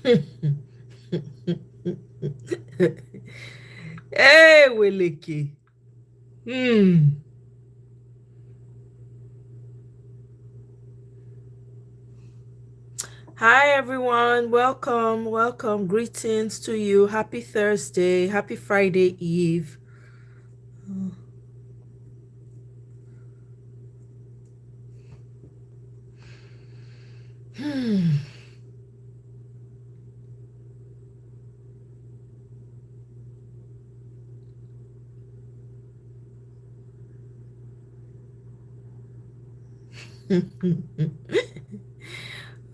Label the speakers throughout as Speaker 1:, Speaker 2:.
Speaker 1: Hey, Weleke. Hi, everyone. Welcome. Greetings to you. Happy Thursday. Happy Friday Eve.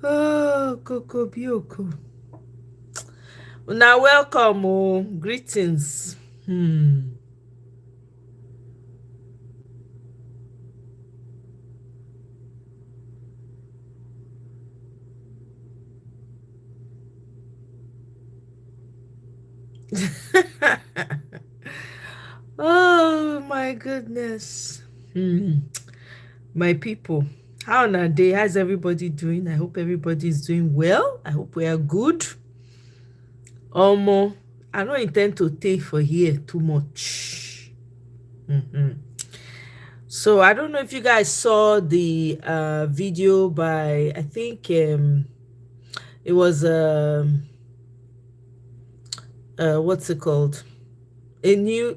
Speaker 1: Oh, Coco Bioko. Now, welcome. Oh, greetings. Oh, my goodness. My people, how na day? How's everybody doing? I hope everybody is doing well. I hope we are good. Omo, I don't intend to take for here too much. So I don't know if you guys saw the video by, I think it was what's it called? Media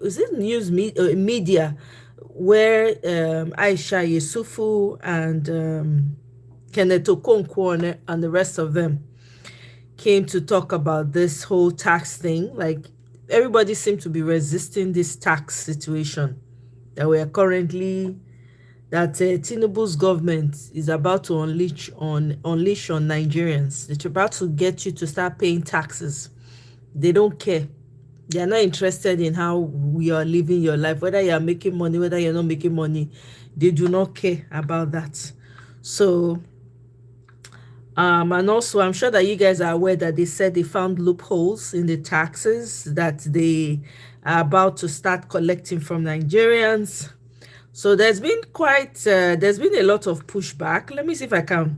Speaker 1: where Aisha Yusufu and Kenneth Okonkwo and the rest of them came to talk about this whole tax thing. Like, everybody seemed to be resisting this tax situation that we are currently, that Tinubu's government is about to unleash on Nigerians. They're about to get you to start paying taxes. They don't care. They are not interested in how we are living your life, whether you are making money, whether you're not making money. They do not care about that. So and also, I'm sure that you guys are aware that they said they found loopholes in the taxes that they are about to start collecting from Nigerians. So there's been a lot of pushback. Let me see if I can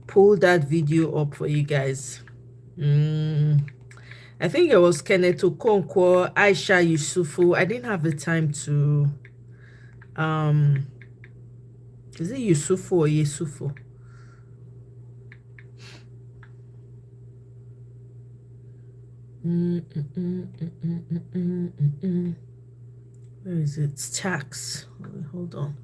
Speaker 1: pull that video up for you guys. I think it was Kenneth Okonkwo, Aisha Yusufu. I didn't have the time to is it Yusufu or Yusufu? Where is it? It's tax. Hold on.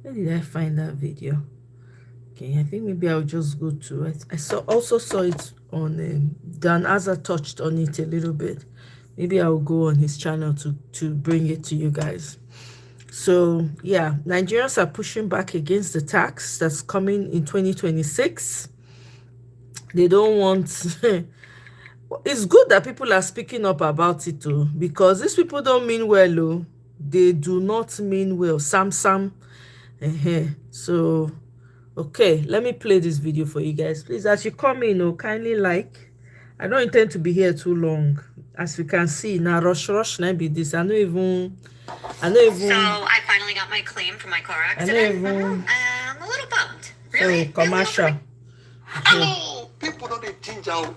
Speaker 1: Where did I find that video? Okay, I think maybe I'll just go to. I also saw it on Dan Azza touched on it a little bit. Maybe I'll go on his channel to bring it to you guys. So yeah, Nigerians are pushing back against the tax that's coming in 2026. They don't want. It's good that people are speaking up about it too, because these people don't mean well. Oh, they do not mean well. Sam. So okay, let me play this video for you guys. Please, as you come in, kindly like. I don't intend to be here too long. As you can see, now rush now be this. I don't even. So I finally got my claim for my car accident. I'm a little bummed. Really? So commercial.
Speaker 2: Hello, people don't they ginger.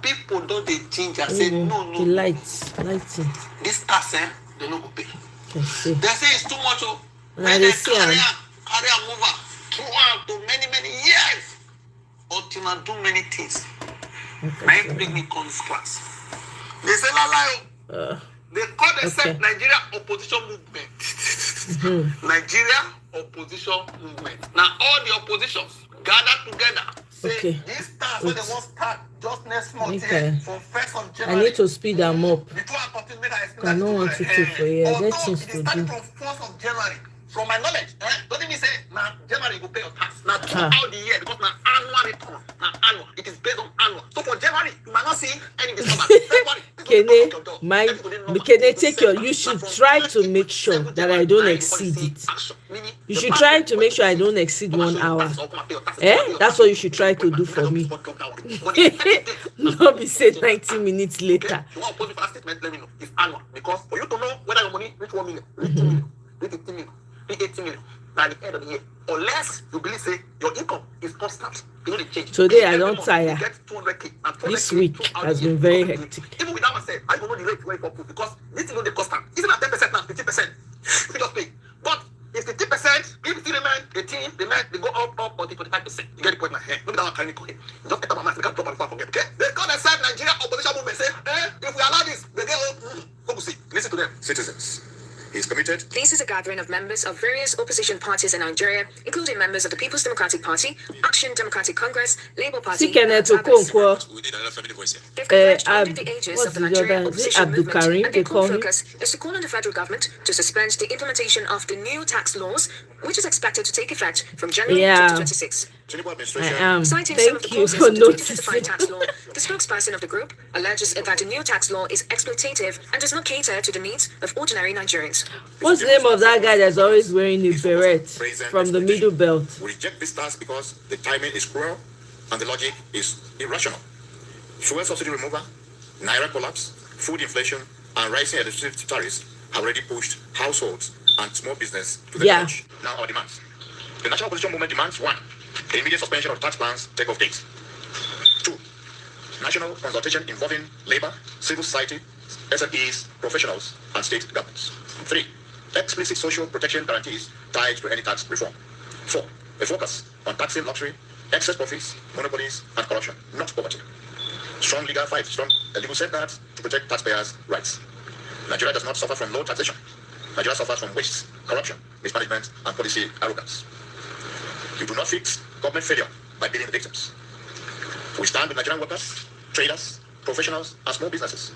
Speaker 2: People don't they ginger. Say no.
Speaker 1: The lighting.
Speaker 2: This tax, they no go pay.
Speaker 1: Okay, see.
Speaker 2: They say it's too much.
Speaker 1: When they carry
Speaker 2: over throughout to many years. Ultima do many things. My bring me on this class. They say la. They call themselves Nigeria Opposition Movement. Nigeria Opposition Movement. Now all the oppositions gather together. Say this tax when they want start just next month from 1st of January.
Speaker 1: I need to speed them up.
Speaker 2: Before I continue,
Speaker 1: I don't want to take for you. I get things to do.
Speaker 2: From 1st of January from my knowledge, doesn't mean say now January you go pay your tax. Now throughout the year, because now annual return, now annual, it is based on annual. So for January, you might not see any discount. February,
Speaker 1: Kene, take your. You should try to make sure that I don't exceed it. You should try to make sure I don't exceed 1 hour. That's what you should try to do for me. Not be said 90 minutes later.
Speaker 2: You want to post me for that statement? Let me know. It's annual, because for you to know whether your money reach 1 million, reach 2 million, reach 15 million, reach 18 million by the end of the year, unless you believe say your income is constant, you know the change.
Speaker 1: Today I don't tire.
Speaker 2: Get 200K, and 200K
Speaker 1: this week has been very hectic.
Speaker 2: Even without myself, I don't know the rate where it up to, because this thing don't dey constant. Isn't that 10% now, 15%? You just pay. But if 50%, if it still remain 18, they go up until 25%. You get the point now. Look at that one carrying me. Just enter my mind, we can't drop and forget. Okay? They call themselves Nigerian opposition movement. Say, if we allow this, they get focus. Listen to them. Citizens. He's committed.
Speaker 3: This is a gathering of members of various opposition parties in Nigeria, including members of the People's Democratic Party, Action Democratic Congress, Labour Party, and others. They've converged under the aegis of the Nigerian opposition movement, and their core focus is to call on the federal government to suspend the implementation of the new tax laws, which is expected to take effect from January 2026. Citing some of the clauses of the 2055 tax law, the spokesperson of the group alleges that the new tax law is exploitative and does not cater to the needs of ordinary Nigerians.
Speaker 1: What's the name of that guy that's always wearing a beret from the middle belt?
Speaker 2: We reject this tax because the timing is cruel and the logic is irrational. Fuel subsidy removal, naira collapse, food inflation, and rising administrative tariffs have already pushed households and small business to the edge. Now our demands. The National Opposition Movement demands: 1, the immediate suspension of tax plans take off dates. 2, national consultation involving labor, civil society, SMEs, professionals, and state governments. 3, explicit social protection guarantees tied to any tax reform. 4, a focus on taxing luxury, excess profits, monopolies, and corruption, not poverty. Strong legal fight, legal safeguards to protect taxpayers' rights. Nigeria does not suffer from low taxation. Nigeria suffers from waste, corruption, mismanagement, and policy arrogance. You do not fix government failure by blaming the victims. We stand with Nigerian workers, traders, professionals, and small businesses.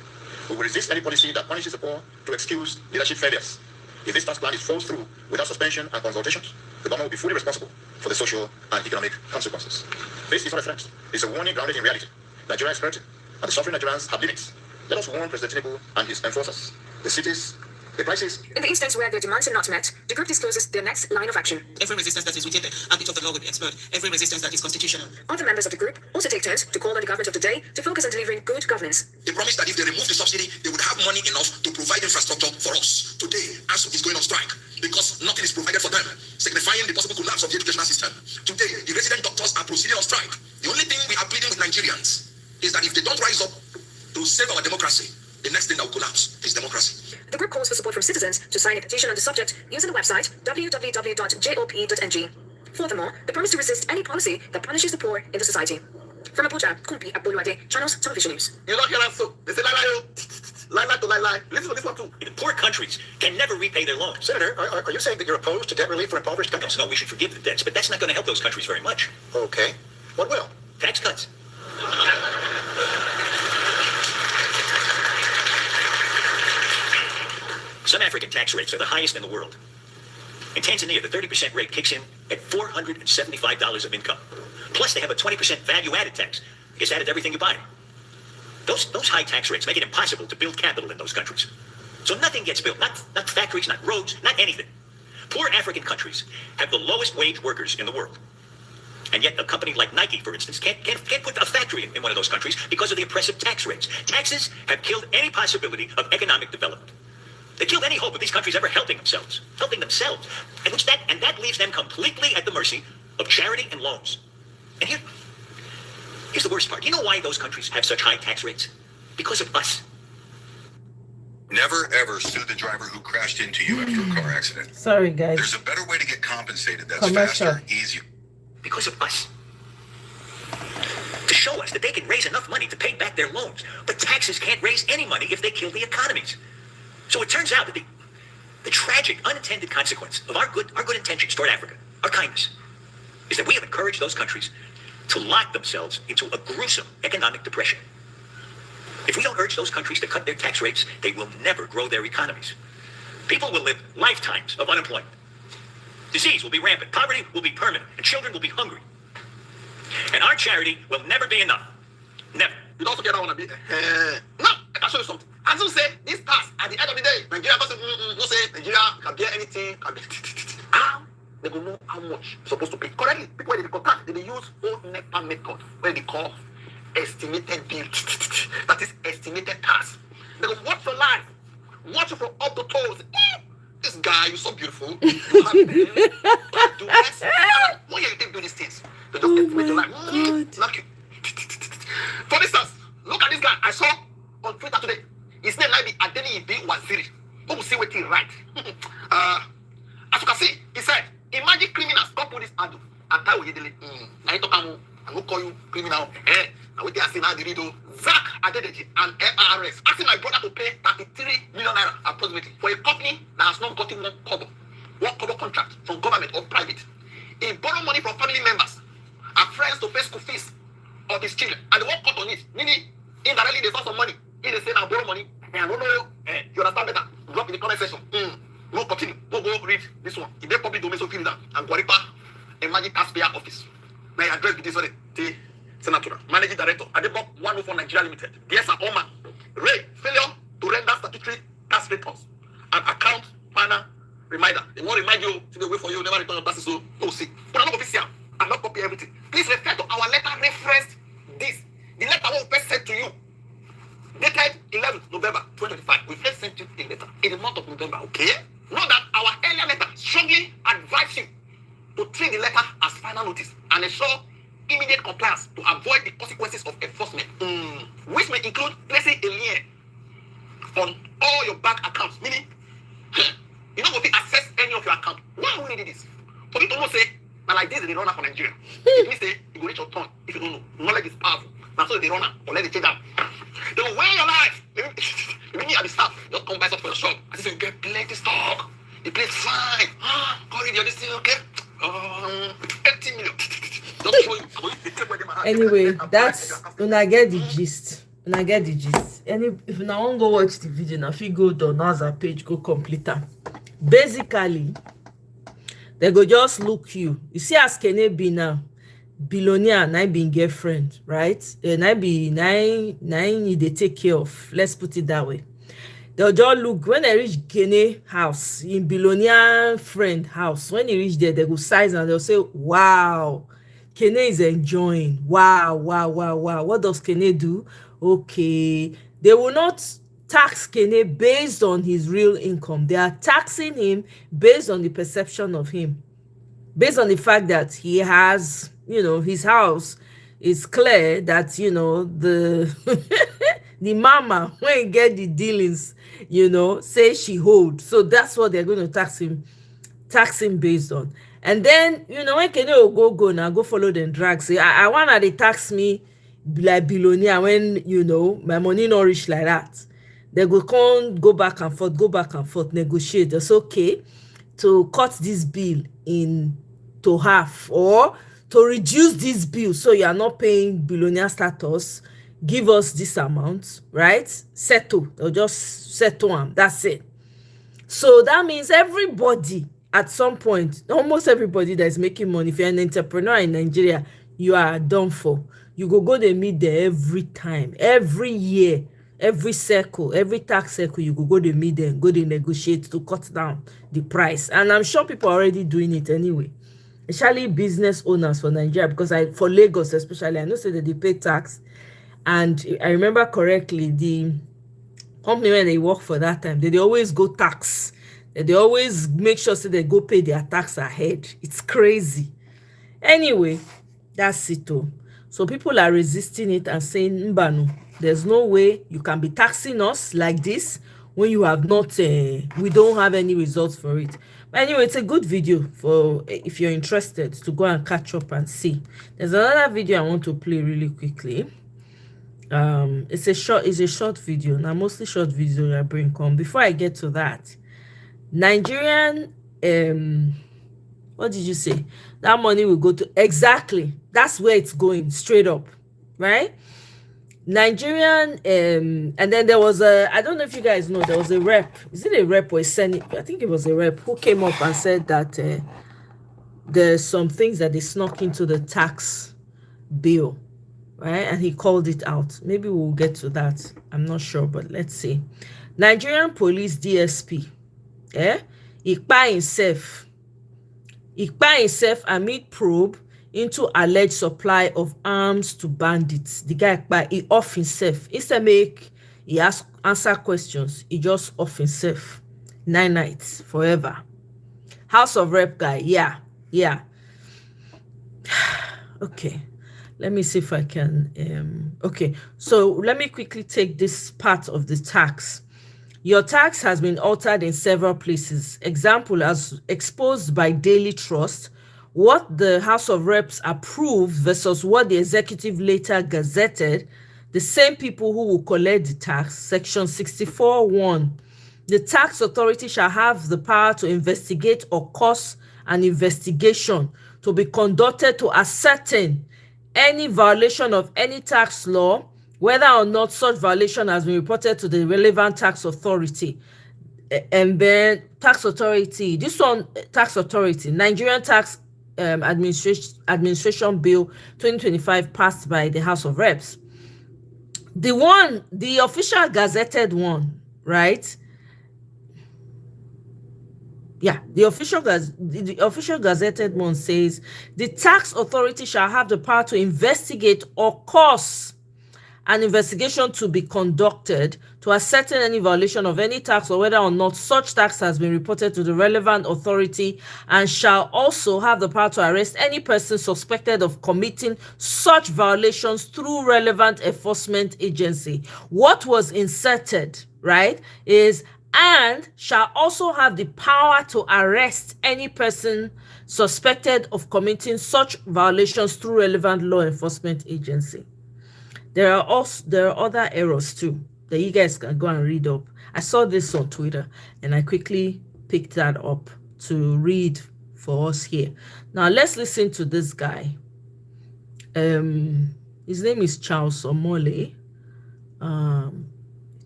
Speaker 2: We will resist any policy that punishes the poor to excuse leadership failures. If this tax plan falls through without suspension and consultations, the government will be fully responsible for the social and economic consequences. This is not a threat. It's a warning grounded in reality. Nigeria is hurting, and the suffering Nigerians have limits. Let us warn President Tinubu and his enforcers. The cities, the prices.
Speaker 3: In the instance where their demands are not met, the group discloses their next line of action.
Speaker 4: Every resistance that is within the ambit of the law will be expelled. Every resistance that is constitutional.
Speaker 3: Other members of the group also take turns to call on the government of the day to focus on delivering good governance.
Speaker 5: They promised that if they remove the subsidy, they would have money enough to provide infrastructure for us. Today, ASU is going on strike because nothing is provided for them, signifying the possible collapse of the educational system. Today, the resident doctors are proceeding on strike. The only thing we are pleading with Nigerians is that if they don't rise up to save our democracy, the next thing that will collapse is democracy.
Speaker 3: The group calls for support from citizens to sign a petition on the subject using the website www.jop.ng. Furthermore, they promise to resist any policy that punishes the poor in the society. From Abuja, Kumpi Aboluwade, Channels Television News.
Speaker 2: You don't hear that so? They say lie to lie. Listen to this one too.
Speaker 6: The poor countries can never repay their loans.
Speaker 5: Senator, are you saying that you're opposed to debt relief for impoverished countries?
Speaker 6: No, we should forgive the debts, but that's not going to help those countries very much.
Speaker 5: Okay. What will?
Speaker 6: Tax cuts. Some African tax rates are the highest in the world. In Tanzania, the 30% rate kicks in at $475 of income. Plus, they have a 20% value-added tax. It gets added to everything you buy. Those high tax rates make it impossible to build capital in those countries. So nothing gets built, not factories, not roads, not anything. Poor African countries have the lowest wage workers in the world. And yet a company like Nike, for instance, can't put a factory in one of those countries because of the oppressive tax rates. Taxes have killed any possibility of economic development. They killed any hope of these countries ever helping themselves. And that leaves them completely at the mercy of charity and loans. And here's the worst part. You know why those countries have such high tax rates? Because of us.
Speaker 5: Never ever sue the driver who crashed into you after a car accident.
Speaker 1: Sorry, guys.
Speaker 5: There's a better way to get compensated that's faster, easier.
Speaker 6: Because of us. To show us that they can raise enough money to pay back their loans. But taxes can't raise any money if they kill the economies. So it turns out that the tragic, unintended consequence of our good intentions toward Africa, our kindness, is that we have encouraged those countries to lock themselves into a gruesome economic depression. If we don't urge those countries to cut their tax rates, they will never grow their economies. People will live lifetimes of unemployment. Disease will be rampant. Poverty will be permanent. And children will be hungry. And our charity will never be enough. Never.
Speaker 5: You don't forget that one. No, I can show you something. As you say, this tax, at the end of the day, Nigeria doesn't say Nigeria can bear anything. They will know how much you're supposed to pay. Correctly, people when they contact, they use old NEPA method, where they call estimated bill. That is estimated tax. They go, watch your life. Watch you from up to toes. This guy, you're so beautiful. You have them. Do this. When you do these things, they just estimate your life. Lucky. For instance, look at this guy I saw on Twitter today. His name might be Adeni Ibi Waziri. Who will see what he write? As you can see, he said, imagine criminals come put this adult and tie with you. I will call you criminal. I will tell you now the riddle. Zach Adedeji and FRS asking my brother to pay 33 million naira approximately for a company that has not gotten one cover contract from government or private. He borrowed money from family members and friends to pay school fees of his children, and they won't cut on it. Meaning, indirectly, they saw some money. He they say, now borrow money. And I don't know, you understand better. Drop in the comment section. We'll continue. We'll go read this one. If they public domain, so fill it down. And Guaripa, a magic taxpayer office. My address be this one. The Senator, Managing Director, Adebok 104 Nigeria Limited. Dear Sir Oman, Ray, failure to render statutory tax returns and account panel reminder. They won't remind you to the way for you, never return your taxes, so no see. But I'm not official. I'm not copy everything. Please refer to our letter referenced this. The letter we first sent to you, dated 11th November 2025. We first sent you the letter in the month of November, okay? Know that our earlier letter strongly advised you to treat the letter as final notice and ensure immediate compliance to avoid the consequences of enforcement, which may include placing a lien on all your bank accounts, meaning you don't go to access any of your account. Why would you do this? For you to know, say, now like this, they run out for Nigeria. It means say, you go reach your turn if you don't know. Knowledge is powerful. Now so they run out, or let it change out. They will wear your life. Maybe you have the staff, just come buy something for your shop. I say, you get plenty stock. The place fine. Call it, you're this thing, okay? 80 million.
Speaker 1: Anyway, that's when I get the gist. When I get the gist. And if you want to go watch the video, now if you go to another page, go complete them. Basically, they go just look you. You see as Kene be now, billionaire and I being girlfriend, right? And I be nine they take care of. Let's put it that way. They'll just look when they reach Kene house, in billionaire friend house. When they reach there, they go size and they'll say, wow. Kene is enjoying. Wow. What does Kene do? Okay. They will not tax Kene based on his real income. They are taxing him based on the perception of him. Based on the fact that he has, his house is clear that, the the mama, when he get the dealings, say she hold. So that's what they're going to tax him based on. And then, when Kene will go now, go follow them drag. Say, I want to they tax me like billionaire when, my money not reach like that. They go back and forth, negotiate. It's okay to cut this bill to half or to reduce this bill so you are not paying billionaire status. Give us this amount, right? Settle. They'll just settle them. That's it. So that means everybody, at some point, almost everybody that is making money, if you're an entrepreneur in Nigeria, you are done for. You go they meet there every time, every year, every circle, every tax circle, you go they meet them, go they negotiate to cut down the price. And I'm sure people are already doing it anyway. Especially business owners for Nigeria, because for Lagos especially, I know say that they pay tax. And I remember correctly, the company where they work for that time, they always go tax. They always make sure so they go pay their tax ahead. It's crazy. Anyway, that's it too. So people are resisting it and saying, Mbanu, there's no way you can be taxing us like this when you have not, we don't have any results for it. But anyway, it's a good video for if you're interested to go and catch up and see. There's another video I want to play really quickly. It's a short video. Now mostly short video I bring come. Before I get to that, Nigerian, what did you say? That money will go to, exactly. That's where it's going, straight up, right? Nigerian, and then there was I don't know if you guys know, there was a rep. Is it a rep or a senate? I think it was a rep who came up and said that there's some things that they snuck into the tax bill, right? And he called it out. Maybe we'll get to that. I'm not sure, but let's see. Nigerian police DSP, Ikpa himself amid probe into alleged supply of arms to bandits. The guy Ikpa, he off himself. Instead make he answer questions, he just off himself. 9 nights forever. House of Rep guy, yeah. Okay, let me see if I can okay, so let me quickly take this part of the tax. Your tax has been altered in several places. Example, as exposed by Daily Trust, what the House of Reps approved versus what the executive later gazetted, the same people who will collect the tax. Section 64(1). The tax authority shall have the power to investigate or cause an investigation to be conducted to ascertain any violation of any tax law, whether or not such violation has been reported to the relevant tax authority. And then tax authority, this one, tax authority, Nigerian Tax Administration Bill 2025 passed by the House of Reps. The official gazetted one, right? Yeah, the official gazetted one says the tax authority shall have the power to investigate or cause an investigation to be conducted to ascertain any violation of any tax or whether or not such tax has been reported to the relevant authority, and shall also have the power to arrest any person suspected of committing such violations through relevant enforcement agency. What was inserted, right, is and shall also have the power to arrest any person suspected of committing such violations through relevant law enforcement agency. There are other errors too that you guys can go and read up. I saw this on Twitter and I quickly picked that up to read for us here. Now let's listen to this guy. His name is Charles Omoye.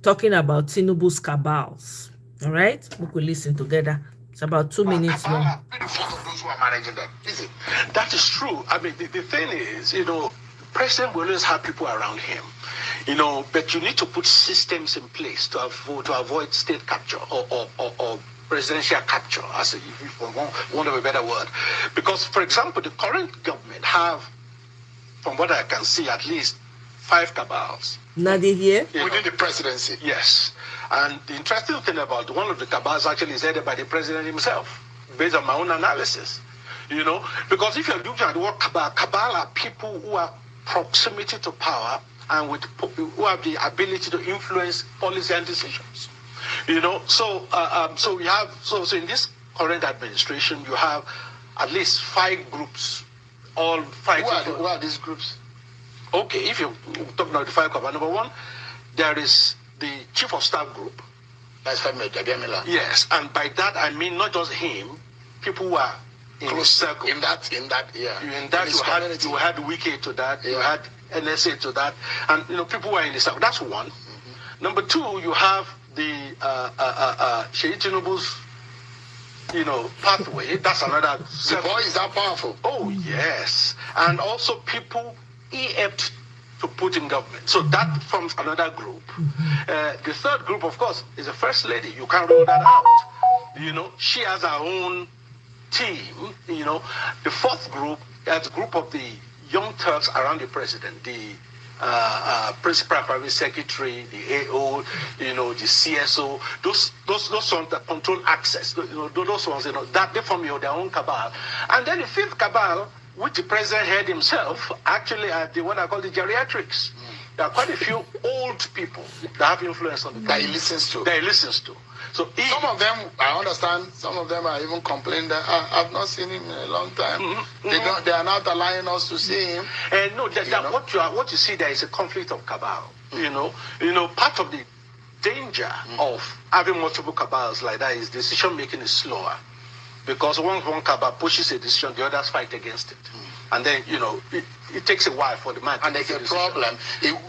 Speaker 1: Talking about Tinubu's cabals. All right, we could listen together. It's about 2 minutes long.
Speaker 5: Those who are managing that. Listen, that is true. I mean, the thing is, President will always have people around him, but you need to put systems in place to avoid state capture or presidential capture, as if one of a better word. Because, for example, the current government have, from what I can see, at least 5 cabals.
Speaker 1: Nadi here?
Speaker 5: Within the presidency. Yes. And the interesting thing about one of the cabals actually is headed by the president himself, based on my own analysis. Because if you're looking at the word cabal are people who are proximity to power and who have the ability to influence policy and decisions. So we have so in this current administration you have at least 5 groups, all fighting. Who are these groups? Okay, if you're talking about the 5 cabal, number 1, there is the chief of staff group. That's Femi. Yes, and by that I mean not just him, people who are in close circle. In that, yeah. In that you had Wike to that, yeah. You had NSA to that, and people who are in the circle. That's one. Mm-hmm. Number 2, you have the Sheyi Tinubu's pathway. That's another. The boy is that powerful. Oh yes, and also people he helped to put in government. So that forms another group. Mm-hmm. The third group, of course, is the first lady. You can't rule that out. She has her own team. The fourth group is a group of the young Turks around the president, the principal private secretary, the AO, the CSO, those ones that control access, those ones, that they form their own cabal. And then the 5th cabal, which the president head himself, actually are the one I call the geriatrics. There are quite a few old people that have influence on the that he listens to. So some of them, I understand, some of them are even complaining that I've not seen him in a long time. Mm-hmm. They are not allowing us to see him. And no, what you see there is a conflict of cabal. Mm-hmm. Part of the danger of having multiple cabals like that is decision making is slower. Because once one cabal pushes a decision, the others fight against it. And then, it takes a while for the man to make a problem.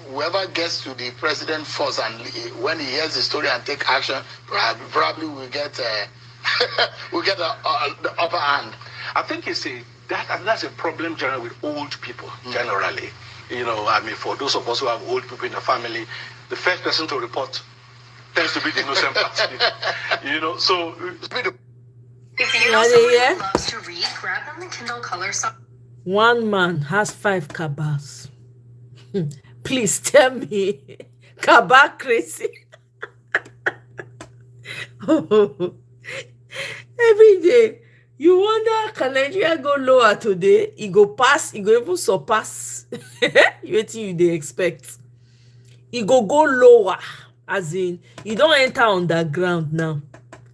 Speaker 5: Whoever gets to the president first and when he hears the story and take action, probably will get the upper hand. I think that's a problem generally with old people generally. You know, I mean, for those of us who have old people in the family, the first person to report tends to be the innocent party. You know, so
Speaker 3: If you know someone who loves to read, grab them the Kindle Color.
Speaker 1: One man has 5 cabals. Please tell me, cabal crazy. Every day, you wonder, can Nigeria go lower today? It go pass, it go even surpass. What you they expect? It go lower, as in, you don't enter underground now.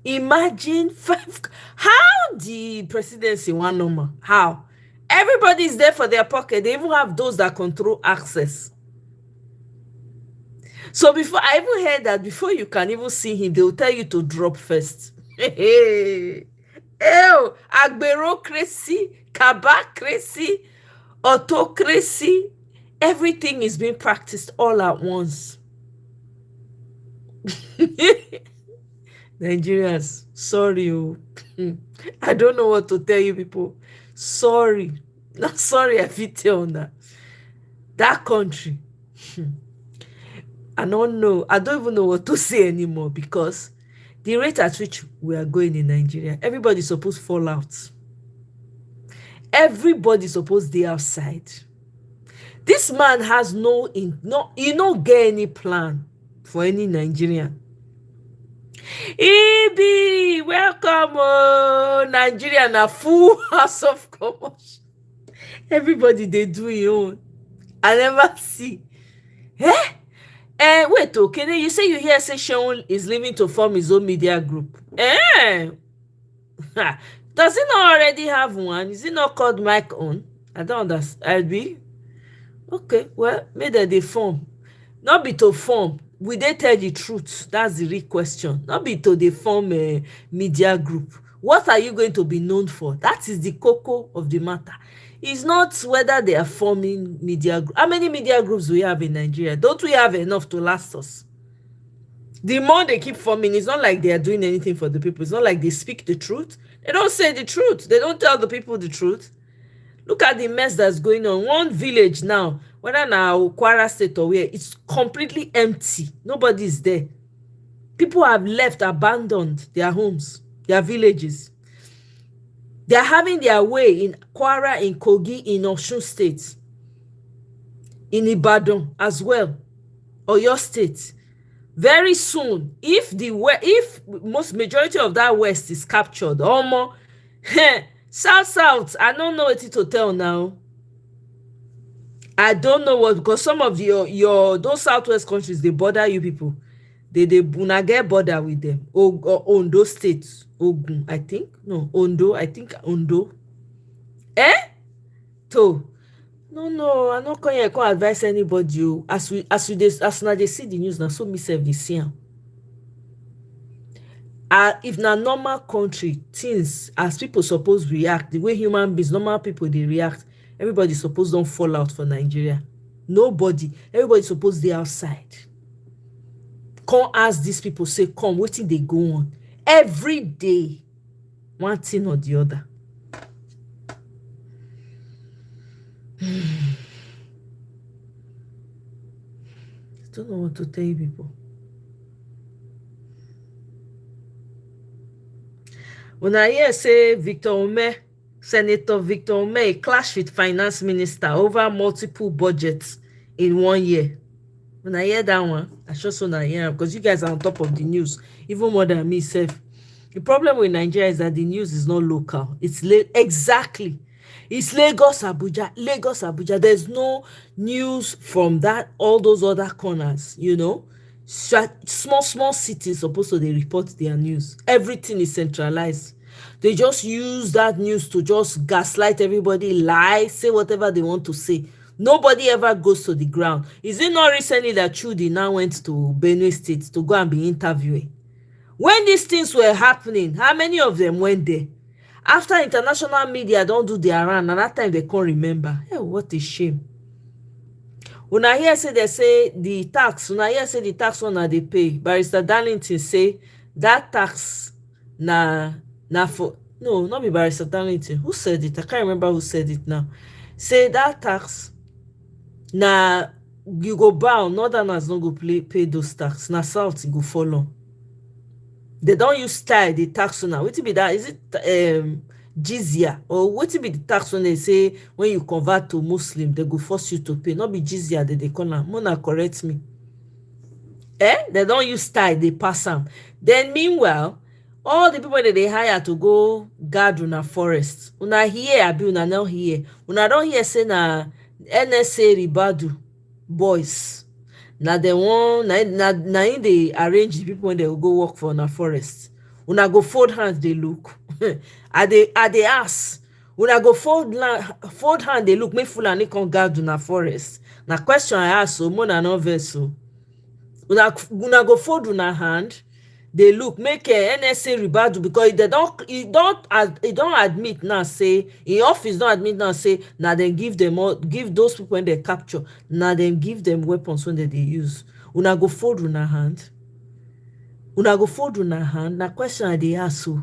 Speaker 1: Imagine 5. How the presidency one number? How? Everybody is there for their pocket. They even have those that control access. So before I even heard that, before you can even see him, they will tell you to drop first. Ew, agberocracy, cabacracy, autocracy, everything is being practiced all at once. Nigerians, sorry. I don't know what to tell you people. Sorry. Not sorry, I feel tell that. That country. I don't know. I don't even know what to say anymore, because the rate at which we are going in Nigeria, everybody's supposed to fall out. Everybody's supposed to be outside. This man has he don't get any plan for any Nigerian. Ibi, welcome, Nigerian, a full house of commotion. Everybody they do it own. I never see. Wait, okay, you say you hear say Sean is leaving to form his own media group. Does he not already have one? Is it not called Mike On? I don't understand. Be okay. Well, maybe they form. Not be to form. Will they tell the truth? That's the real question. Not be to they form a media group. What are you going to be known for? That is the cocoa of the matter. It's not whether they are forming media groups. How many media groups we have in Nigeria? Don't we have enough to last us? The more they keep forming, it's not like they are doing anything for the people. It's not like they speak the truth. They don't say the truth. They don't tell the people the truth. Look at the mess that's going on. One village now, whether now Kwara State or where, it's completely empty. Nobody is there. People have left, abandoned their homes, their villages. They are having their way in Kwara, in Kogi, in Osun State, in Ibadan as well, or your state. Very soon, if most majority of that west is captured, Omo, south, I don't know what to tell now. I don't know what, because some of your those southwest countries, they border you people. They get border with them. Ondo State, Ogun, I think. No, Ondo, I think Ondo. No, I'm not going to advise anybody. As now they see the news now, so me self they see am. If na normal country, things as people suppose react, the way human beings, normal people they react, everybody suppose don't fall out for Nigeria. Nobody, everybody suppose they outside. Come ask these people, say, come, what thing they go on? Every day, one thing or the other. I don't know what to tell you people. When I hear say Senator Victor Omoye clash with finance minister over multiple budgets in 1 year. When I hear that one, I just want to hear, because you guys are on top of the news, even more than me, self. The problem with Nigeria is that the news is not local. It's exactly. It's Lagos, Abuja. There's no news from all those other corners, you know. Small cities supposed to they report their news. Everything is centralized. They just use that news to just gaslight everybody, lie, say whatever they want to say. Nobody ever goes to the ground. Is it not recently that Chudi now went to Benue State to go and be interviewing? When these things were happening, how many of them went there? After international media don't do their run, and that time they can't remember. Hey, what a shame. When I hear say the tax one they pay, Barrister Darlington say that tax na for No, not be Barrister Darlington. Who said it? I can't remember who said it now. Say that tax, na you go bound, northerners no go pay those tax. Na south you go follow. They don't use style the tax now. What be that? Is it jizya? Or what be the tax when they say when you convert to Muslim, they go force you to pay? Not be jizya that they call them. Mona correct me. They don't use style, they pass them. Then meanwhile, all the people that they hire to go guard una forest, una here abi una not here. Una don't hear say na NSA Ribadu boys. Na the one na in they arrange the people when they go work for una forest. Una go fold hands they look. Are they ask? Una go fold hand they look. Make Fulani come guard una forest. Na question I ask so more no vessel. Una go fold una hand. They look make NSA Ribadu because they don't admit now say in office don't admit now say now then give those people when they capture now then give them weapons when they use. Una go fold una hand. Una go fold una hand. Na question they ask so.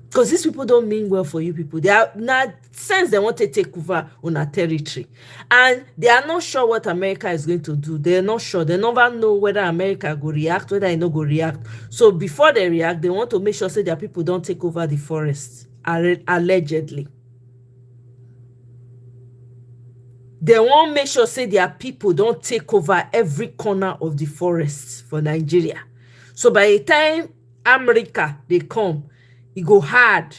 Speaker 1: Because these people don't mean well for you people. They are not since they want to take over on our territory. And they are not sure what America is going to do. They are not sure. They never know whether America will react, whether they not go react. So before they react, they want to make sure say their people don't take over the forest. Allegedly. They want to make sure say their people don't take over every corner of the forest for Nigeria. So by the time America they come, it go hard.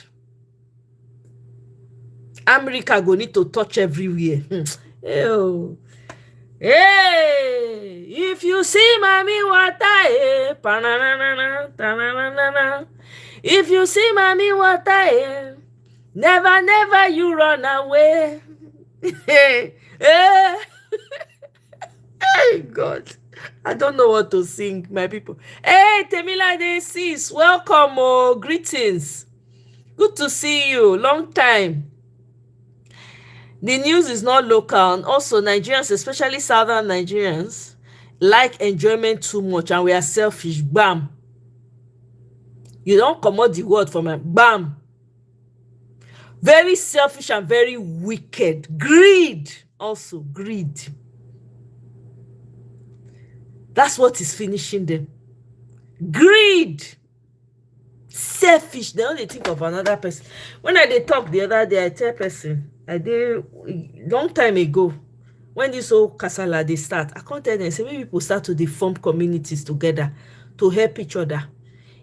Speaker 1: America go need to touch everywhere. Ew. Hey, if you see mommy water, if you see mommy water, never you run away. Hey, hey, God. I don't know what to sing, my people. Hey, Temilade sis, welcome. Oh, greetings. Good to see you. Long time. The news is not local. And also, Nigerians, especially Southern Nigerians, like enjoyment too much, and we are selfish. Bam. You don't come out the word from a bam. Very selfish and very wicked. Greed. Also, greed. That's what is finishing them. Greed. Selfish. They only think of another person. When I talk the other day, I tell person, I did long time ago, when this whole kasala they start, I can't tell them, say maybe people start to form communities together to help each other.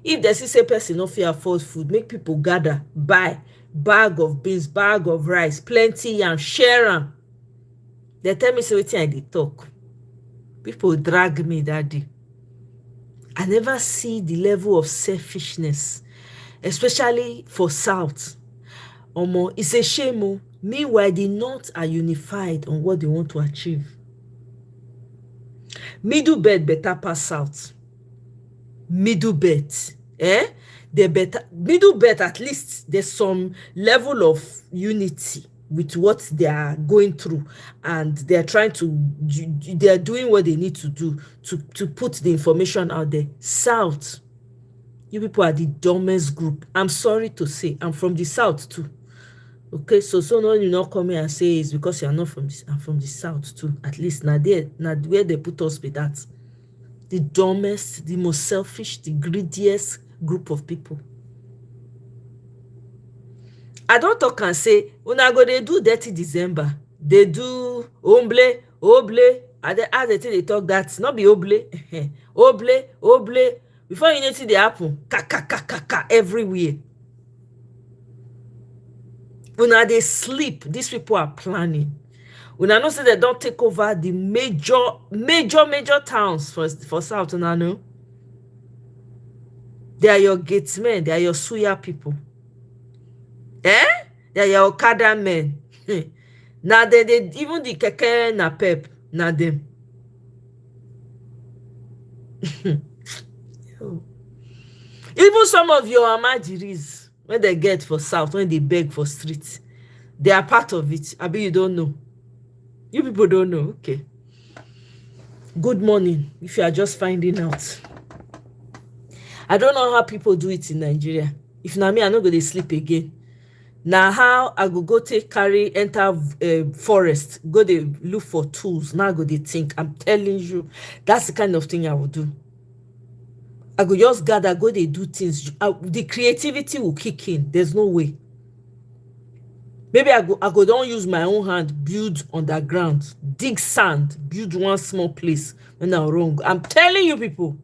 Speaker 1: If there's a person no fit afford food, make people gather, buy bag of beans, bag of rice, plenty and share them. They tell me say wetin I dey talk. People drag me that day. I never see the level of selfishness, especially for South. Omo, it's a shame. Meanwhile, the North are unified on what they want to achieve. Middle belt better pass South. Middle belt. They better middle belt, at least there's some level of unity with what they are going through, and they are doing what they need to do to put the information out there. South, you people are the dumbest group. I'm sorry to say, I'm from the South too. Okay, so no, you not come here and say it's because you are not from this. I'm from the South too. At least now where they put us with that. The dumbest, the most selfish, the greediest group of people. I don't talk and say, una go they do dirty December. They do oble. As they think they talk that, not be oble. oble. Before you know it, they happen. Ka everywhere. Una they sleep. These people are planning. Una know say they don't take over the major towns for South. Una know. They are your gatesmen. They are your suya people. They are your Okada men. Now they even the keke na pep na them. Even some of your amajiris, when they get for South, when they beg for streets, they are part of it. I bet you don't know. You people don't know. Okay. Good morning. If you are just finding out, I don't know how people do it in Nigeria. If na me, I no go dey sleep again. Now how I go take carry enter forest, go dey look for tools. Now I go dey think. I'm telling you, that's the kind of thing I will do. I go just gather, go dey do things. The creativity will kick in. There's no way. Maybe I go don't use my own hand, build underground, dig sand, build one small place when I'm wrong. I'm telling you people.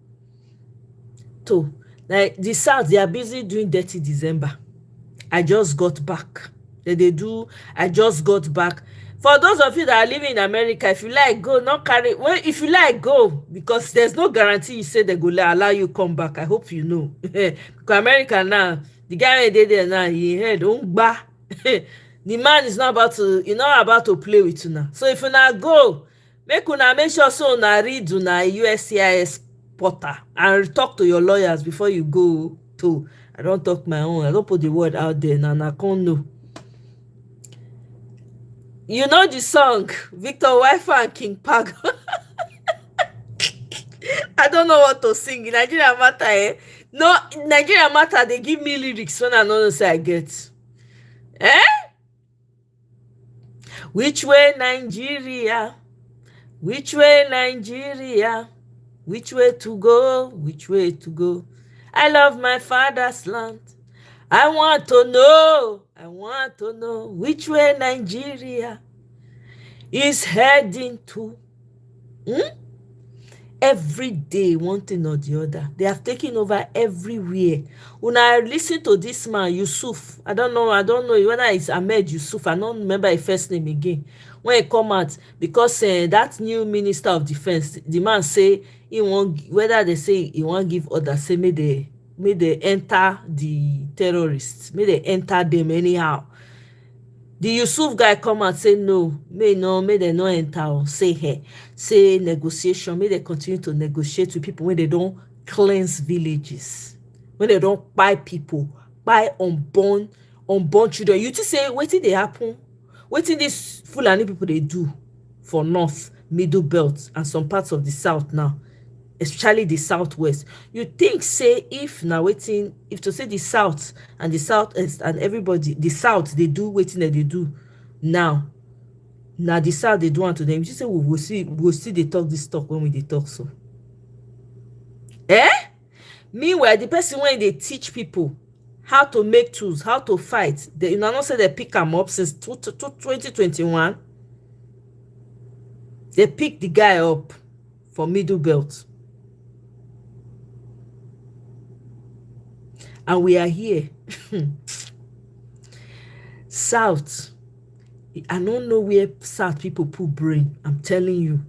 Speaker 1: So, like the South, they are busy doing dirty December. I just got back. I just got back. For those of you that are living in America, if you like, go, not carry. Well, if you like, go, because there's no guarantee you say they go allow you come back. I hope you know. Because America now, the guy who did there now, he heard, the man is not about to play with you now. So if you now go, make sure so una read una USCIS portal and talk to your lawyers before you go to. I don't talk my own. I don't put the word out there now. I can't know. You know the song, Victor Waifa and King Pag. I don't know what to sing. In Nigeria Matter, eh? No, Nigeria Matter, they give me lyrics when I know say I get. Eh? Which way Nigeria? Which way Nigeria? Which way to go? Which way to go? I love my father's land. I want to know which way Nigeria is heading to. Every day, one thing or the other. They have taken over everywhere. When I listen to this man, Yusuf, I don't know whether it's Ahmed Yusuf. I don't remember his first name again. When he come out, because that new minister of defense, the man say he won't, whether they say he won't give orders, say may they enter the terrorists, may they enter them anyhow. The Yusuf guy come out say no, may they not enter. Say negotiation, may they continue to negotiate with people when they don't cleanse villages, when they don't buy people, buy unborn children. You just say wetin dey happen, wetin these Fulani people they do for North, Middle Belt, and some parts of the South now, especially the Southwest. You think say if to say the South and the Southwest and everybody, the South they do waiting that they do now the South they do unto them. You just say we'll see they talk this talk when they talk so. Meanwhile, the person when they teach people how to make tools, how to fight, they not say they pick them up since 2021. They pick the guy up for Middle Belt. And we are here. South. I don't know where South people put brain. I'm telling you.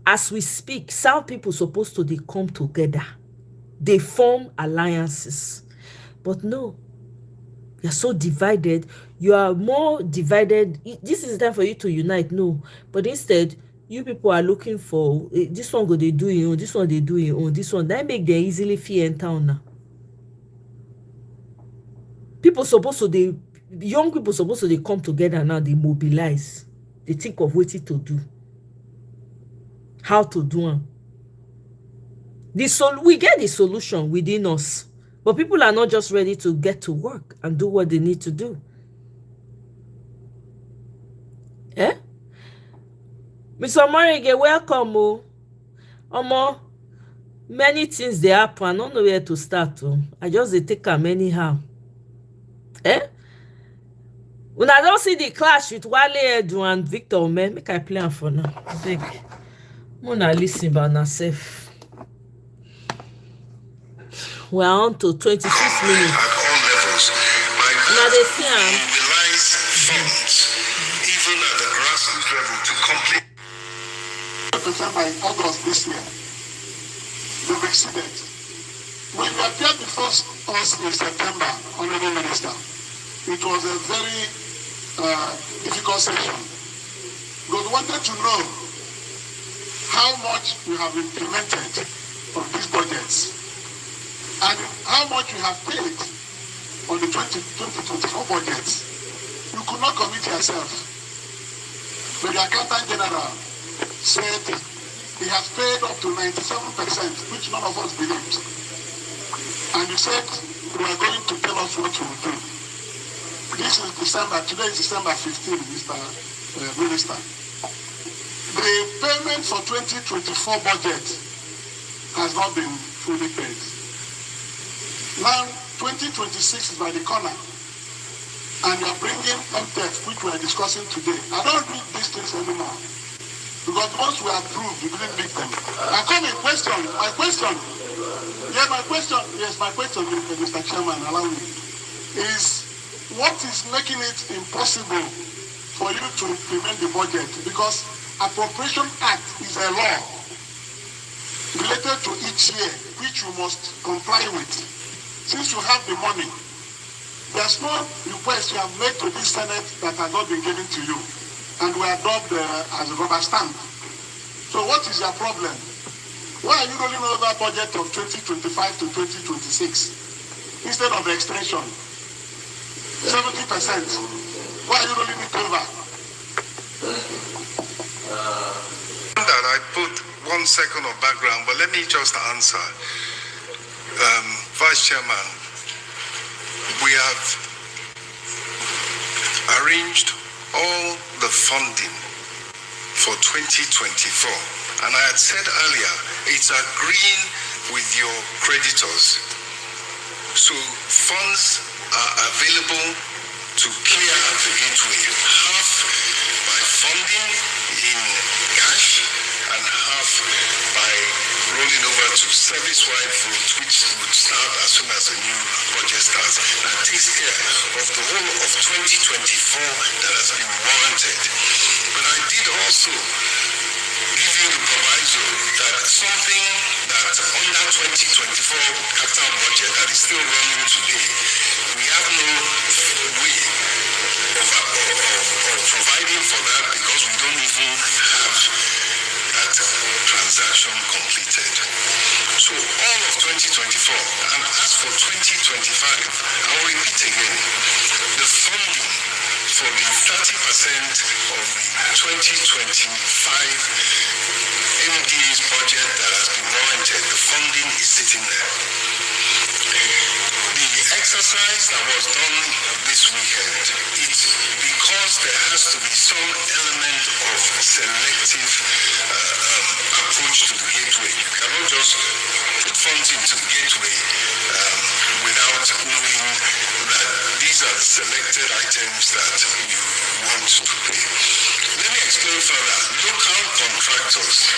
Speaker 1: As we speak, South people supposed to they come together. They form alliances. But no. You're so divided. You are more divided. This is the time for you to unite. No. But instead, you people are looking for this one go they do it, this one they do it, this one. That make them easily fear in town now. Young people supposed to they come together now, they mobilize. They think of what to do. How to do it. We get the solution within us. But people are not just ready to get to work and do what they need to do. Mr. Omoye, welcome. Many things they happen. I don't know where to start. I just take them anyhow. When I don't see the clash with Wale Edu and Victor Omoye, make I play am for now. I think I'm gonna listen about myself. We're on to 26 minutes.
Speaker 5: At all levels, by mobilize funds, even at the grassroots level, to complete. By August this year, the exceeded. When you appeared before us in September, Honorable Minister, it was a very difficult session. God wanted to know how much you have implemented of these budgets and how much you have paid on the 2024 budgets. You could not commit yourself. But the Accountant General said he has paid up to 97%, which none of us believed. And you said they were going to tell us what to do. This is December, today is December 15, Mr. Minister. The payment for 2024 budget has not been fully paid. Now, 2026 is by the corner, and you are bringing MTF, which we are discussing today. I don't read these things anymore, because once we approved, we didn't read them. I come in question, my question, Mr. Chairman, allow me, is what is making it impossible for you to implement the budget? Because Appropriation Act is a law related to each year, which you must comply with. Since you have the money, there's no request you have made to this Senate that has not been given to you, and we adopt as a rubber stamp. So what is your problem? Why are you rolling over budget of 2025 to 2026 instead of the extension? 70%. Why are you rolling it over?
Speaker 7: That I put 1 second of background, but let me just answer. Vice Chairman, we have arranged all the funding for 2024. And I had said earlier, it's agreeing with your creditors. So funds are available to clear the gateway, half by funding in cash and half by rolling over to service-wide vote, which would start as soon as the new budget starts. That takes care of the whole of 2024 that has been warranted. But I did also give you the proviso that something that under 2024 capital budget that is still running today, we have no way of providing for that because we don't even have that transaction completed. So all of 2024, and as for 2025, I will repeat again, the funding for the 30% of the 2025 MDA's budget that has been warranted, the funding is sitting there. The exercise that was done this weekend, it's because there has to be some element of selective approach to the gateway. You cannot just put funds into the gateway without knowing that these are the selected items that you want to pay. Let me explain further. Local contractors,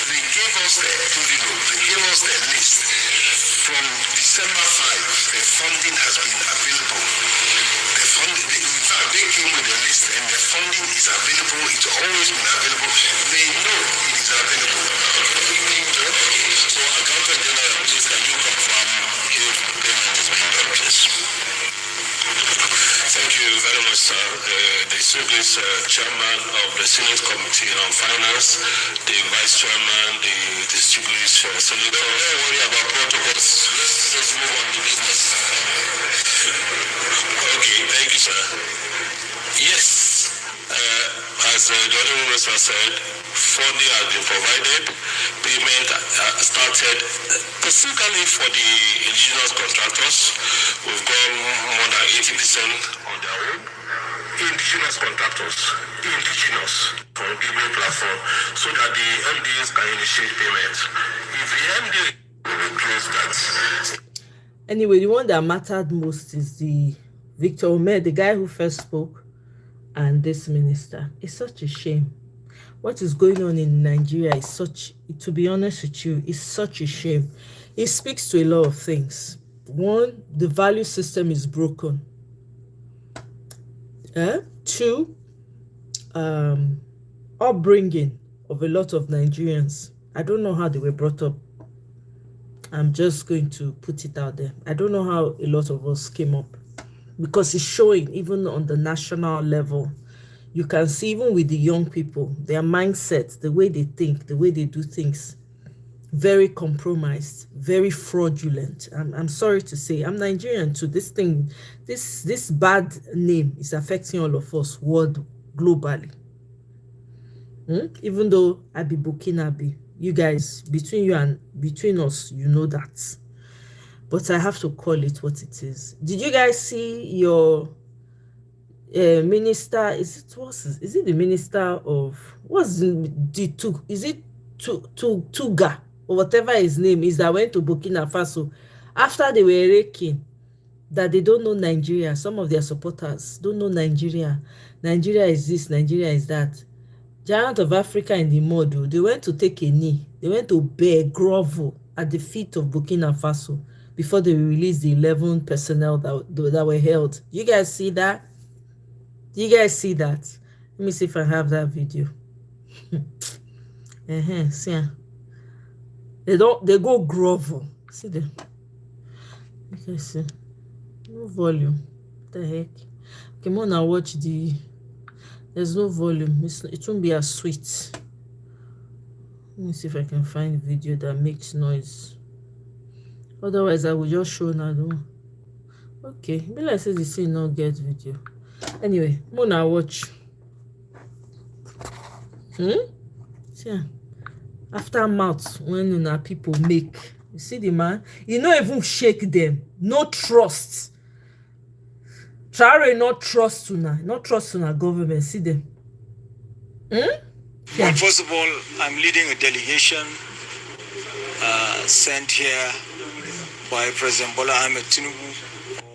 Speaker 7: they gave us the envelope, they gave us the list. From December 5, the funding has been available. The funding, in fact, they came with a list and the funding is available. It's always been available. They know it is available. So, Accountant General, please, can you confirm if payment is being done, please?
Speaker 8: Thank you very much, sir. The distinguished chairman of the Senate Committee on Finance, the vice chairman, the distinguished senator.
Speaker 5: Don't worry about protocols. Let's move on to business.
Speaker 8: Okay, thank you, sir. Yes, as the Honorable Minister said, funding has been provided, payment started specifically for the indigenous contractors. We've gone more than 80% on their own. Indigenous contractors, indigenous from Gateway platform, so that the MDAs can initiate payments. If the MDA will close that.
Speaker 1: Anyway, the one that mattered most is the Victor Omoye, the guy who first spoke, and this minister. It's such a shame. What is going on in Nigeria is such, to be honest with you, is such a shame. It speaks to a lot of things. One, the value system is broken. Two, upbringing of a lot of Nigerians. I don't know how they were brought up. I'm just going to put it out there. I don't know how a lot of us came up, because it's showing even on the national level. You can see even with the young people, their mindset, the way they think, the way they do things, very compromised, very fraudulent. I'm sorry to say, I'm Nigerian too. This thing, this bad name is affecting all of us globally. Even though I be Burkinabe, you guys, between us, you know that. but I have to call it what it is. Did you guys see your minister? Is it the minister of what's the two? Is it Tuga or whatever his name is that went to Burkina Faso after they were raking that they don't know Nigeria? Some of their supporters don't know Nigeria. Nigeria is this, Nigeria is that. Giant of Africa in the mud. They went to take a knee. They went to beg, grovel at the feet of Burkina Faso before they released the 11 personnel that were held. You guys see that? You guys see that? Let me see if I have that video. See, they go grovel. See them. You can see. No volume. What the heck? Come on and watch the. There's no volume. It won't be as sweet. Let me see if I can find a video that makes noise. Otherwise, I will just show now. Okay, be like say the scene not get video. Anyway, Mona watch. See, after mouth when people make, you see the man, you not even shake them. No trust. Traore not trust una government. See them. Yeah.
Speaker 9: Well, first of all, I'm leading a delegation sent here by President Bola Ahmed Tinubu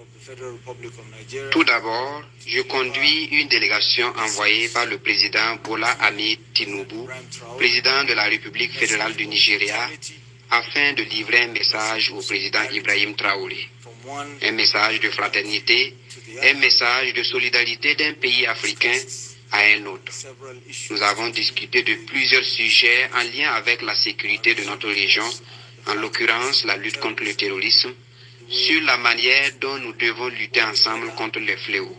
Speaker 9: of the Federal Republic of Nigeria.
Speaker 10: Tout d'abord, je conduis une délégation envoyée par le président Bola Ahmed Tinubu, président de la République fédérale du Nigeria, afin de livrer un message au président Ibrahim Traoré. Un message de fraternité, un message de solidarité d'un pays africain à un autre. Nous avons discuté de plusieurs sujets en lien avec la sécurité de notre région, en l'occurrence la lutte contre le terrorisme, sur la manière dont nous devons lutter ensemble contre les fléaux.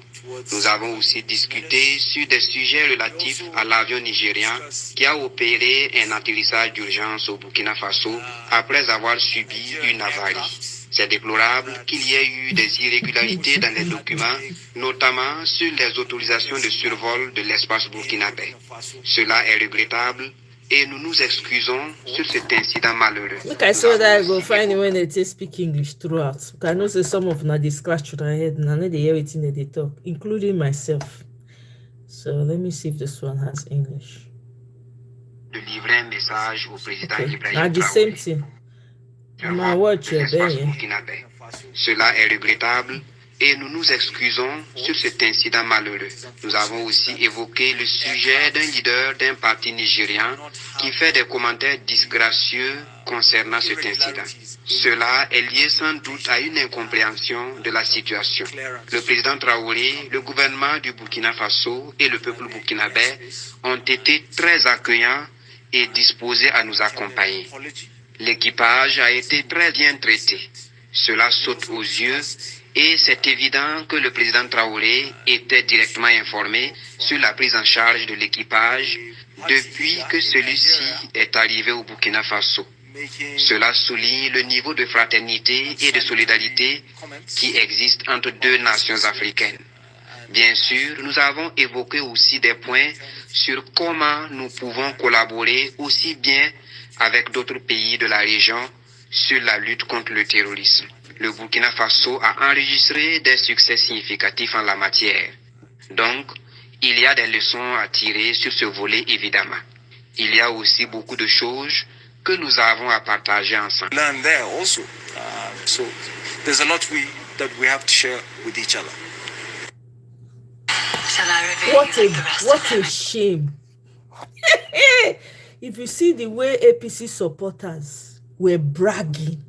Speaker 10: Nous avons aussi discuté sur des sujets relatifs à l'avion nigérien qui a opéré un atterrissage d'urgence au Burkina Faso après avoir subi une avarie. C'est déplorable qu'il y ait eu des irrégularités dans les documents, notamment sur les autorisations de survol de l'espace burkinabé. Cela est regrettable et nous nous excusons sur cet incident malheureux.
Speaker 1: Look, I saw that I go find when they speak English throughout. I know say some of them they scratch their head and I know they hear everything that they talk, including myself. So let me see if this one has English.
Speaker 10: De livrer un message au président Ibrahim
Speaker 1: Traoré. The same thing.
Speaker 10: Cela est regrettable et nous nous excusons sur cet incident malheureux. Nous avons aussi évoqué le sujet d'un leader d'un parti nigérien qui fait des commentaires disgracieux concernant cet incident. Cela est lié sans doute à une incompréhension de la situation. Le président Traoré, le gouvernement du Burkina Faso et le peuple burkinabé ont été très accueillants et disposés à nous accompagner. L'équipage a été très bien traité. Cela saute aux yeux et c'est évident que le président Traoré était directement informé sur la prise en charge de l'équipage depuis que celui-ci est arrivé au Burkina Faso. Cela souligne le niveau de fraternité et de solidarité qui existe entre deux nations africaines. Bien sûr, nous avons évoqué aussi des points sur comment nous pouvons collaborer aussi bien avec d'autres pays de la région sur la lutte contre le terrorisme. Le Burkina Faso a enregistré des succès significatifs en la matière. Donc, il y a des leçons à tirer sur ce volet évidemment. Il y a aussi beaucoup de choses que nous avons à partager ensemble.
Speaker 9: Learn there also. So there's a lot that we have to share with each other.
Speaker 1: What a shame. If you see the way APC supporters were bragging,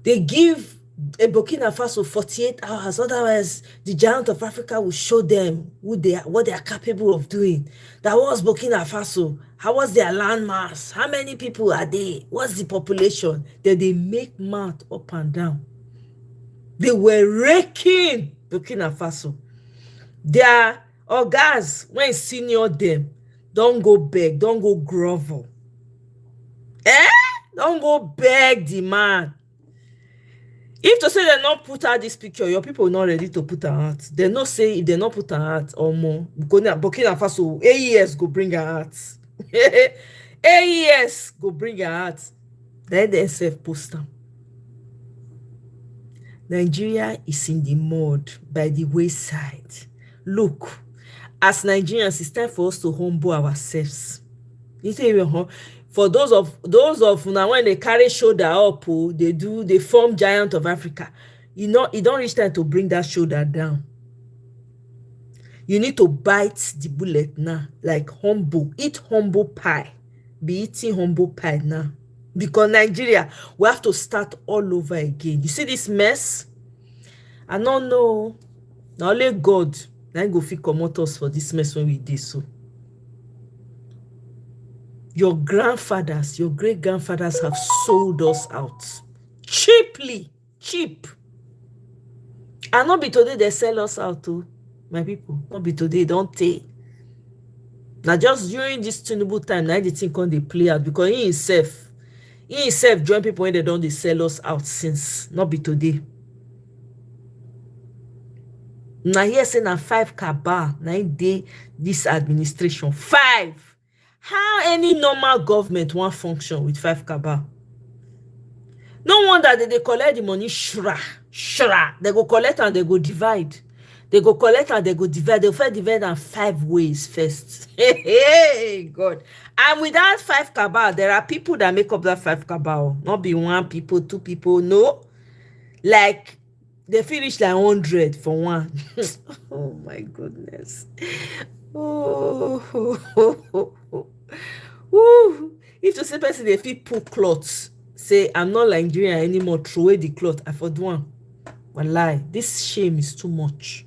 Speaker 1: they give a Burkina Faso 48 hours, otherwise the giant of Africa will show them what they are capable of doing. That was Burkina Faso. How was their landmass? How many people are they? What's the population? Then they make math up and down. They were raking Burkina Faso. Their guys, when senior them, don't go beg, don't go grovel. Don't go beg the man. If to say they not put out this picture, your people not ready to put her out. They not say if they not put her out or more, Burkina Faso, AES go bring her out. AES go bring her out. Then they self post them. Nigeria is in the mud by the wayside. Look, as Nigerians, it's time for us to humble ourselves. You see, for those of now, when they carry shoulder up, they form giant of Africa. You know, it don't reach time to bring that shoulder down. You need to bite the bullet now, like humble. Eat humble pie. Be eating humble pie now. Because Nigeria, we have to start all over again. You see this mess? I don't know. Now only God now go fit comot us for this mess when we did so. Your grandfathers, your great grandfathers have sold us out cheaply, cheap. And not be today they sell us out too, my people. Not be today, don't take. Now just during this Tinubu time, now the thing can they play out because he himself join people when they don't they sell us out since. Not be today. Now here say na 5 cabal, now day this administration 5. How any normal government won't function with 5 cabal? No wonder they collect the money shra. They go collect and they go divide. They go collect and they go divide. They first divide in 5 ways first. Hey, God. And with that 5 cabal, there are people that make up that 5 cabal. Not be 1 people, 2 people. No. Like, they finish like 100 for one. Oh, my goodness. Oh. Woo. If to say person they fit pull clothes, say I'm not Nigerian anymore, throw away the cloth, I for do one. Wallahi, this shame is too much.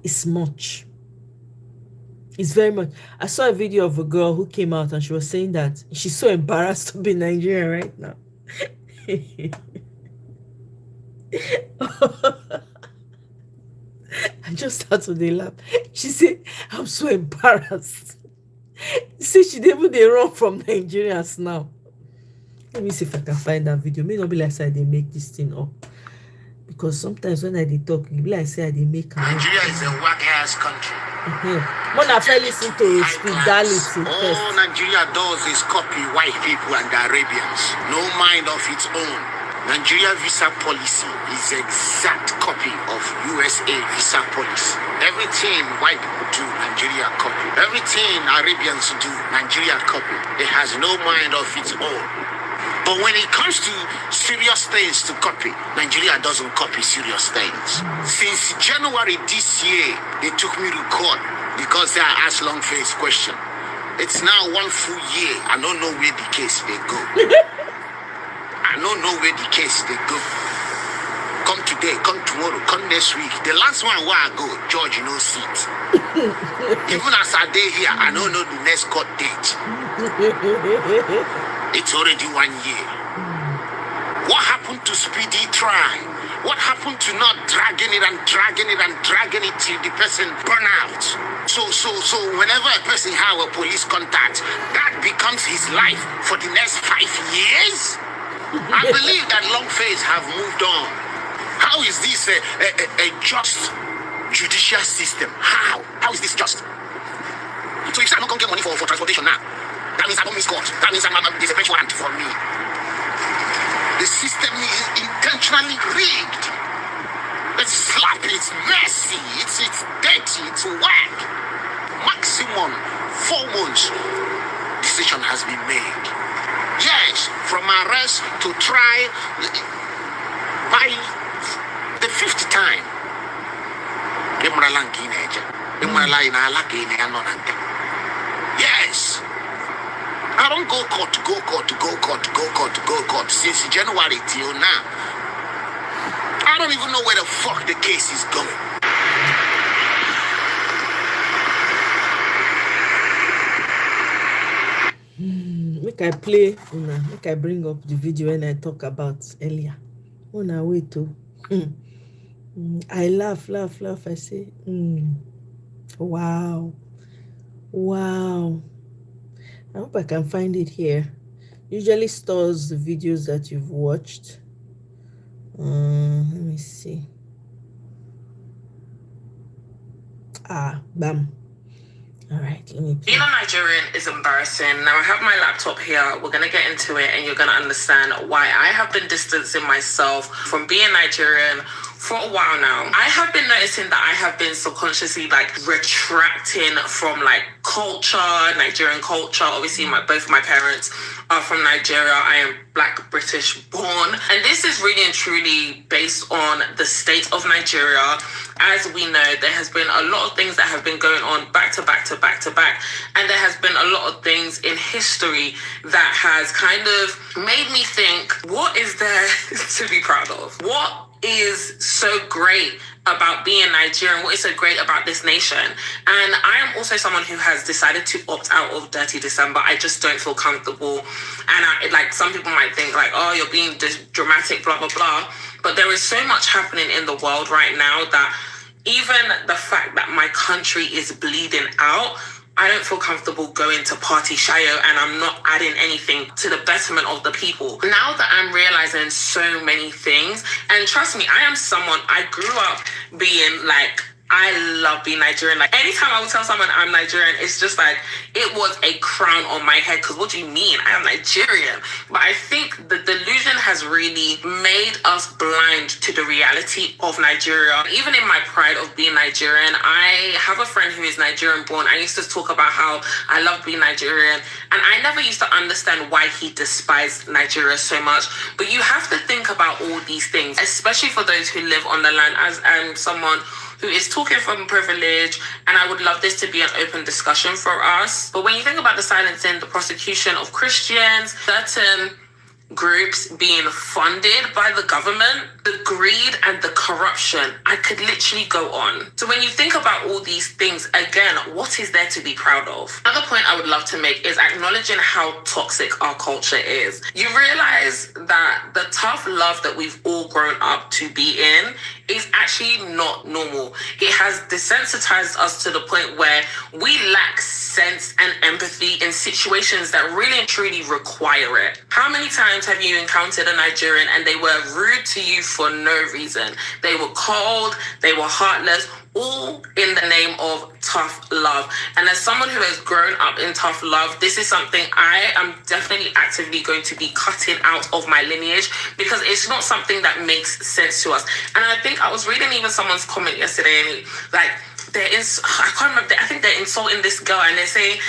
Speaker 1: It's much. It's very much. I saw a video of a girl who came out and she was saying that she's so embarrassed to be Nigerian right now. I just started to laugh. She said, I'm so embarrassed. See, she didn't even run from Nigerians now. Let me see if I can find that video. May not be like say they make this thing up. Because sometimes when I talk, it be like say they make
Speaker 5: Nigeria is a whack-ass country.
Speaker 1: When I first listen to Spidality first.
Speaker 5: All Nigeria does is copy white people and the Arabians. No mind of its own. Nigeria visa policy is exact copy of USA visa policy. Everything white people do, Nigeria copy. Everything Arabians do, Nigeria copy. It has no mind of its own. But when it comes to serious things to copy, Nigeria doesn't copy serious things. Since January this year, they took me to court because they asked long face question. It's now 1 full year. I don't know where the case they go. I don't know where the case they go. Come today, come tomorrow, come next week. The last one where I go, George, no seat. Even as I day here, I don't know the next court date. It's already 1 year. What happened to speedy trial? What happened to not dragging it till the person burn out? So whenever a person have a police contact, that becomes his life for the next 5 years? I believe that long face have moved on. How is this a just judicial system? How is this just? So if I'm not going to get money for transportation now, that means I don't miss court. That means there's a bench warrant for me. The system is intentionally rigged. It's sloppy, it's messy, it's dirty, it's whack. Maximum 4 months decision has been made. Yes, from arrest to trial, by the 5th time. Yes. I don't go court since January till now. I don't even know where the fuck the case is going.
Speaker 1: Make I play, make I bring up the video when I talk about earlier. Wait to. I laugh. I say, wow. I hope I can find it here. Usually stores the videos that you've watched. Let me see. Bam. All right, let me.
Speaker 3: Being a Nigerian is embarrassing. Now I have my laptop here. We're gonna get into it, and you're gonna understand why I have been distancing myself from being Nigerian for a while now. I have been noticing that I have been subconsciously like retracting from like culture, Nigerian culture. Obviously, both my parents are from Nigeria. I am Black British born, and this is really and truly based on the state of Nigeria. As we know, there has been a lot of things that have been going on back to back to back to back, and there has been a lot of things in history that has kind of made me think, what is there to be proud of? What is so great about being Nigerian? What is so great about this nation? And I am also someone who has decided to opt out of Dirty December. I just don't feel comfortable. And like some people might think like, oh, you're being dramatic, blah, blah, blah. But there is so much happening in the world right now that even the fact that my country is bleeding out, I don't feel comfortable going to party shayo, and I'm not adding anything to the betterment of the people. Now that I'm realizing so many things, and trust me, I am someone, I grew up being like, I love being Nigerian. Like anytime I would tell someone I'm Nigerian, it's just like it was a crown on my head. Because what do you mean? I am Nigerian. But I think the delusion has really made us blind to the reality of Nigeria. Even in my pride of being Nigerian, I have a friend who is Nigerian born. I used to talk about how I love being Nigerian, and I never used to understand why he despised Nigeria so much. But you have to think about all these things, especially for those who live on the land. As I'm someone who is talking from privilege, and I would love this to be an open discussion for us. But when you think about the silencing, the prosecution of Christians, certain groups being funded by the government, the greed and the corruption, I could literally go on. So when you think about all these things, again, what is there to be proud of? Another point I would love to make is acknowledging how toxic our culture is. You realize that the tough love that we've all grown up to be in is actually not normal. It has desensitized us to the point where we lack sense and empathy in situations that really and truly require it. How many times have you encountered a Nigerian and they were rude to you for no reason? They were cold, they were heartless, all in the name of tough love. And as someone who has grown up in tough love, this is something I am definitely actively going to be cutting out of my lineage, because it's not something that makes sense to us. And I think I was reading even someone's comment yesterday, and like, I can't remember, I think they're insulting this girl and they say,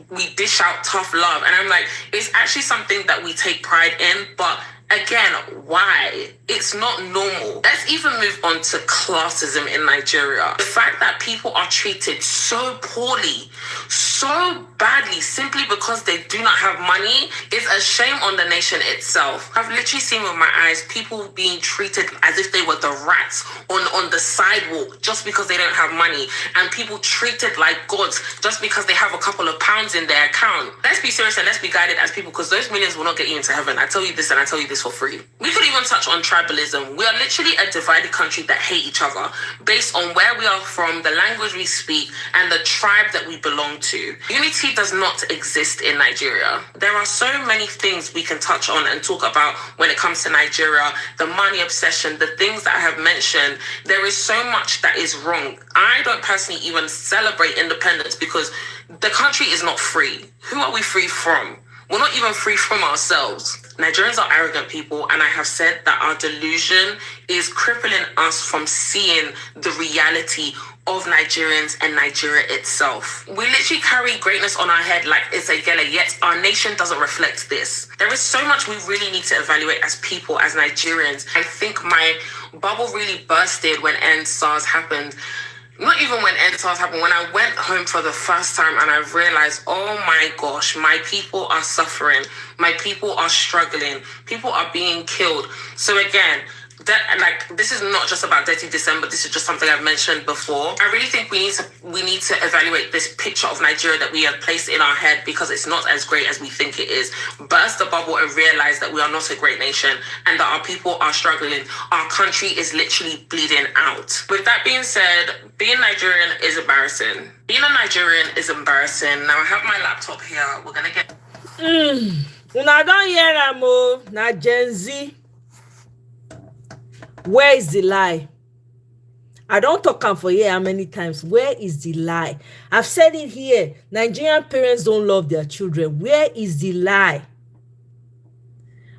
Speaker 3: we dish out tough love. And I'm like, it's actually something that we take pride in, but again, why? It's not normal. Let's even move on to classism in Nigeria. The fact that people are treated so poorly, so badly, simply because they do not have money is a shame on the nation itself. I've literally seen with my eyes people being treated as if they were the rats on the sidewalk just because they don't have money, and people treated like gods just because they have a couple of pounds in their account. Let's be serious and let's be guided as people, because those millions will not get you into heaven. I tell you this and I tell you this for free. We could even touch on tribalism. We are literally a divided country that hate each other based on where we are from, the language we speak, and the tribe that we belong to. Unity does not exist in Nigeria. There are so many things we can touch on and talk about when it comes to Nigeria, the money obsession, the things that I have mentioned. There is so much that is wrong. I don't personally even celebrate independence because the country is not free. Who are we free from? We're not even free from ourselves. Nigerians are arrogant people, and I have said that our delusion is crippling us from seeing the reality of Nigerians and Nigeria itself. We literally carry greatness on our head like it's a gala, yet our nation doesn't reflect this. There is so much we really need to evaluate as people, as Nigerians. I think my bubble really bursted when EndSARS happened. Not even when EndSARS happened, when I went home for the first time and I realized, oh my gosh, my people are suffering. My people are struggling. People are being killed. So again, this is not just about Dirty December. This is just something I've mentioned before. I really think we need to evaluate this picture of Nigeria that we have placed in our head, because it's not as great as we think it is. Burst the bubble and realize that we are not a great nation and that our people are struggling. Our country is literally bleeding out. With that being said, being Nigerian is embarrassing. Being a Nigerian is embarrassing. Now I have my laptop here. We're gonna get.
Speaker 1: Una don't hear am na Gen Z. Where is the lie? I don't talk am for here how many times. Where is the lie? I've said it here. Nigerian parents don't love their children. Where is the lie?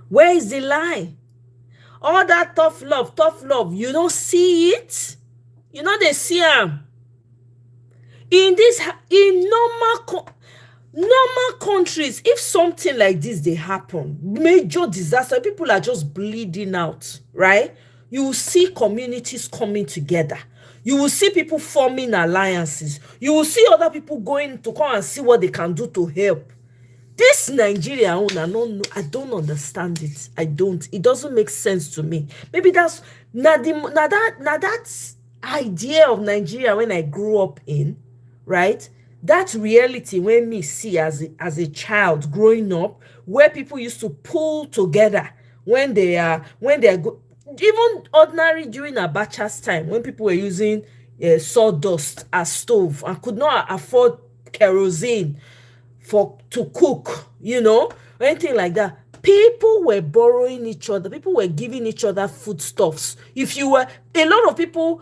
Speaker 1: Where is the lie? All that tough love, you don't see it? You know they see am. In normal countries, if something like this they happen, major disaster, people are just bleeding out, right? You will see communities coming together. You will see people forming alliances. You will see other people going to come and see what they can do to help. This Nigeria own, I don't understand it. I don't. It doesn't make sense to me. Maybe that's that idea of Nigeria when I grew up in, right? That reality when me see as a child growing up, where people used to pull together when they are even ordinary during Abacha's time, when people were using sawdust as stove and could not afford kerosene to cook, or anything like that. People were borrowing each other. People were giving each other foodstuffs. A lot of people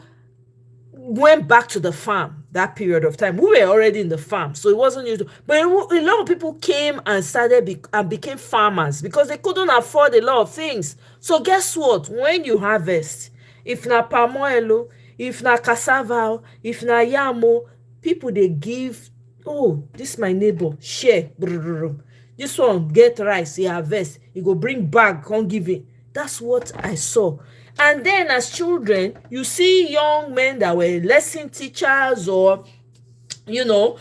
Speaker 1: went back to the farm that period of time. We were already in the farm, so it wasn't usual. But a lot of people came and became farmers because they couldn't afford a lot of things. So guess what? When you harvest, if na palm oil, if na cassava, if na yamo, people they give. Oh, this my neighbor, share. This one get rice, he harvest, he go bring bag, come give it. That's what I saw. And then as children, you see young men that were lesson teachers or into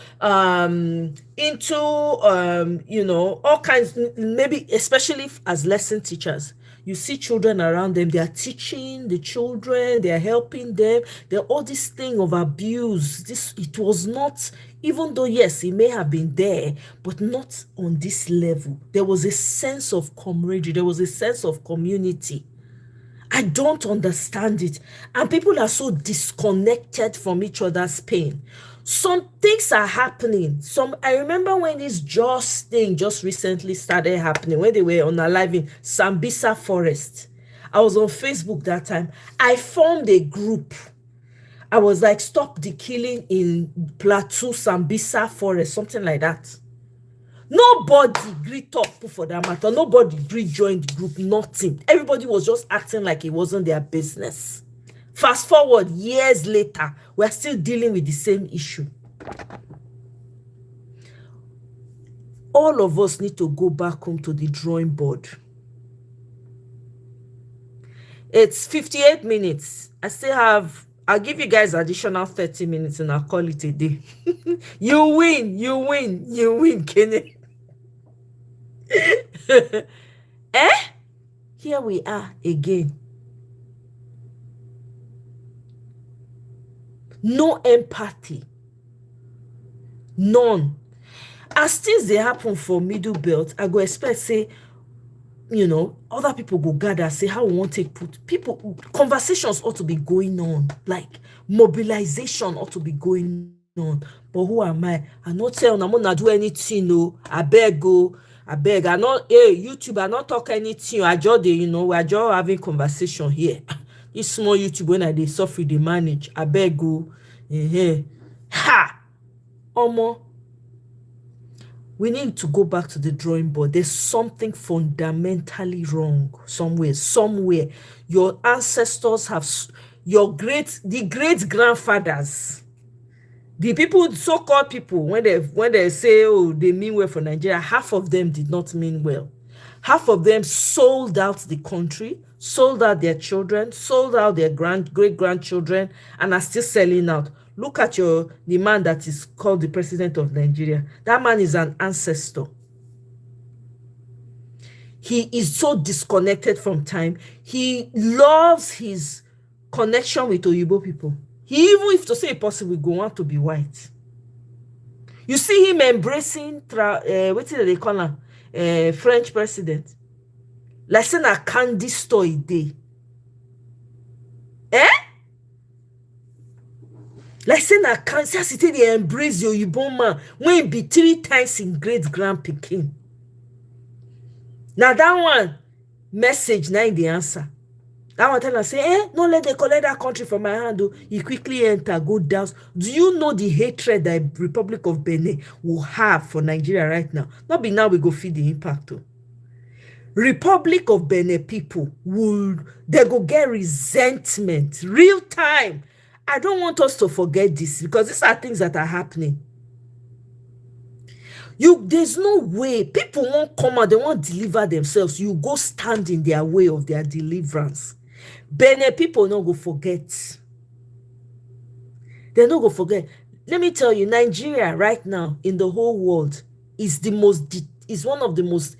Speaker 1: all kinds, maybe especially as lesson teachers. You see children around them, they are teaching the children, they are helping them. There all this thing of abuse. It was not, even though yes, it may have been there, but not on this level. There was a sense of camaraderie, there was a sense of community. I don't understand it. And people are so disconnected from each other's pain. Some things are happening. I remember when this thing just recently started happening, when they were unaliving Sambisa Forest. I was on Facebook that time. I formed a group. I was like, stop the killing in Plateau, Sambisa Forest, something like that. Nobody agreed talk for that matter. Nobody agreed join the group, nothing. Everybody was just acting like it wasn't their business. Fast forward, years later, we're still dealing with the same issue. All of us need to go back home to the drawing board. It's 58 minutes. I'll give you guys additional 30 minutes and I'll call it a day. You win, Kenny. Here we are again. No empathy. None. As things they happen for middle belt, I go expect say, other people go gather, say how we want to put people, conversations ought to be going on, like mobilization ought to be going on. But who am I? I not tell I'm not do anything, no. I beg. I not YouTube, I not talk anything. I just we're just having conversation here. This small YouTube when I suffer they manage. I beg go. Ha! Omo. We need to go back to the drawing board. There's something fundamentally wrong somewhere. Your ancestors have, the great grandfathers, the people, so-called people, when they say, oh, they mean well for Nigeria, half of them did not mean well. Half of them sold out the country, sold out their children, sold out their great-grandchildren, and are still selling out. Look at the man that is called the president of Nigeria. That man is an ancestor. He is so disconnected from time. He loves his connection with Oyibo people. He even, if to say it possible, go want to be white. You see him embracing, what do they call him? French president. Like saying a candy store a day. Like saying a cancer city, they embrace your Oyibo man when it be 3 times in great-grand Peking. Now that one message, now the answer. That one tell us, say, no, let they collect that country from my hand. Oh. He quickly enter, go down. Do you know the hatred that Republic of Benin will have for Nigeria right now? Not be now we go feed the impact. Oh. Republic of Benin people they go get resentment, real time. I don't want us to forget this because these are things that are happening. There's no way people won't come out, they won't deliver themselves. You go stand in their way of their deliverance. Benin people not go forget. They're not go forget. Let me tell you, Nigeria right now in the whole world is one of the most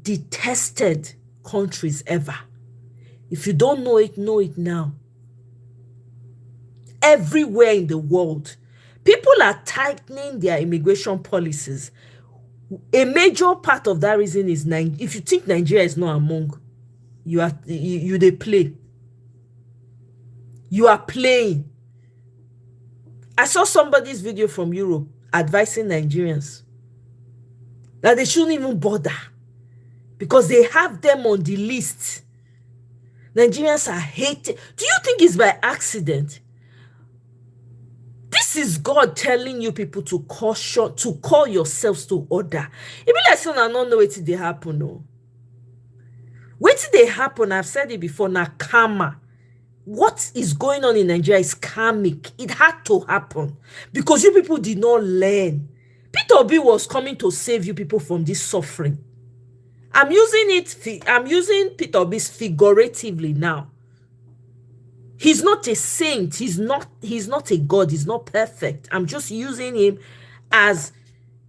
Speaker 1: detested countries ever. If you don't know it now. Everywhere in the world, people are tightening their immigration policies. A major part of that reason is if you think Nigeria is not among, they play. You are playing. I saw somebody's video from Europe advising Nigerians that they shouldn't even bother because they have them on the list. Nigerians are hated. Do you think it's by accident? This is God telling you people to caution, to call yourselves to order. Even like say I don't know what they happen. No. What they happen? I've said it before. Now karma. What is going on in Nigeria is karmic. It had to happen because you people did not learn. Peter Obi was coming to save you people from this suffering. I'm using Peter Obi figuratively now. He's not a saint. He's not a god. He's not perfect. I'm just using him as,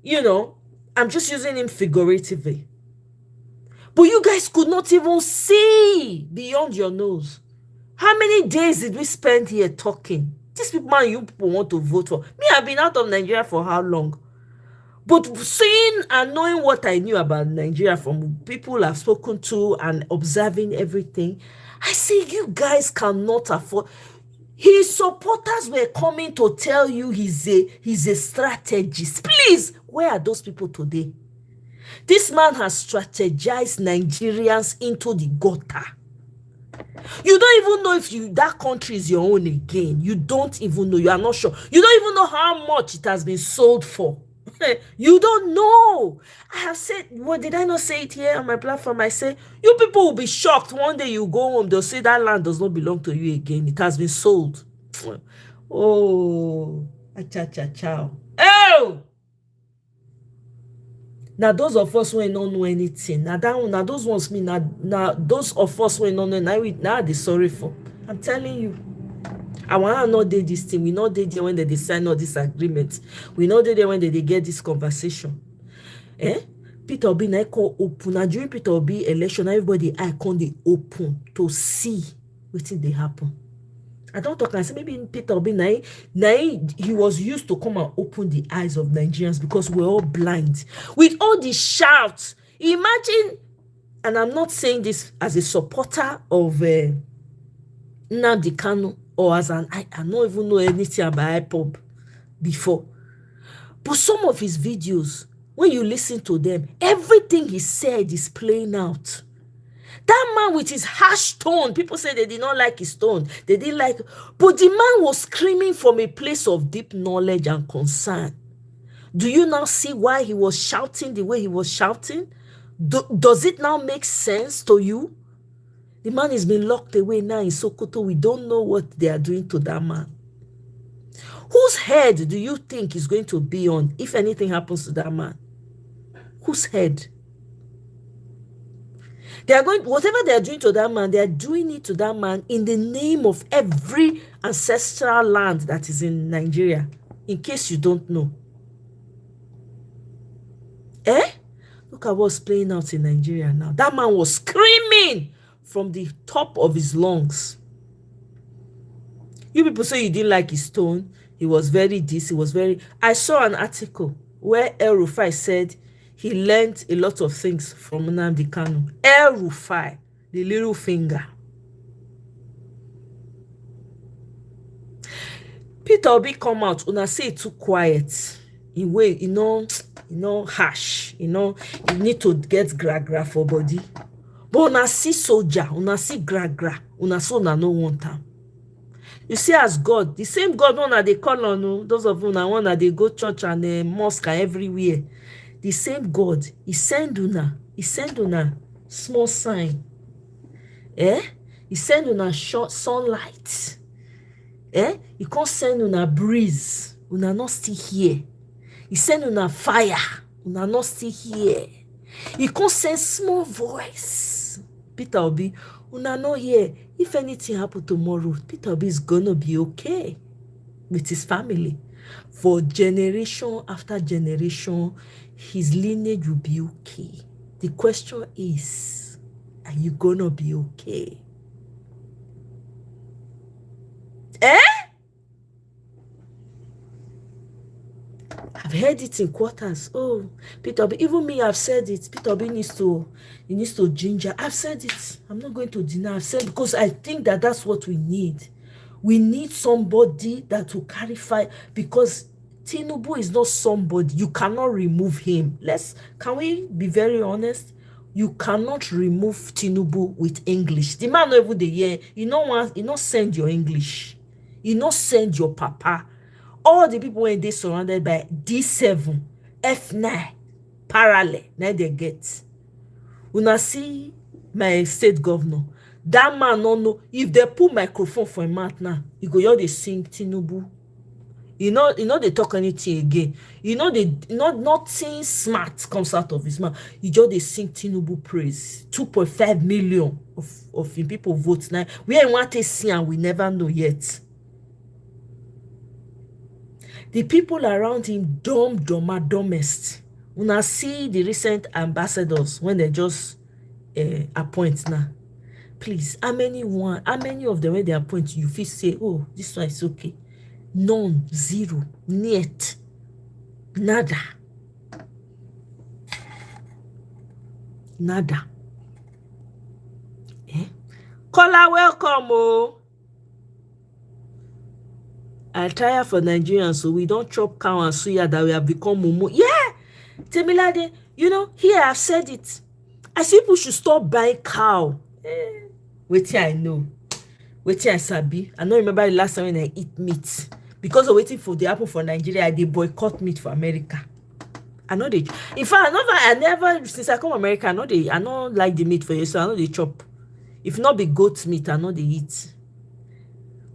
Speaker 1: I'm just using him figuratively. But you guys could not even see beyond your nose. How many days did we spend here talking? These people, you people want to vote for. Me, I've been out of Nigeria for how long? But seeing and knowing what I knew about Nigeria from people I've spoken to and observing everything, I say you guys cannot afford. His supporters were coming to tell you he's a strategist. Please, where are those people today? This man has strategized Nigerians into the gutter. You don't even know if that country is your own again. You don't even know. You are not sure. You don't even know how much it has been sold for. You don't know. I have said, did I not say it here on my platform? I say, you people will be shocked. One day you go home, they'll say that land does not belong to you again. It has been sold. Oh, cha. Oh! Now those of us who don't know anything, now those ones me, now those of us who don't know, now they sorry for. I'm telling you. I want to know this thing. We know they there when they sign all this agreement. We know they there when they get this conversation. Peter Obi na open. Now during Peter Obi election, everybody icon they open to see what they happen. I don't talk and say maybe Peter Obi he was used to come and open the eyes of Nigerians because we're all blind. With all the shouts, imagine, and I'm not saying this as a supporter of Nnamdi Kanu or as I don't even know anything about IPOB before. But some of his videos, when you listen to them, everything he said is playing out. That man with his harsh tone, people say they did not like his tone. They didn't like, but the man was screaming from a place of deep knowledge and concern. Do you now see why he was shouting the way he was shouting? Does it now make sense to you? The man is being locked away now in Sokoto. We don't know what they are doing to that man. Whose head do you think is going to be on if anything happens to that man? Whose head? They are going, whatever they are doing to that man, they are doing it to that man in the name of every ancestral land that is in Nigeria. In case you don't know. Look at what's playing out in Nigeria now. That man was screaming from the top of his lungs. You people say you didn't like his tone. He was very this. He was very... I saw an article where El Rufai said he learned a lot of things from Nnamdi Kanu. El Rufai, the little finger. Peter Obi come out and I say it too quiet. In way, harsh. You need to get gra for body. But una see soldier, una see gra, una so una no want am. You see, as God, the same God one that they call on, those of una one that they go church and mosque everywhere. The same God, he send una small sign. He send una short sunlight. He can't send una breeze, una not still here. He send una fire, una not still here. He can't send small voice. Peter Obi, una not here. If anything happen tomorrow, Peter Obi is gonna be okay with his family. For generation after generation, his lineage will be okay. The question is, are you gonna be okay? I've heard it in quarters. Oh, Peter Obi, even me, I've said it. Peter Obi needs to ginger. I've said it. I'm not going to deny. I've said, because I think that that's what we need. We need somebody that will clarify, because Tinubu is not somebody. You cannot remove him. Can we be very honest? You cannot remove Tinubu with English. The man over the year, you not send your English. You not send your papa. All the people when they surrounded by D7, F9, parallel, now they get. When I see my state governor, that man no know if they put microphone for him mouth now, you go hear they sing Tinubu. You know they talk anything again. Nothing smart comes out of his mouth. You just they sing Tinubu praise. 2.5 million of people vote now. We ain't want to see and we never know yet. The people around him dumbest. When I see the recent ambassadors when they just appoint now, please, how many of them when they appoint you feel say, oh, this one is okay? None, zero, niet, nada. Kola, welcome, oh. I tire for Nigerians, so we don't chop cow and suya that we have become mumu. Yeah, Temilade, here I've said it. I see people should stop buying cow. Wait till I know. Wait till I sabi. I don't remember the last time when I eat meat. Because of waiting for the apple for Nigeria, they boycott meat for America. I know they. In fact, I never since I come to America, I don't like the meat for you, so I know they chop. If not be goat meat, I know they eat.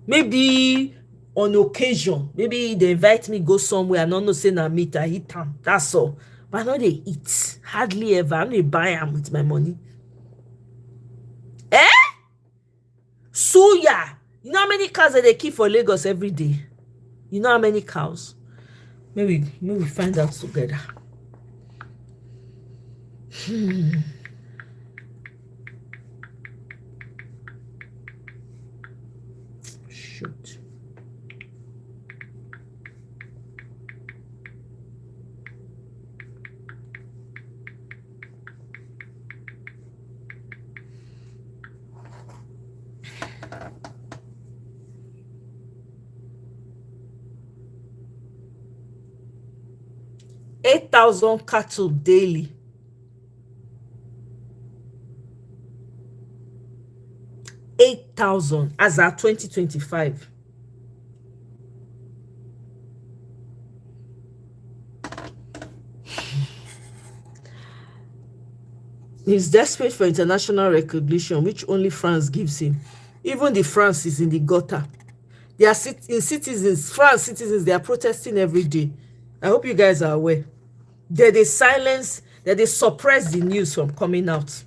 Speaker 1: Maybe on occasion, maybe they invite me go somewhere, I don't know say na meat, I eat them. That's all. But I know they eat. Hardly ever. I know they buy them with my money. Suya. You know how many cows that they keep for Lagos every day? You know how many cows? Maybe we find out together. Shoot. $8,000 cattle daily. 8,000 as at 2025. He's desperate for international recognition, which only France gives him. Even the France is in the gutter. They are France citizens, they are protesting every day. I hope you guys are aware. They suppress the news from coming out.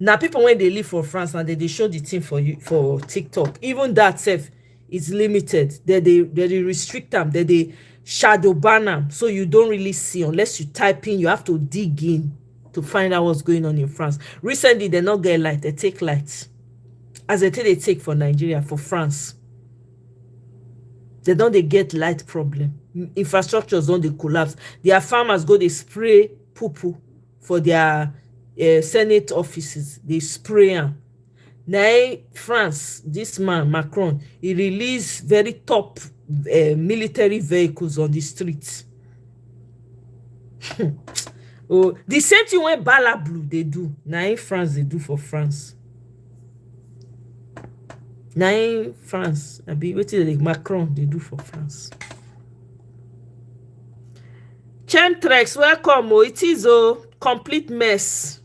Speaker 1: Now, people, when they live for France, and they show the thing for TikTok, even that self is limited. They restrict them. They shadow ban them, so you don't really see unless you type in. You have to dig in to find out what's going on in France. Recently, they not get light. They take light, as they take for Nigeria, for France. They get light problem. Infrastructures don't they collapse. Their farmers go they spray poo for their Senate offices. They spray them. Now France, this man Macron, he released very top military vehicles on the streets. Oh, the same thing when Bala Blue they do. Now in France, they do for France. Now in France, I be waiting like Macron, they do for France. Chemtrex, welcome. Oh, it is a complete mess.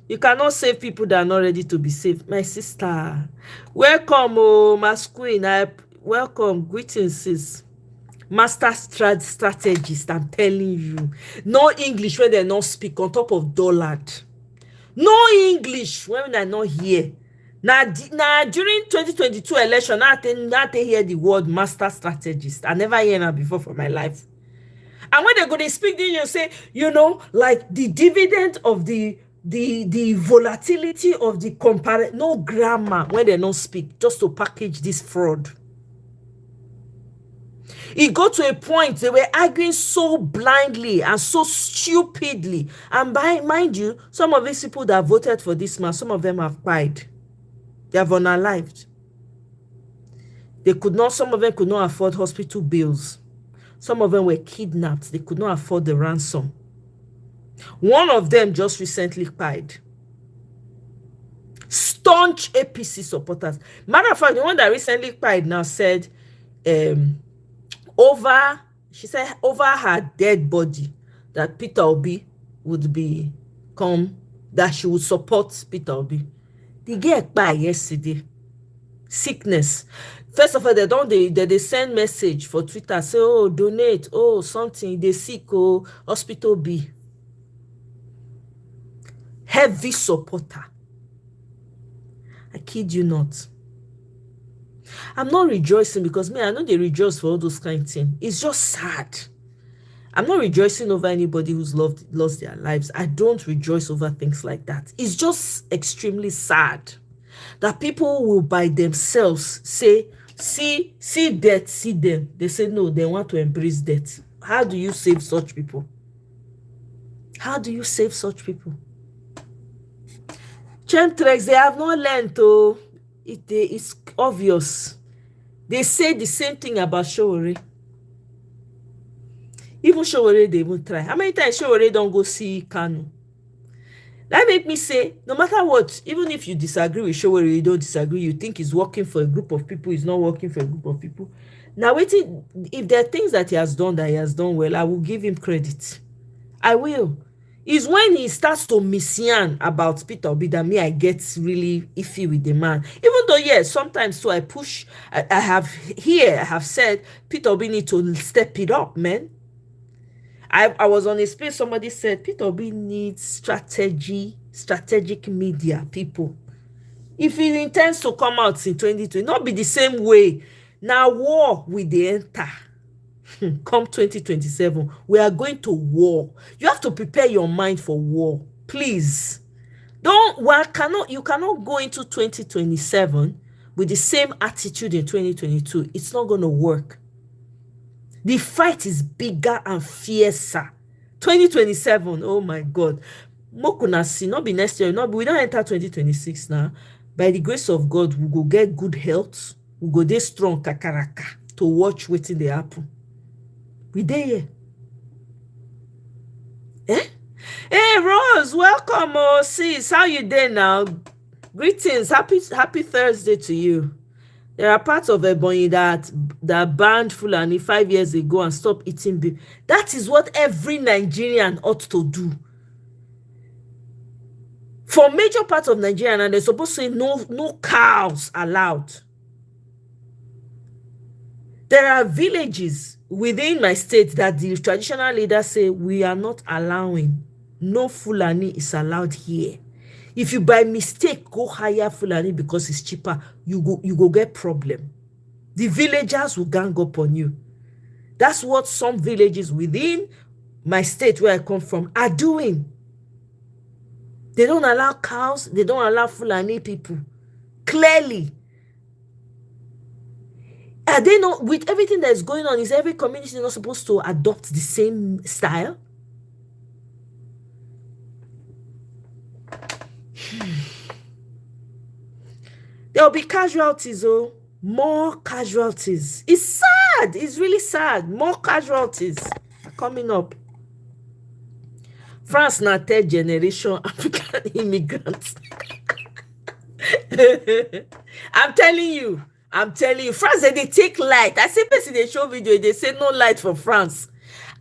Speaker 1: You cannot save people that are not ready to be saved. My sister. Welcome, oh, Mas Queen. Welcome. Greetings, sis. Master strategist, I'm telling you. No English when they not speak on top of dollar. No English when they not here. Now during 2022 election, I hear the word master strategist. I never hear that before for my life. And when they go, they speak, then you say, like the dividend of the volatility of the compare, no grammar when they don't speak, just to package this fraud. It got to a point they were arguing so blindly and so stupidly. And mind you, some of these people that voted for this man, some of them have died. They have unalived. Some of them could not afford hospital bills. Some of them were kidnapped. They could not afford the ransom. One of them just recently died. Staunch APC supporters. Matter of fact, the one that recently died now said, over her dead body, that Peter Obi would that she would support Peter Obi. They get by yesterday. Sickness. First of all, they send message for Twitter, say, oh, donate, oh, something, they sick, oh, hospital B. Heavy supporter. I kid you not. I'm not rejoicing because I know they rejoice for all those kind of things. It's just sad. I'm not rejoicing over anybody who's lost their lives. I don't rejoice over things like that. It's just extremely sad that people will by themselves say, see death, see them. They say no, they want to embrace death. How do you save such people? How do you save such people? Chemtrex, they have not learned to. It's obvious. They say the same thing about Showore. Even Showore, they even try. How many times Showore don't go see Kanu? That make me say, no matter what, even if you disagree with Showore, you don't disagree, you think he's working for a group of people, he's not working for a group of people. Now, if there are things that he has done well, I will give him credit. I will. It's when he starts to misyan about Peter Obi that I get really iffy with the man. Even though, yes, sometimes I push. I have said Peter Obi need to step it up, man. I was on a space, somebody said Peter Obi needs strategic media people. If he intends to come out in 2020, not be the same way. Now war with the enter. Come 2027, we are going to war. You have to prepare your mind for war. Please. You cannot go into 2027 with the same attitude in 2022. It's not going to work. The fight is bigger and fiercer. 2027, oh my God. Mokunasi, not be next year. We don't enter 2026 now. By the grace of God, we go get good health. We go there strong kakaraka to watch waiting they happen. We there. Hey Rose, welcome, oh sis. How you there now? Greetings, happy Thursday to you. There are parts of Ebonyi that banned Fulani 5 years ago and stopped eating beef. That is what every Nigerian ought to do. For major parts of Nigeria, and they're supposed to say no cows allowed. There are villages within my state that the traditional leaders say we are not allowing. No Fulani is allowed here. If you by mistake go hire Fulani because it's cheaper, you go get problem. The villagers will gang up on you. That's what some villages within my state where I come from are doing. They don't allow cows. They don't allow Fulani people. Clearly. Are they not, with everything that is going on, is every community not supposed to adopt the same style? There will be casualties, more casualties. It's sad. It's really sad. More casualties are coming up. France na third generation African immigrants. I'm telling you, France, they take light. I see person they show video, they say no light for France.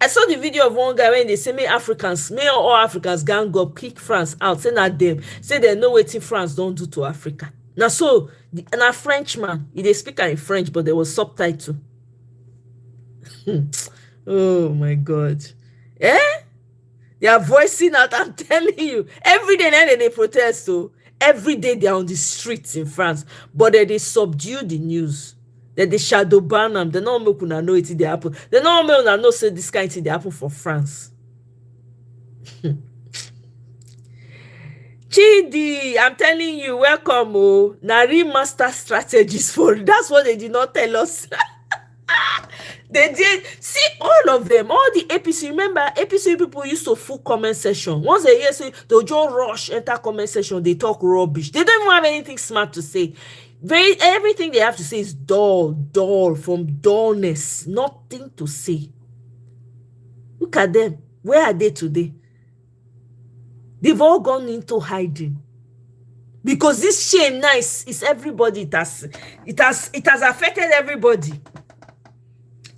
Speaker 1: I saw the video of one guy when they say, may all Africans gang up, kick France out, say not them, say they know what France don't do to Africa. Now so, and a Frenchman, they speak in French, but there was subtitle. Oh my God. Eh? They are voicing out, I'm telling you. Every day they protest, so every day they are on the streets in France, but they subdue the news. That they shadow ban them. They don't make una know it they happen. They don't make una know say this kind of thing they happen for France. Chidi, I'm telling you, welcome. Oh, Nari master strategies for that's what they did not tell us. They did see all of them, all the APC. Remember, APC people used to full comment section. Once they hear say they'll just rush enter comment section, they talk rubbish. They don't even have anything smart to say. Everything they have to say is dull from dullness. Nothing to say. Look at them. Where are they today? They've all gone into hiding. Because this shame now is everybody. It has affected everybody.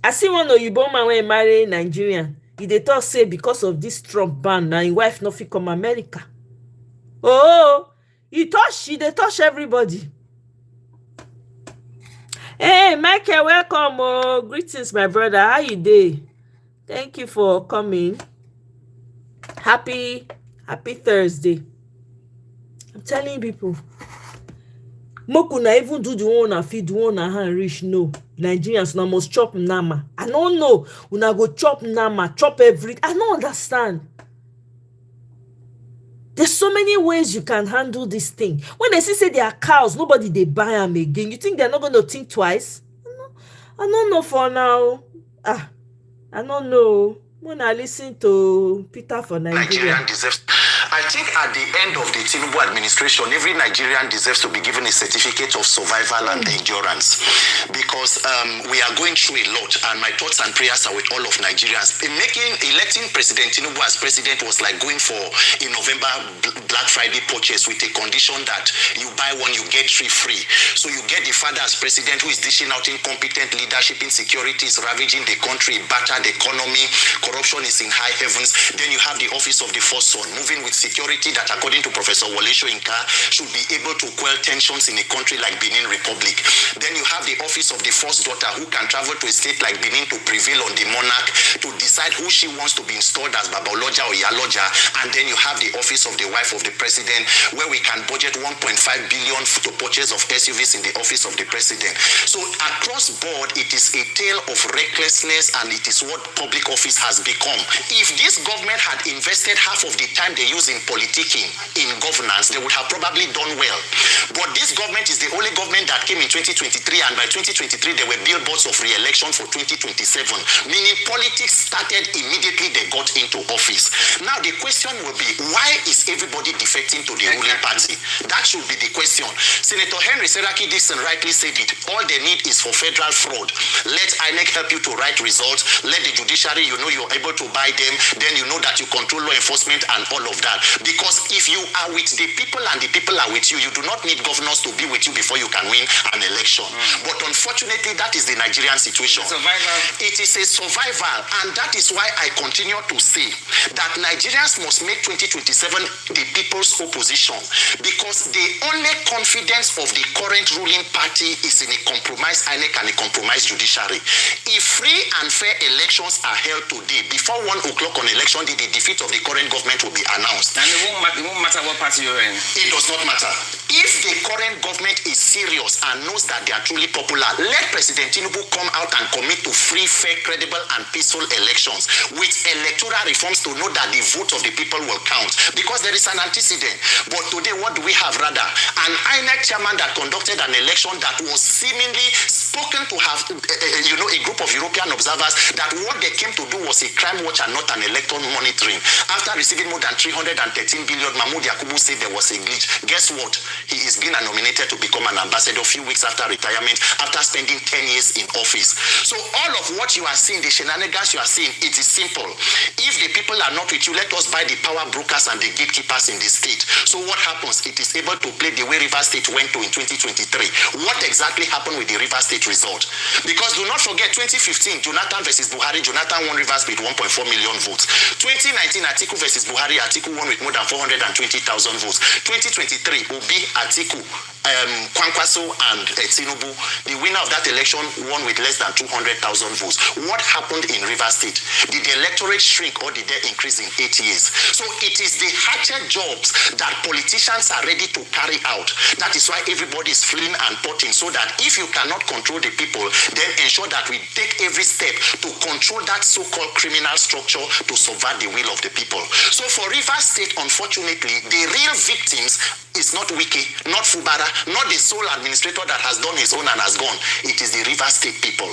Speaker 1: I see one Oyibo man when he marry Nigerian. They talk say because of this Trump ban, now his wife not fit come America. Oh, they touch everybody. Hey, Michael, welcome. Oh, greetings, my brother. How you doing? Thank you for coming. Happy Thursday. I'm telling people. Mokuna even do the one and feed the one and hand rich. No. Nigerians now must chop nama. I don't know. Una go chop nama, chop everything. I don't understand. There's so many ways you can handle this thing. When they say they are cows, nobody they buy them again. You think they're not going to think twice? I don't know for now. I don't know. When I listen to Peter for Nigeria.
Speaker 5: Nigerian deserves. I think at the end of the Tinubu administration, every Nigerian deserves to be given a certificate of survival and endurance, because we are going through a lot, and my thoughts and prayers are with all of Nigerians. Electing President Tinubu as president was like going for a November Black Friday purchase with a condition that you buy one, you get three free. So you get the father as president who is dishing out incompetent leadership, insecurity is ravaging the country, battered economy, corruption is in high heavens. Then you have the office of the first son, moving with security that, according to Professor Wole Soyinka, should be able to quell tensions in a country like Benin Republic. Then you have the office of the first daughter, who can travel to a state like Benin to prevail on the monarch, to decide who she wants to be installed as Babaloja or Yaloja. And then you have the office of the wife of the president, where we can budget 1.5 billion to purchase of SUVs in the office of the president. So across board, it is a tale of recklessness, and it is what public office has become. If this government had invested half of the time they use in politicking, in governance, they would have probably done well. But this government is the only government that came in 2023, and by 2023 there were billboards of re-election for 2027, meaning politics started immediately they got into office. Now the question will be, why is everybody defecting to the ruling party? That should be the question. Senator Henry Seraki Dixon rightly said it. All they need is for federal fraud. Let INEC help you to write results. Let the judiciary, you know you're able to buy them. Then you know that you control law enforcement and all of that. Because if you are with the people and the people are with you, you do not need governors to be with you before you can win an election. But unfortunately, that is the Nigerian situation.
Speaker 2: Survival.
Speaker 5: It is a survival, and that is why I continue to say that Nigerians must make 2027 the people's opposition, because the only confidence of the current ruling party is in a compromised INEC and a compromised judiciary. If free and fair elections are held today, before 1 o'clock on election day, the defeat of the current government will be announced.
Speaker 2: And it won't matter what party you're in.
Speaker 5: It does not matter. If the current government is serious and knows that they are truly popular, let President Tinubu come out and commit to free, fair, credible, and peaceful elections with electoral reforms to know that the vote of the people will count. Because there is an antecedent. But today, what do we have rather? An INEC chairman that conducted an election that was seemingly spoken to have, a group of European observers that what they came to do was a crime watch and not an electoral monitoring. After receiving more than 313 billion, Mahmoud Yakubu said there was a glitch. Guess what? He is being nominated to become an ambassador a few weeks after retirement, after spending 10 years in office. So all of what you are seeing, the shenanigans you are seeing, it is simple. If the people people are not with you, let us buy the power brokers and the gatekeepers in the state. So what happens? It is able to play the way Rivers State went to in 2023. What exactly happened with the Rivers State result? Because do not forget, 2015, Jonathan versus Buhari, Jonathan won Rivers with 1.4 million votes. 2019, Atiku versus Buhari, Atiku won with more than 420,000 votes. 2023, Obi, Atiku, Kwankwaso and Tinubu, the winner of that election won with less than 200,000 votes. What happened in Rivers State? Did the electorate shrink or did they increase in 8 years? So it is the hatchet jobs that politicians are ready to carry out. That is why everybody is fleeing and potting, so that if you cannot control the people, then ensure that we take every step to control that so-called criminal structure to subvert the will of the people. So for Rivers State, unfortunately, the real victims is not Wiki, not Fubara, not the sole administrator that has done his own and has gone. It is the Rivers State people.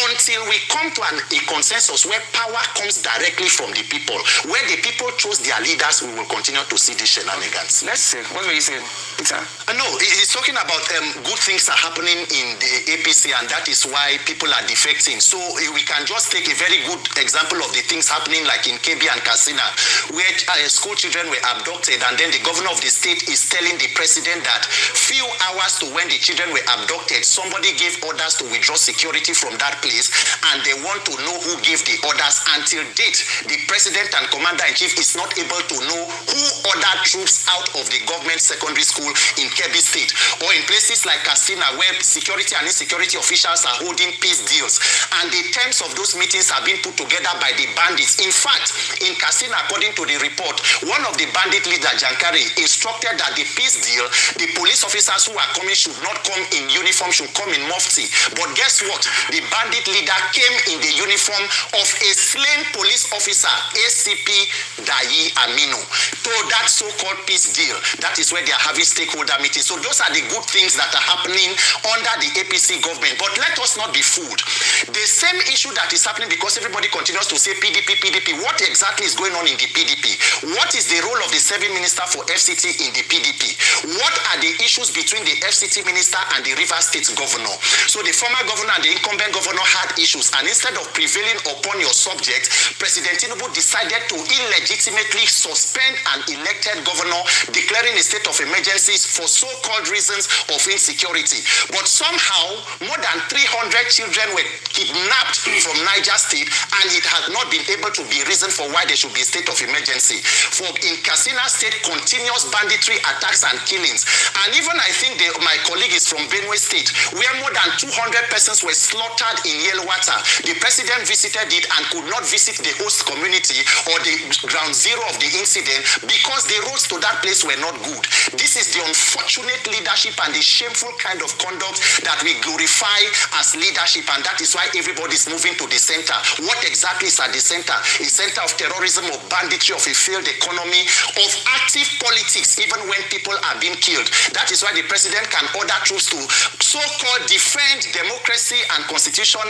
Speaker 5: Until we come to a consensus where power comes directly from the people, where the people choose their leaders, we will continue to see these shenanigans.
Speaker 3: Let's see. What were you saying, Peter?
Speaker 5: No, he's talking about good things are happening in the APC, and that is why people are defecting. So we can just take a very good example of the things happening like in KB and Katsina, where school children were abducted, and then the governor of the state is telling the president that few hours to when the children were abducted, somebody gave orders to withdraw security from that place, and they want to know who gave the orders. Until date, the president and commander-in-chief is not able to know who ordered troops out of the government secondary school in Kebbi State, or in places like Katsina, where security and insecurity officials are holding peace deals, and the terms of those meetings have been put together by the bandits. In fact, in Katsina, according to the report, one of the bandit leaders, Jankari, instructed that the peace deal, the police officers who are coming should not come in uniform, should come in mufti. But guess what? The bandit leader came in the uniform of a slain police officer, ACP Dayi Aminu, to that so-called peace deal. That is where they are having stakeholder meetings. So those are the good things that are happening under the APC government. But let us not be fooled. The same issue that is happening, because everybody continues to say PDP, PDP. What exactly is going on in the PDP? What is the role of the serving minister for FCT in the PDP? What are the issues between the FCT minister and the Rivers State governor? So the former governor and the incumbent governor had issues, and instead of prevailing upon your subject, President Tinubu decided to illegitimately suspend an elected governor, declaring a state of emergency for so-called reasons of insecurity. But somehow, more than 300 children were kidnapped from Niger State, and it has not been able to be reason for why there should be a state of emergency. For in Katsina State, continuous banditry attacks and killings. And even I think my colleague is from Benue State, where more than 200 persons were slaughtered in Yelwata. The president visited it and could not visit the host community or the ground zero of the incident because the roads to that place were not good. This is the unfortunate leadership and the shameful kind of conduct that we glorify as leadership, and that is why everybody is moving to the center. What exactly is at the center? A center of terrorism, of banditry, of a failed economy, of active politics, even when people are being killed. That is why the president can order troops to so-called defend democracy and constitutional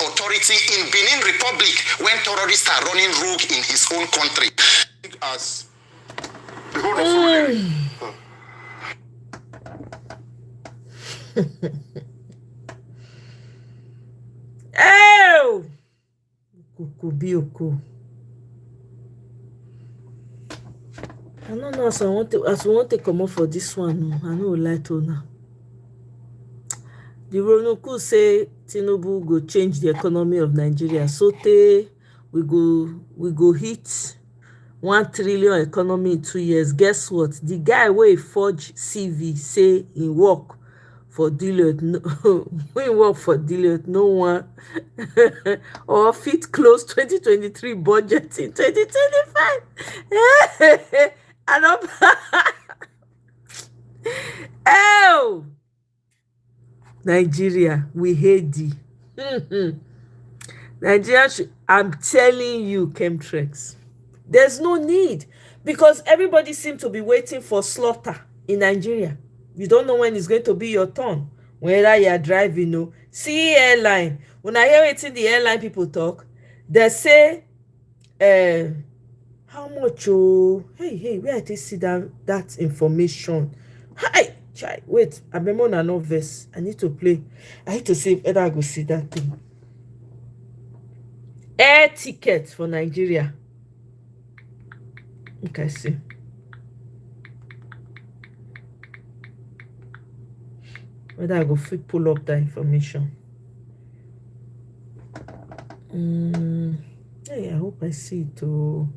Speaker 5: authority in Benin Republic when terrorists are running rogue in his own country. As the whole of
Speaker 1: Oh, Kukubioko. I don't know as we want to come up for this one. I know lie to now. The Ronoku say Tinubu go change the economy of Nigeria. So we go hit 1 trillion economy in 2 years. Guess what? The guy wey forge CV say he work for Deloitte, no, we work for Deloitte, no one or fit close 2023 budget in 2025. I don't. Oh, Nigeria, we hate thee. Nigeria, I'm telling you, Chemtrex, there's no need, because everybody seems to be waiting for slaughter in Nigeria. You don't know when it's going to be your turn, whether you are driving. No, see airline. When I hear it in the airline people talk, they say, how much? Oh, hey, where I take see that information? Hi, chai, wait, I remember no verse. I need to play. I need to see whether I go see that thing. Air tickets for Nigeria. Okay, see. Whether I go fit pull up that information. Hey, I hope I see it too.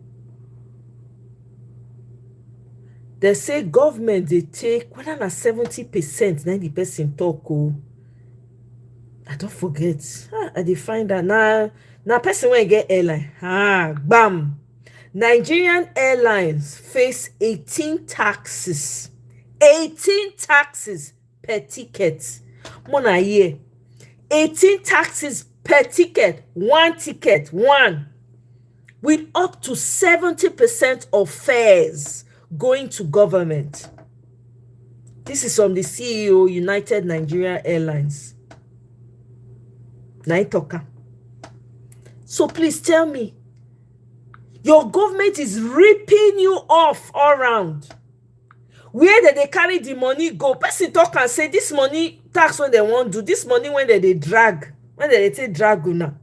Speaker 1: They say government they take whether na 70%, 90% talk. Oh, I don't forget. I dey find that now person when get airline. Bam. Nigerian Airlines face 18 taxes. 18 taxes per ticket. Mona year. 18 taxes per ticket. One ticket. One. With up to 70% of fares going to government. This is from the CEO, United Nigeria Airlines. Naitoka. So please tell me, your government is ripping you off all around. Where did they carry the money go? Person talk and say this money tax when they want do, this money when they drag, when they take drag una.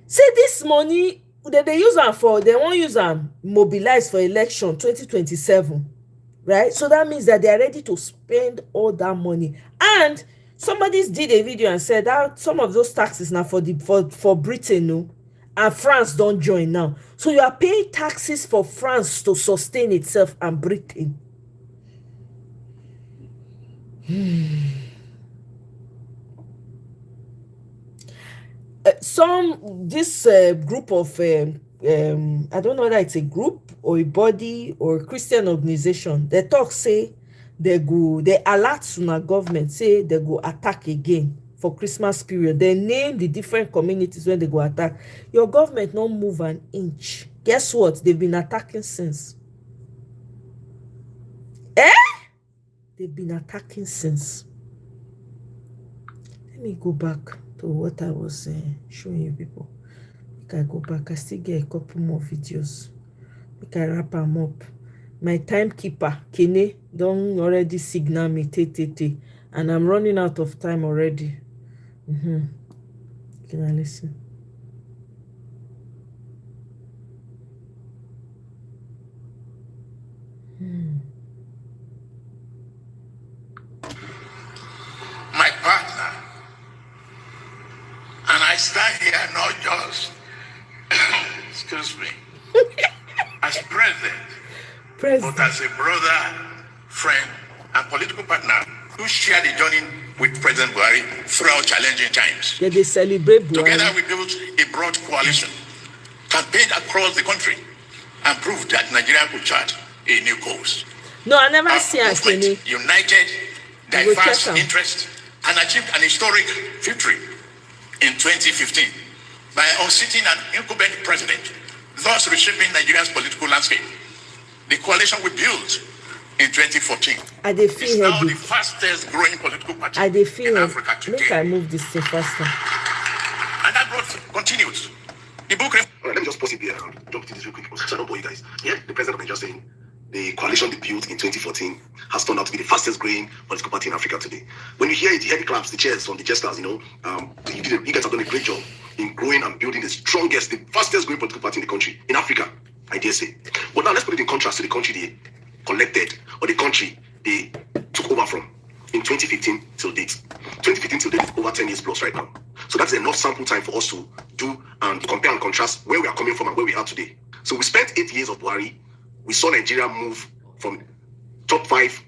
Speaker 1: Say this money that they use them for, they won't use them mobilize for election 2027, right? So that means that they are ready to spend all that money. And somebody did a video and said that some of those taxes now for Britain, no, and France don't join now. So you are paying taxes for France to sustain itself and Britain. This group of I don't know whether it's a group or a body or a Christian organization, they talk say they alert Suna government say they go attack again for Christmas period. They name the different communities when they go attack. Your government not move an inch. Guess what? They've been attacking since. They've been attacking since. Let me go back to what I was showing you people. Make I go back. I still get a couple more videos. Make I wrap them up. My timekeeper, Kene, don't already signal me, and I'm running out of time already. Can I listen?
Speaker 5: My partner, and I stand here not just, excuse me, as president, but as a brother, friend, and political partner who shared the journey with President Buhari throughout challenging times.
Speaker 1: Yeah, they celebrate Buhari.
Speaker 5: Together we built a broad coalition, campaigned across the country, and proved that Nigeria could chart a new course.
Speaker 1: No, I never
Speaker 5: Our
Speaker 1: see a Kenny.
Speaker 5: united, diverse interests, and achieved an historic victory in 2015 by unseating an incumbent president, thus reshaping Nigeria's political landscape. The coalition we built in 2014 is now the fastest growing political party in Africa today.
Speaker 1: Make I move this thing faster.
Speaker 5: And that growth continues. The book... Let me just pause it there and jump to this real quick, so I don't bore you guys. Yeah, the president of Nigeria saying the coalition they built in 2014 has turned out to be the fastest growing political party in Africa today. When you hear it, you hear the claps, the cheers from the jesters, you guys have done a great job in growing and building the strongest, the fastest growing political party in the country, in Africa, I dare say. But now let's put it in contrast to the country they collected, or the country they took over from in 2015 till date. 2015 till date, over 10 years plus right now. So that's enough sample time for us to do and compare and contrast where we are coming from and where we are today. So we spent 8 years of Buhari. We saw Nigeria move from top 5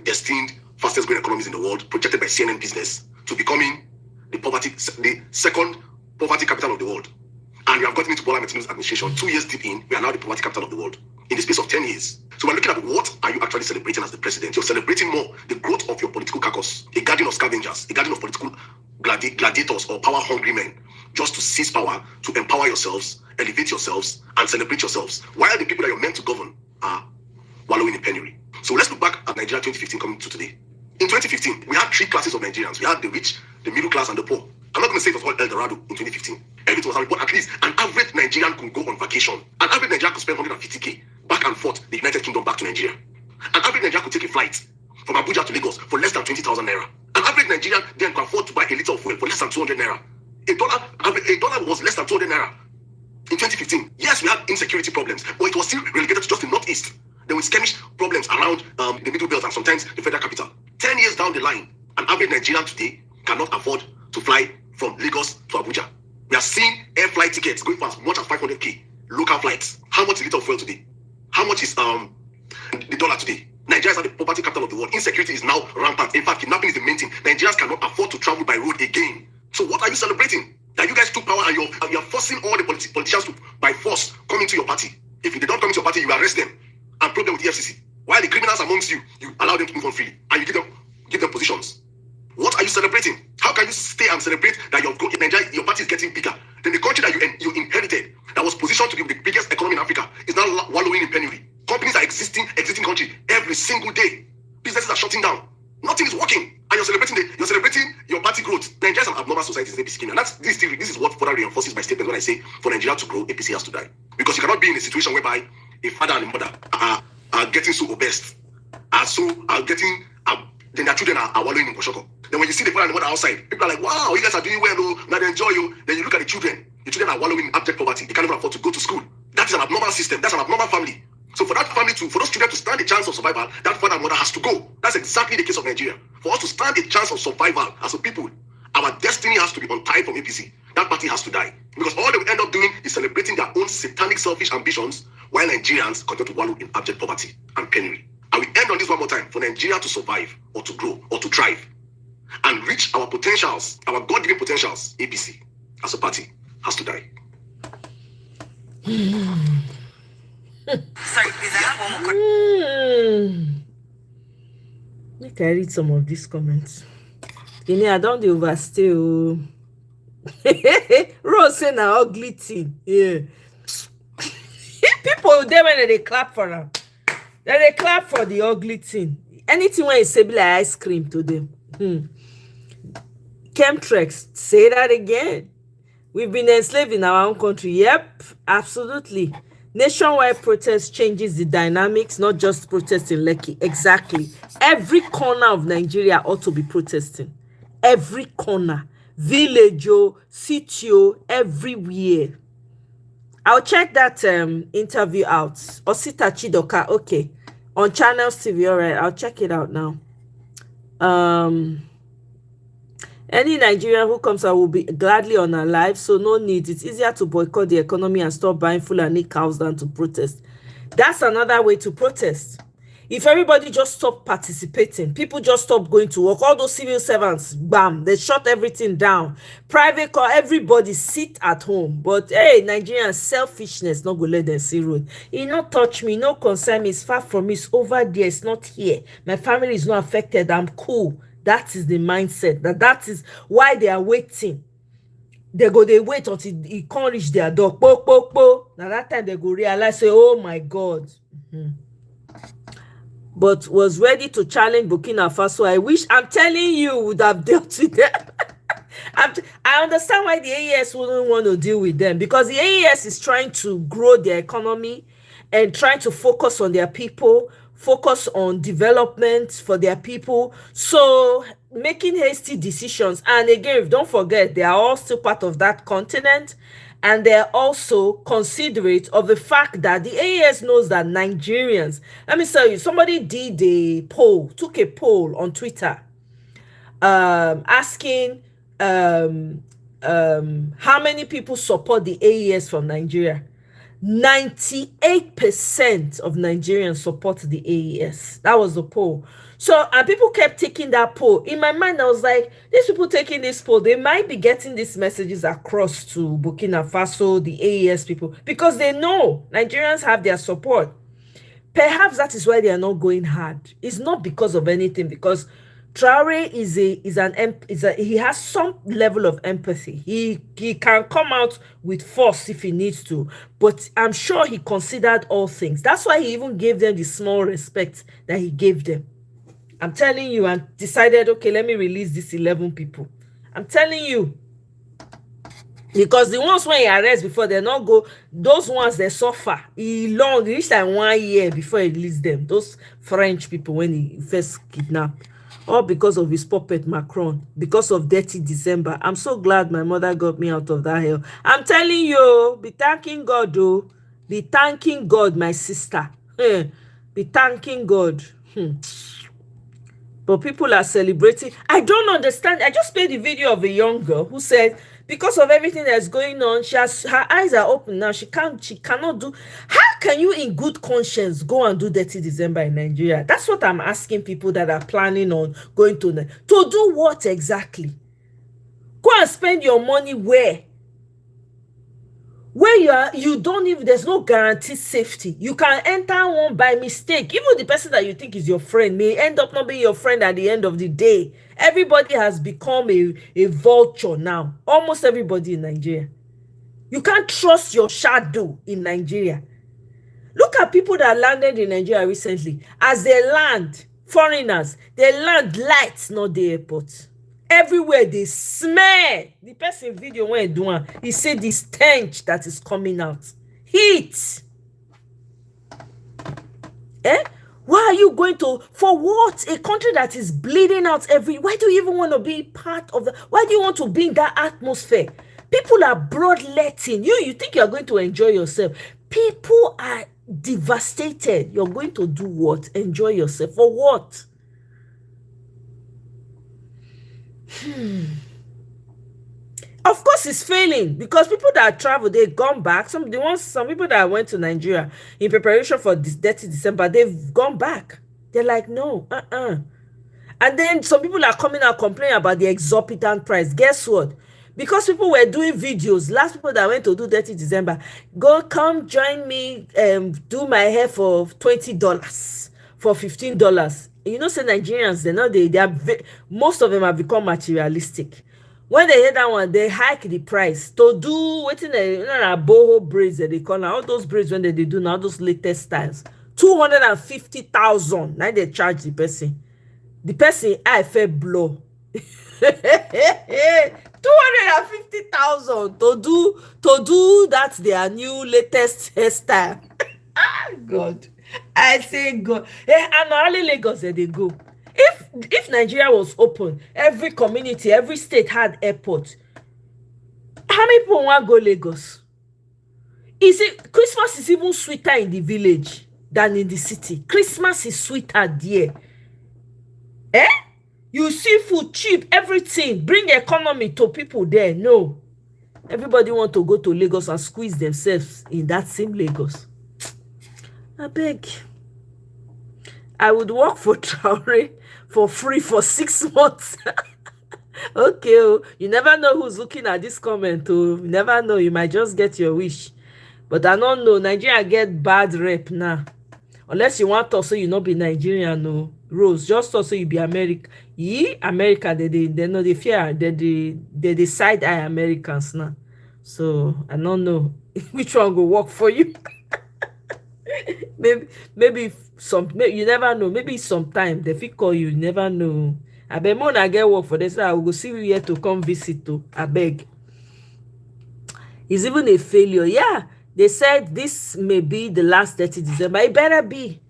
Speaker 5: destined fastest growing economies in the world, projected by CNN Business, to becoming the second poverty capital of the world. And we have gotten into Bola Ahmed Tinubu's administration 2 years deep in. We are now the poverty capital of the world in the space of 10 years. So we're looking at what are you actually celebrating as the president? You're celebrating more the growth of your political carcass, a garden of scavengers, a garden of political gladiators or power-hungry men, just to seize power, to empower yourselves, elevate yourselves, and celebrate yourselves, while the people that you're meant to govern are wallowing in penury. So let's look back at Nigeria 2015 coming to today. In 2015, we had 3 classes of Nigerians. We had the rich, the middle class, and the poor. I'm not going to say it was all El Dorado in 2015. Everything was but at least an average Nigerian could go on vacation. An average Nigerian could spend 150k back and forth the United Kingdom back to Nigeria. An average Nigerian could take a flight from Abuja to Lagos for less than 20,000 naira. An average Nigerian then could afford to buy a liter of fuel for less than 200 naira. A dollar was less than 200 naira in 2015. Yes, we had insecurity problems, but it was still relegated to just the northeast. There were skirmish problems around the middle belt and sometimes the federal capital. 10 years down the line, an average Nigerian today cannot afford to fly from Lagos to Abuja. We are seeing air flight tickets going for as much as 500k. Local flights. How much is liter of fuel today? How much is the dollar today? Nigeria is the poverty capital of the world. Insecurity is now rampant. In fact, kidnapping is the main thing. Nigerians cannot afford to travel by road again. So what are you celebrating? That you guys took power and you're forcing all the politicians to, by force, come into your party. If they don't come into your party, you arrest them and probe them with the FCC. While the criminals amongst you, you allow them to move on freely and you give them positions. What are you celebrating? How can you stay and celebrate that your party is getting bigger? Then the country that you inherited, that was positioned to be the biggest economy in Africa, is now wallowing in penury. Companies are exiting country every single day. Businesses are shutting down. Nothing is working, and you're celebrating your party growth. Nigeria is an abnormal society, is APC, and this is what further reinforces my statement when I say for Nigeria to grow, APC has to die, because you cannot be in a situation whereby a father and a mother are getting so obese, then their children are wallowing in Koshoko. Then when you see the father and the mother outside, people are like, wow, you guys are doing well, oh, now they enjoy you. Then you look at the children are wallowing in abject poverty. They can't even afford to go to school. That is an abnormal system. That's an abnormal family. So for that family for those children to stand a chance of survival, that father and mother has to go. That's exactly the case of Nigeria. For us to stand a chance of survival as a people, our destiny has to be untied from APC. That party has to die. Because all they will end up doing is celebrating their own satanic, selfish ambitions while Nigerians continue to wallow in abject poverty and penury. I will end on this one more time. For Nigeria to survive or to grow or to thrive and reach our potentials, our God-given potentials, APC as a party has to die.
Speaker 3: Sorry, please, I have one more question.
Speaker 1: Make I read some of these comments. I don't overstay. Rose say na ugly thing. Yeah. People there when they clap for them. Then they clap for the ugly thing. Anything when you say be like ice cream to them. Chemtrex, say that again. We've been enslaved in our own country. Yep, absolutely. Nationwide protest changes the dynamics, not just protest in Lekki. Exactly. Every corner of Nigeria ought to be protesting. Every corner. Village, city, everywhere. I'll check that interview out. Osita Chidoka, okay. On Channels TV, all right. I'll check it out now. Any Nigerian who comes out will be gladly on our lives, so no need. It's easier to boycott the economy and stop buying Fulani cows than to protest. That's another way to protest. If everybody just stop participating, people just stop going to work, all those civil servants, bam, they shut everything down. Private car, everybody sit at home. But hey, Nigerian selfishness not go let them see road. It not touch me, no concern me, it's far from me, it's over there, it's not here. My family is not affected, I'm cool. That is the mindset. That is why they are waiting. They wait until it can't reach their door. Now that time they go realize, say, oh my God. But was ready to challenge Burkina Faso. I wish, I'm telling you, would have dealt with them. I understand why the AES wouldn't want to deal with them, because the AES is trying to grow their economy and trying to focus on their people, focus on development for their people. So making hasty decisions, and again, don't forget, they are all still part of that continent, and they're also considerate of the fact that the AES knows that Nigerians, let me tell you, somebody did took a poll on Twitter, asking how many people support the AES from Nigeria. 98% of Nigerians support the AES. That was the poll. So, and people kept taking that poll. In my mind, I was like, these people taking this poll, they might be getting these messages across to Burkina Faso, the AES people, because they know Nigerians have their support. Perhaps that is why they are not going hard. It's not because of anything, because Traore he has some level of empathy. He can come out with force if he needs to, but I'm sure he considered all things. That's why he even gave them the small respect that he gave them. I'm telling you, and decided, okay, let me release these 11 people. I'm telling you. Because the ones when he arrests before, they not go, those ones they suffer. He reached like 1 year before he released them. Those French people when he first kidnapped. All because of his puppet Macron, because of dirty December. I'm so glad my mother got me out of that hell. I'm telling you, be thanking God, though. Be thanking God, my sister. Be thanking God. But people are celebrating. I don't understand. I just played the video of a young girl who said because of everything that's going on, her eyes are open now. She cannot do. How can you in good conscience go and do Dirty December in Nigeria? That's what I'm asking people that are planning on going to do what exactly? Go and spend your money where you don't even, there's no guaranteed safety. You can enter one by mistake. Even the person that you think is your friend may end up not being your friend at the end of the day. Everybody has become a vulture now. Almost everybody in Nigeria. You can't trust your shadow in Nigeria. Look at people that landed in Nigeria recently. As they land, foreigners, they land lights, not the airport. Everywhere they smell. The person video when doing, he said the stench that is coming out. Heat. Why are you going to, for what? A country that is bleeding out why do you even want to be part of why do you want to be in that atmosphere? People are bloodletting. You think you're going to enjoy yourself. People are devastated. You're going to do what? Enjoy yourself. For what? Of course it's failing because people that travel, they've gone back. Some people that went to Nigeria in preparation for this Dirty December, they've gone back. They're like, no, And then some people are coming out complaining about the exorbitant price. Guess what? Because people were doing videos, last people that went to do Dirty December, come join me, do my hair for $20, for $15. You know, say Nigerians, most of them have become materialistic. When they hear that one, they hike the price to do waiting boho braids that they call now. All those braids when they do now, those latest styles, 250,000. Now they charge the person. The person I feel blow. 250,000 to do that their new latest hairstyle. God. I say God. And only Lagos they go. If Nigeria was open, every community, every state had airport. How many people want to go Lagos? Christmas is even sweeter in the village than in the city. Christmas is sweeter there. You see food cheap, everything. Bring economy to people there. No. Everybody want to go to Lagos and squeeze themselves in that same Lagos. I beg. I would work for Traore for free for 6 months. Okay, you never know who's looking at this comment. You never know. You might just get your wish. But I don't know. Nigeria get bad rep now. Unless you want to say you not be Nigerian, no. Rose, just also you be American. America, they know they fear. They decide Americans now. So I don't know which one will work for you. maybe you never know. Maybe sometime they fit call you never know. I bet more I get work for this. I will go see you here to come visit to. I beg. It's even a failure. Yeah, they said this may be the last 30 December. It better be.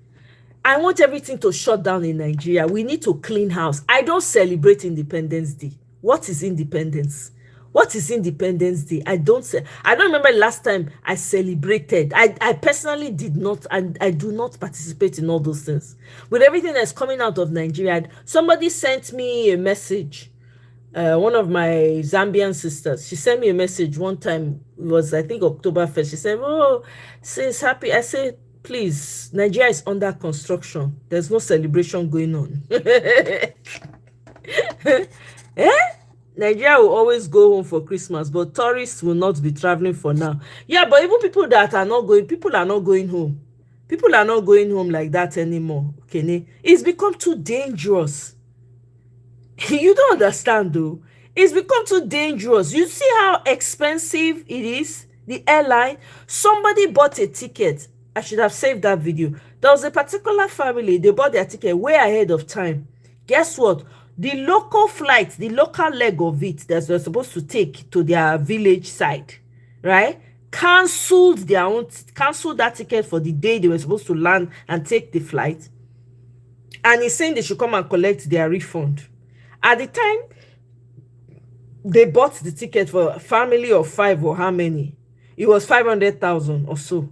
Speaker 1: I want everything to shut down in Nigeria. We need to clean house. I don't celebrate Independence Day. What is independence? What is Independence Day? I don't remember last time I celebrated. I personally did not, and I do not participate in all those things. With everything that's coming out of Nigeria, somebody sent me a message. One of my Zambian sisters, she sent me a message one time. It was, I think, October 1st. She said, "Oh, sis, happy." I said, "Please, Nigeria is under construction. There's no celebration going on." Nigeria will always go home for Christmas, but tourists will not be traveling for now. Yeah, but even people that are not going, people are not going home. People are not going home like that anymore. Okay, it's become too dangerous. You don't understand, though. It's become too dangerous. You see how expensive it is? The airline. Somebody bought a ticket. I should have saved that video. There was a particular family. They bought their ticket way ahead of time. Guess what? The local flight, the local leg of it that they're supposed to take to their village side, right? Cancelled that ticket for the day they were supposed to land and take the flight. And he's saying they should come and collect their refund. At the time, they bought the ticket for a family of 5 or how many? It was 500,000 or so.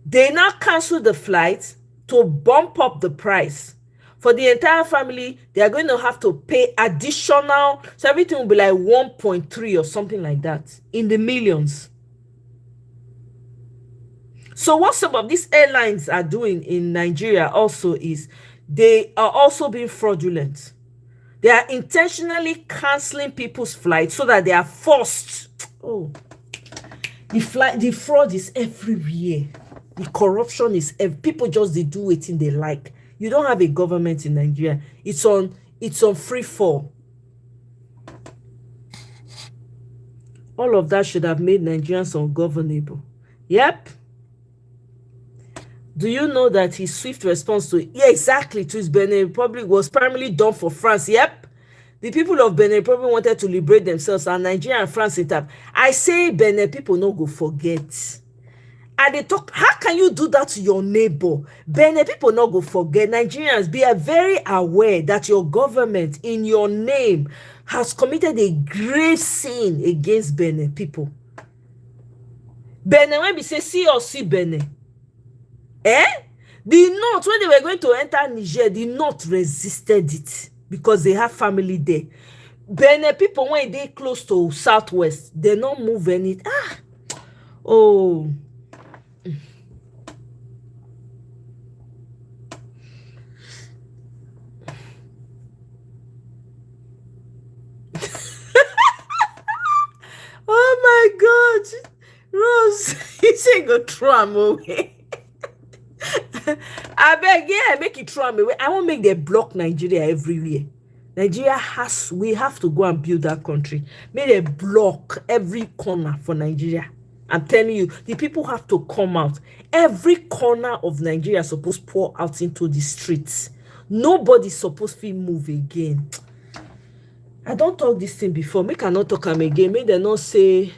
Speaker 1: They now cancel the flight to bump up the price. For the entire family, they are going to have to pay additional, so everything will be like 1.3 or something like that, in the millions. So what some of these airlines are doing in Nigeria also is they are also being fraudulent. They are intentionally canceling people's flights so that they are forced. Oh, the fraud is everywhere. The corruption is people just they do it in they like. You don't have a government in Nigeria. It's on free fall. All of that should have made Nigerians ungovernable. Yep. Do you know that his swift response to his Benin Republic was primarily done for France? Yep. The people of Benin Republic wanted to liberate themselves, and Nigeria and France in time. I say Benin people no go forget. And they talk, how can you do that to your neighbor? Benin people no go forget. Nigerians, be very aware that your government in your name has committed a grave sin against Benin people. Benin, when we say see or see Benin, the North, when they were going to enter Niger, the North resisted it because they have family there. Benin people, when they close to Southwest, they don't move any. Oh. Oh my God, Rose, you say go throw am away. I beg, yeah, make it throw am away. I won't make them block Nigeria everywhere. We have to go and build that country. Make them block every corner for Nigeria. I'm telling you, the people have to come out. Every corner of Nigeria is supposed to pour out into the streets. Nobody's supposed to move again. I don't talk this thing before. Make I not talk am again. Make them not say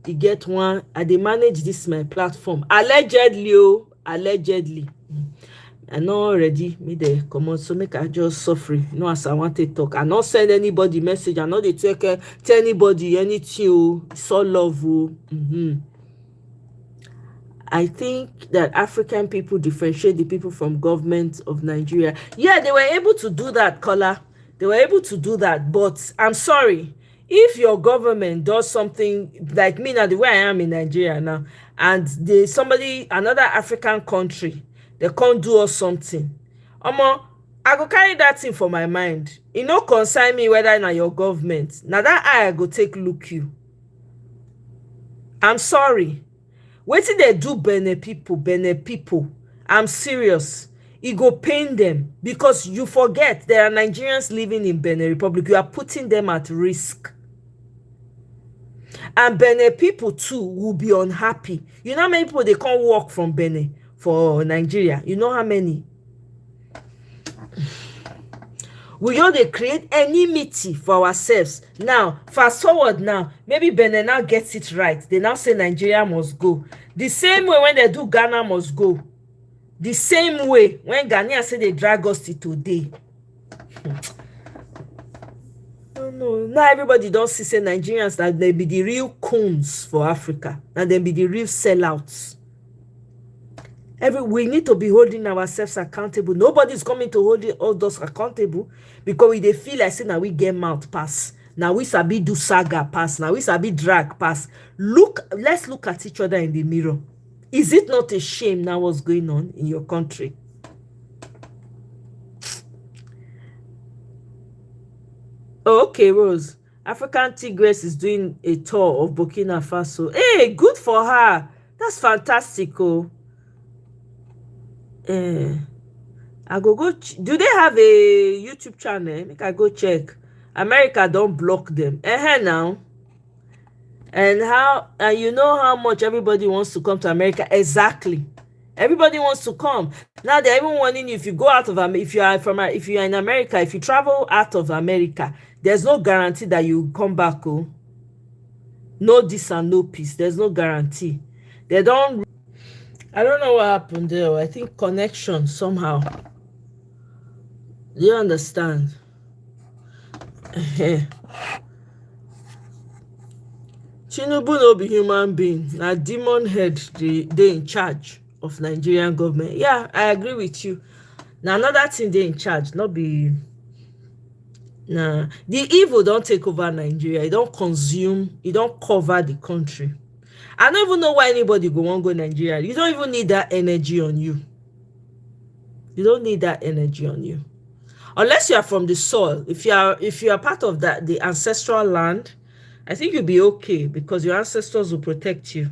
Speaker 1: you get one. I dey manage this my platform. Allegedly, allegedly. I know already. Me they come on. So make I just suffer. No, as I want to talk. I not send anybody message. I not they tell anybody anything. It's all love. I think that African people differentiate the people from government of Nigeria. Yeah, they were able to do that, Kola. They were able to do that, but I'm sorry. If your government does something like me now, the way I am in Nigeria now, and another African country, they can't do us something. I go carry that thing for my mind. It no concern me whether na your government. Now that I go take look you. I'm sorry. Wetin they do Benin people. I'm serious. It go pain them because you forget there are Nigerians living in Benin Republic. You are putting them at risk. And Benin people too will be unhappy. You know how many people they can't walk from Benin for Nigeria? You know how many? We know they create enmity for ourselves. Now, fast forward now, maybe Benin now gets it right. They now say Nigeria must go. The same way when they do Ghana must go. The same way when Ghanaians say they drag us to today. No. Now everybody don't see say Nigerians that they be the real coons for Africa. And they be the real sellouts. We need to be holding ourselves accountable. Nobody's coming to hold us accountable because they feel like say now we get mouth pass. Now we sabi do saga pass. Now we sabi drag pass. Let's look at each other in the mirror. Is it not a shame now what's going on in your country? Oh, okay, Rose. African Tigress is doing a tour of Burkina Faso. Hey, good for her. That's fantastic. Oh. I go do they have a YouTube channel? Make I go check. America don't block them. Now. And you know how much everybody wants to come to America. Exactly. Everybody wants to come. Now they're even warning you, if you go out of if you are in America, if you travel out of America, there's no guarantee that you come back. Oh. No this and no peace. There's no guarantee. I don't know what happened there. I think connection somehow. Do you understand? Tinubu no be human being. Na demon head they in charge. of Nigerian government. Yeah, I agree with you. Now another thing they in charge, not be nah. The evil don't take over Nigeria. It don't consume, it don't cover the country. I don't even know why anybody go Nigeria. You don't even need that energy on you. You don't need that energy on you. Unless you are from the soil. If you are part of that, the ancestral land, I think you'll be okay because your ancestors will protect you.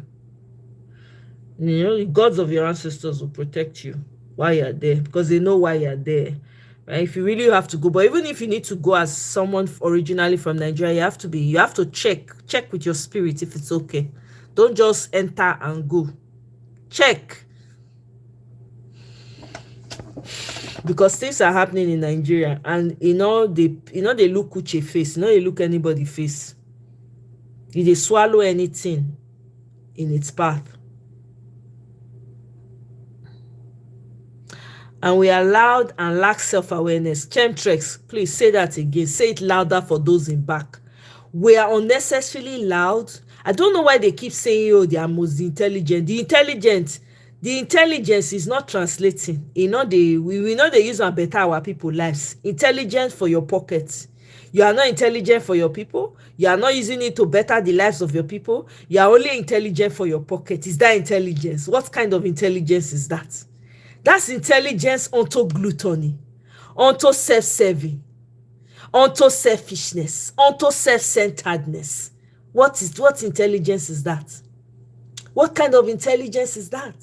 Speaker 1: You know, the gods of your ancestors will protect you while you're there because they know why you're there. Right? If you really have to go, but even if you need to go as someone originally from Nigeria, you have to check with your spirit if it's okay. Don't just enter and go. Check. Because things are happening in Nigeria, and they look Uche face, they look anybody face. They swallow anything in its path. And we are loud and lack self-awareness. Chemtrex, please say that again. Say it louder for those in back. We are unnecessarily loud. I don't know why they keep saying, oh, they are most intelligent. The intelligence is not translating. We know they use and better our people lives. Intelligence for your pockets. You are not intelligent for your people. You are not using it to better the lives of your people. You are only intelligent for your pocket. Is that intelligence? What kind of intelligence is that? That's intelligence onto gluttony, onto self-serving, onto selfishness, onto self-centeredness. What intelligence is that? What kind of intelligence is that?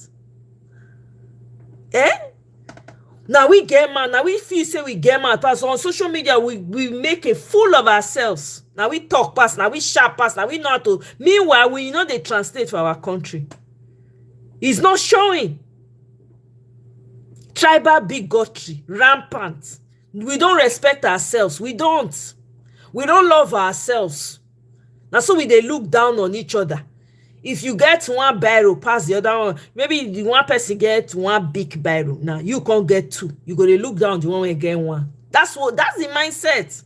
Speaker 1: Now we get mad. Now we feel say we get mad. Pass on social media, we make a fool of ourselves. Now we talk past. Now we sharp past. Now we know how to. Meanwhile, we know they translate for our country. It's not showing. Tribal bigotry, rampant. We don't respect ourselves. We don't love ourselves. Now so they look down on each other. If you get one biro pass the other one, maybe the one person get one big biro. Now you can't get two. You go to look down the one way get one. That's the mindset.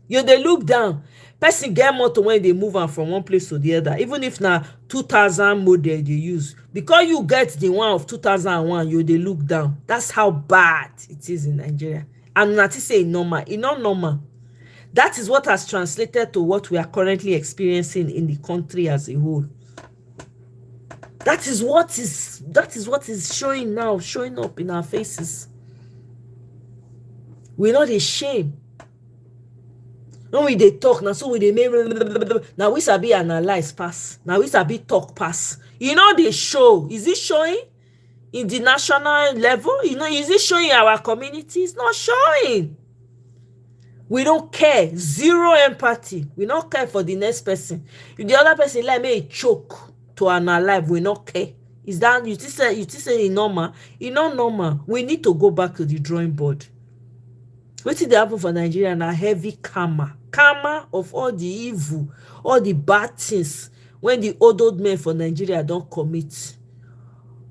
Speaker 1: They look down. Person get motor when they move on from one place to the other. Even if now 2000 model they use. Because you get the one of 2001, they look down. That's how bad it is in Nigeria. And not to say normal. It's not normal. That is what has translated to what we are currently experiencing in the country as a whole. That is what is showing up in our faces. We're not ashamed. When they talk, now so they make now we sabi analyze pass. Now we sabi talk pass. They show. Is it showing in the national level? Is it showing our community? It's not showing. We don't care. Zero empathy. We don't care for the next person. If the other person let me choke to analyze, we don't care. Is that you say it's normal? It's not normal. We need to go back to the drawing board. What did happen for Nigeria? Now heavy karma of all the evil, all the bad things when the old men for Nigeria don't commit,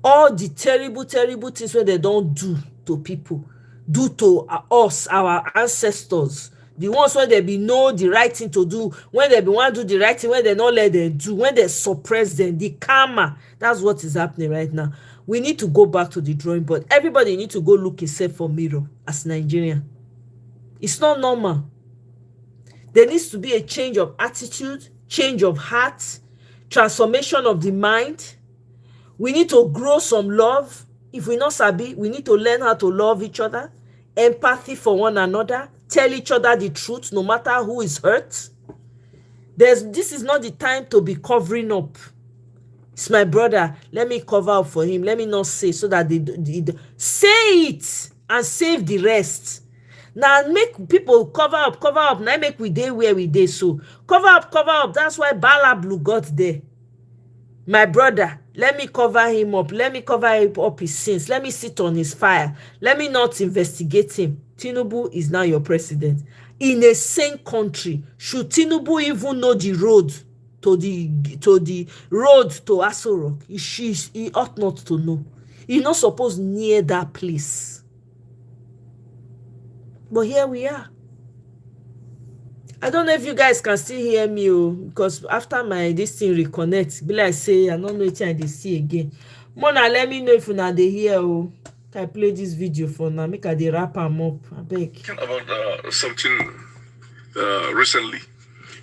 Speaker 1: all the terrible things when they don't do to people, do to us, our ancestors, the ones where they know the right thing to do, when they want to do the right thing, when they not let them do, when they suppress them, the karma. That's what is happening right now. We need to go back to the drawing board. Everybody need to go look himself for mirror as Nigerian. It's not normal. There needs to be a change of attitude, change of heart, transformation of the mind. We need to grow some love. If we not sabi, we need to learn how to love each other, empathy for one another, tell each other the truth no matter who is hurt. This is not the time to be covering up. It's my brother. Let me cover up for him. Let me not say so that they say it and save the rest. Now make people cover up. Now make we day where we day so. Cover up. That's why Bala Blue got there. My brother, let me cover him up. Let me cover up his sins. Let me sit on his fire. Let me not investigate him. Tinubu is now your president. In a sane country, should Tinubu even know the road to the road to Aso Rock? He ought not to know. He's not supposed near that place. But here we are. I don't know if you guys can still hear me, because after this thing reconnect, be like say I don't know what I see again. Mona, let me know if una dey hear. I play this video for now. Make I dey wrap am up. I beg.
Speaker 8: About something recently,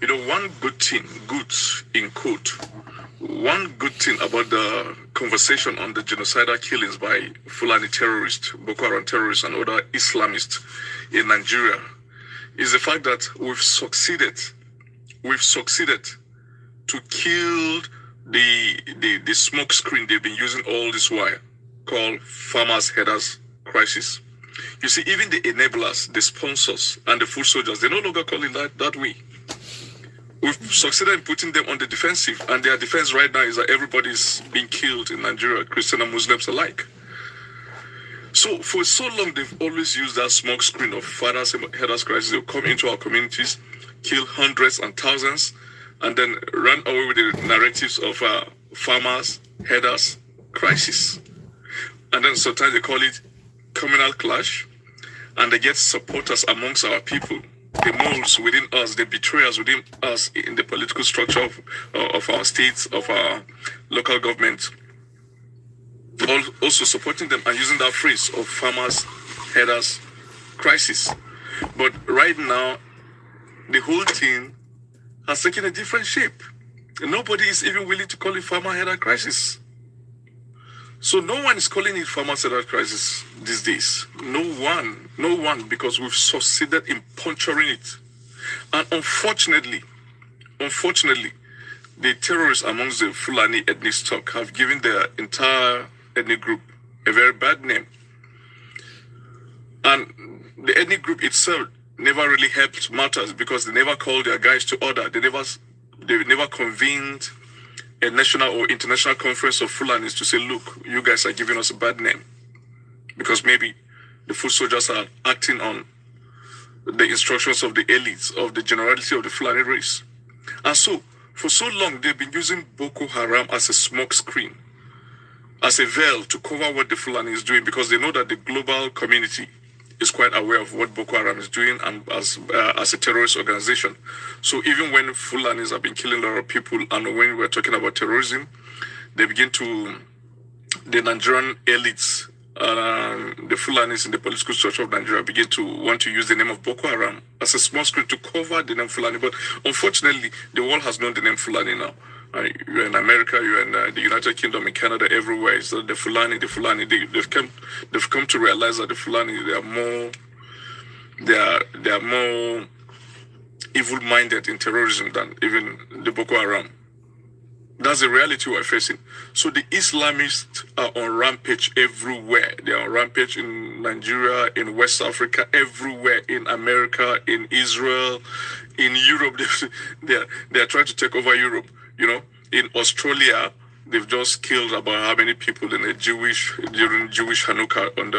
Speaker 8: one good thing, good in quote, one good thing about the conversation on the genocidal killings by Fulani terrorists, Boko Haram terrorists, and other Islamists in Nigeria is the fact that we've succeeded to kill the smoke screen they've been using all this while, called farmers' headers crisis. You see, even the enablers, the sponsors, and the foot soldiers, they no longer call it that way. We've succeeded in putting them on the defensive, and their defense right now is that everybody's being killed in Nigeria, Christian and Muslims alike. So for so long, they've always used that smoke screen of fathers headers crisis. They'll come into our communities, kill hundreds and thousands, and then run away with the narratives of farmers headers crisis. And then sometimes they call it communal clash, and they get supporters amongst our people, the moles within us, the betrayers within us in the political structure of our states, of our local government, also supporting them and using that phrase of farmers headers crisis. But right now, the whole thing has taken a different shape. Nobody is even willing to call it farmer header crisis. So no one is calling it farmer header crisis these days. No one, because we've succeeded in puncturing it. And unfortunately, the terrorists amongst the Fulani ethnic stock have given their entire ethnic group a very bad name. And the ethnic group itself never really helped matters because they never called their guys to order. They never convened a national or international conference of Fulanis to say, look, you guys are giving us a bad name. Because maybe the foot soldiers are acting on the instructions of the elites, of the generality of the Fulani race. And so, for so long, they've been using Boko Haram as a smoke screen, as a veil to cover what the Fulani is doing, because they know that the global community is quite aware of what Boko Haram is doing and as a terrorist organization. So even when Fulanis have been killing a lot of people, and when we're talking about terrorism, they begin to, the Nigerian elites, the Fulanis in the political structure of Nigeria begin to want to use the name of Boko Haram as a small screen to cover the name Fulani. But unfortunately, the world has known the name Fulani now. You're in America, you're in the United Kingdom, in Canada, everywhere. So the Fulani, they've come to realize that the Fulani, they are more evil-minded in terrorism than even the Boko Haram. That's the reality we're facing. So the Islamists are on rampage everywhere. They are on rampage in Nigeria, in West Africa, everywhere, in America, in Israel, in Europe. They are trying to take over Europe. In Australia, they've just killed about how many people during Jewish Hanukkah on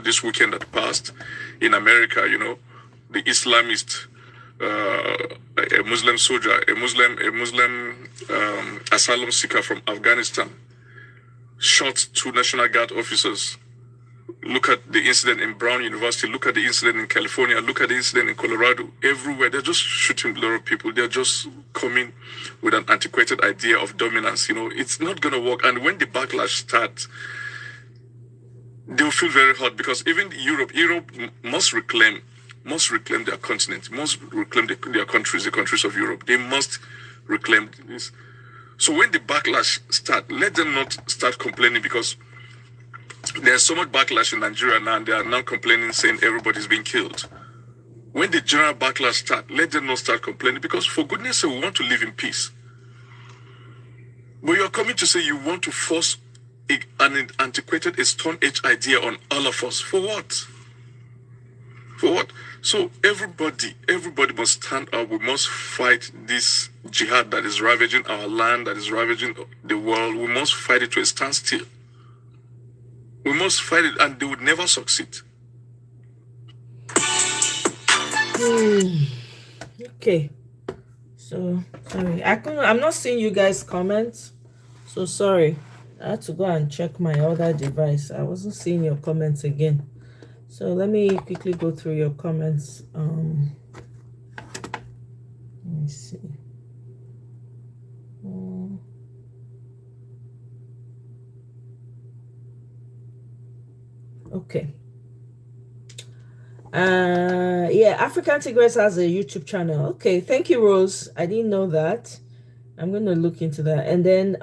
Speaker 8: this weekend that passed. In America, the Islamist, a Muslim soldier, a Muslim asylum seeker from Afghanistan, shot 2 National Guard officers. Look at the incident in Brown University. Look at the incident in California. Look at the incident in Colorado. Everywhere, they're just shooting a lot of people. They're just coming with an antiquated idea of dominance. It's not going to work. And when the backlash starts, they'll feel very hot because even Europe must reclaim their continent, must reclaim their countries, the countries of Europe. They must reclaim this. So when the backlash starts, let them not start complaining because there's so much backlash in Nigeria now, and they are now complaining, saying everybody's being killed. When the general backlash starts, let them not start complaining because, for goodness sake, we want to live in peace. But you're coming to say you want to force an antiquated, a Stone Age idea on all of us. For what? For what? So everybody must stand up. We must fight this jihad that is ravaging our land, that is ravaging the world. We must fight it to a standstill. We must fight it, and they would never succeed.
Speaker 1: Okay. So sorry, I'm not seeing you guys' comments. So sorry. I had to go and check my other device. I wasn't seeing your comments again. So let me quickly go through your comments. Let me see. Okay. Yeah, African Tigress has a YouTube channel. Okay, thank you, Rose. I didn't know that. I'm gonna look into that. And then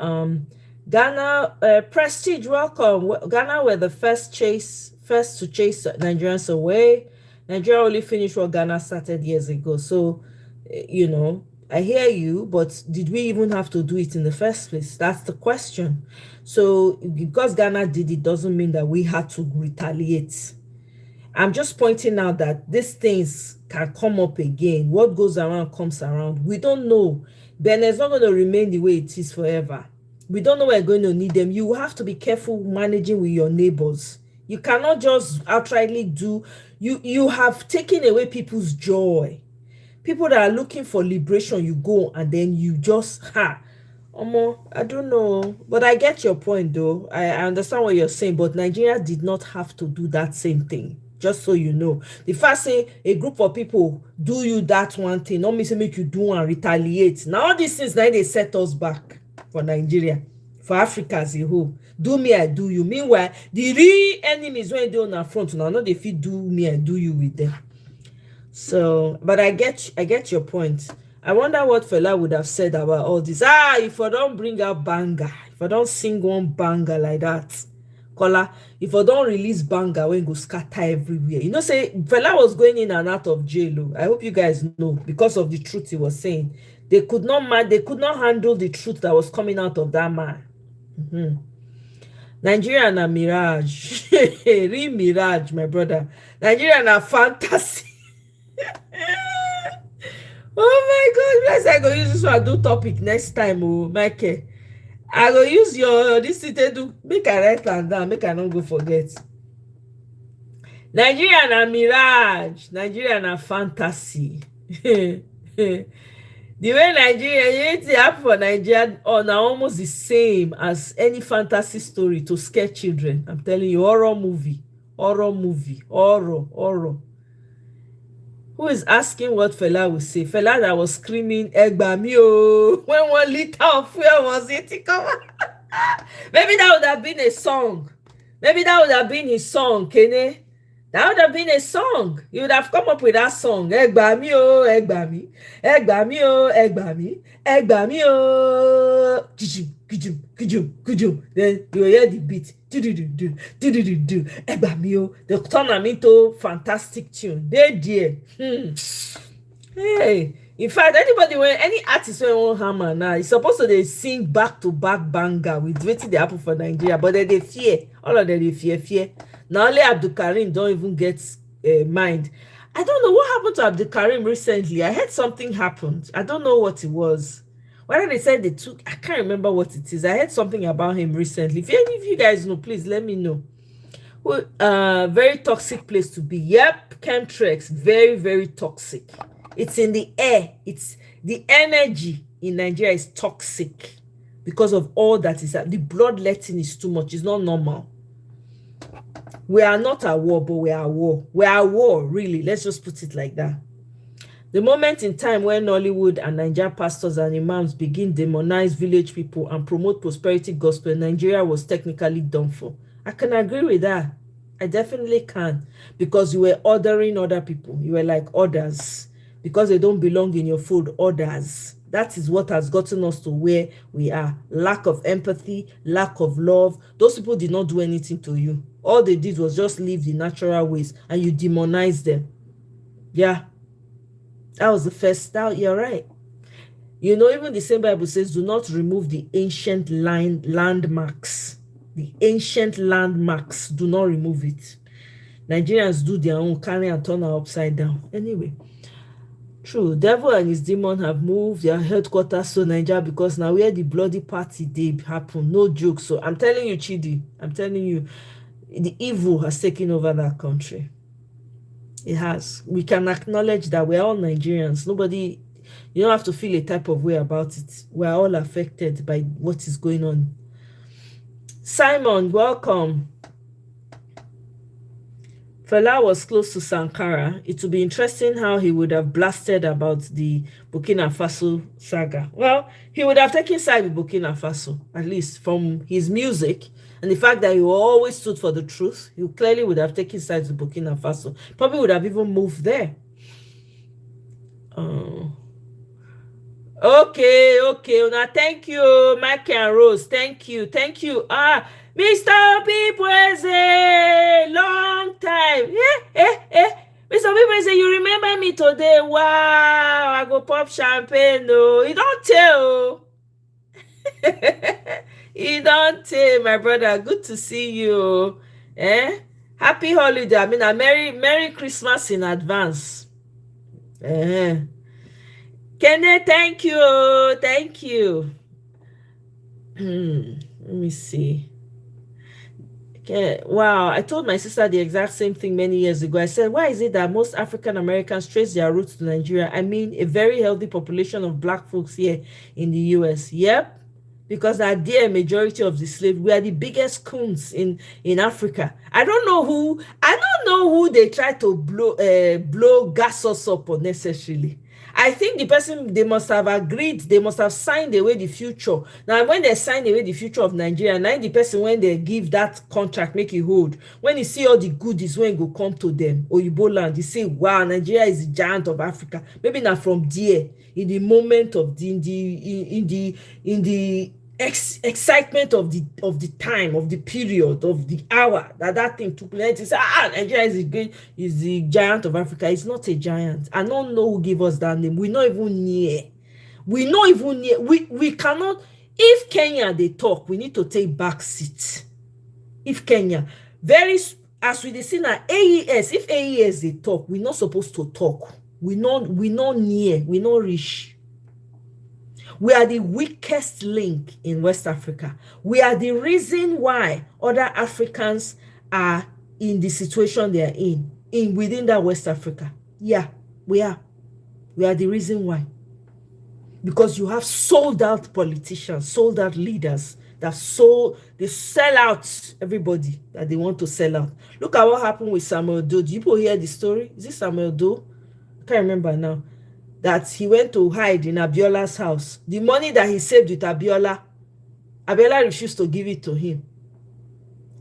Speaker 1: Ghana, Prestige, welcome. Ghana were the first to chase Nigerians away. Nigeria only finished what Ghana started years ago. So, you know, I hear you, but did we even have to do it in the first place? That's the question. So, because Ghana did it doesn't mean that we had to retaliate. I'm just pointing out that these things can come up again. What goes around comes around. We don't know. Benin's not going to remain the way it is forever. We don't know we're going to need them. You have to be careful managing with your neighbors. You cannot just outrightly do. You have taken away people's joy. People that are looking for liberation, you go and then you just I don't know, but I get your point though. I understand what you're saying, but Nigeria did not have to do that same thing. Just so you know, the first say a group of people do you that one thing, not me say make you do and retaliate. Now all these things now they set us back for Nigeria, for Africa as a whole. Do me, I do you. Meanwhile, the real enemies when they on our front now, not if you do me, I do you with them. So, but I get your point. I wonder what Fela would have said about all this. If I don't bring out banger, if I don't sing one banger like that, Kola, if I don't release banger when go scatter everywhere. You know, say Fela was going in and out of jail. I hope you guys know because of the truth he was saying. They could not handle the truth that was coming out of that man. Nigeria na mirage. Real mirage, my brother. Nigeria na fantasy. Oh my God, bless, I go use this one do topic next time, Michael. I go use your this to do make I write and down, make I not go forget. Nigeria na mirage, Nigeria na fantasy. The way Nigeria, anything happen for Nigeria now almost the same as any fantasy story to scare children. I'm telling you, horror movie. Who is asking what Fela will say? Fela that was screaming, Egbami o, when 1 liter of fuel was hitting cover. Maybe that would have been a song. Maybe that would have been his song, Kene. That would have been a song. He would have come up with that song. Egbami o, Egbami. Egbami o, Egbami. Egbami o. Then you hear the beat. Egbami o. They turn them into fantastic tune. They did. Hey. In fact, any artist when one hammer now, it's supposed to they sing back to back banger with waiting the happen for Nigeria, but they fear. All of them they fear. Now only Abdul Karim don't even get mind. I don't know what happened to Abdul Karim recently. I heard something happened. I don't know what it was. Whether they said they took, I can't remember what it is. I heard something about him recently. If any of you guys know, please let me know. Well, very toxic place to be. Yep, chemtrails, very, very toxic. It's in the air. It's the energy in Nigeria is toxic because of all that is. The bloodletting is too much. It's not normal. We are not at war, but we are at war. We are at war, really. Let's just put it like that. The moment in time when Nollywood and Nigerian pastors and imams begin demonize village people and promote prosperity gospel, Nigeria was technically done for. I can agree with that. I definitely can. Because you were ordering other people. You were like others. Because they don't belong in your fold, others. That is what has gotten us to where we are. Lack of empathy, lack of love. Those people did not do anything to you. All they did was just live the natural ways and you demonized them. Yeah. That was the first style. You're right. You know, even the same Bible says, do not remove the ancient landmarks. The ancient landmarks. Do not remove it. Nigerians do their own, carry and turn her upside down. Anyway. True, devil and his demon have moved their headquarters to Nigeria because now where the bloody party day happen. No joke. So I'm telling you, Chidi, I'm telling you, the evil has taken over that country. It has. We can acknowledge that we're all Nigerians. Nobody, you don't have to feel a type of way about it. We're all affected by what is going on. Simon, welcome. Fela was close to Sankara. It would be interesting how he would have blasted about the Burkina Faso saga. Well, he would have taken side with Burkina Faso, at least from his music and the fact that he always stood for the truth. He clearly would have taken sides with Burkina Faso. Probably would have even moved there. Okay. Now, thank you, Mike and Rose. Thank you. Mr. Pipweze, long time. Mr. Pipweze, you remember me today? Wow, I go pop champagne. No, you don't tell. You don't tell, my brother. Good to see you. Happy holiday. I mean, a Merry Christmas in advance. Kenneth, thank you. Let me see. Okay. Wow, I told my sister the exact same thing many years ago. I said, why is it that most African Americans trace their roots to Nigeria? I mean, a very healthy population of black folks here in the US. Yep. Because our dear majority of the slaves, we are the biggest coons in Africa. I don't know who they try to blow gas us up unnecessarily. I think the person, they must have agreed, they must have signed away the future. Now, when they sign away the future of Nigeria, now the person, when they give that contract, make it hold. When you see all the goodies, when you go come to them, Oyibo land, you say, wow, Nigeria is the giant of Africa. Maybe not from there, in the moment of in the excitement of the time, of the period, of the hour that thing took place. Say, Nigeria is the giant of Africa. It's not a giant. I don't know who gave us that name. We're not even near. We cannot. If Kenya they talk, we need to take back seats. If Kenya, as we see now, AES, if AES they talk, we're not supposed to talk. We're not near. We're not rich. We are the weakest link in West Africa. We are the reason why other Africans are in the situation they are in within that West Africa. Yeah, we are. We are the reason why. Because you have sold out politicians, sold out leaders they sell out everybody that they want to sell out. Look at what happened with Samuel Doe. Do people hear the story? Is it Samuel Doe? I can't remember now. That he went to hide in Abiola's house. The money that he saved with Abiola refused to give it to him.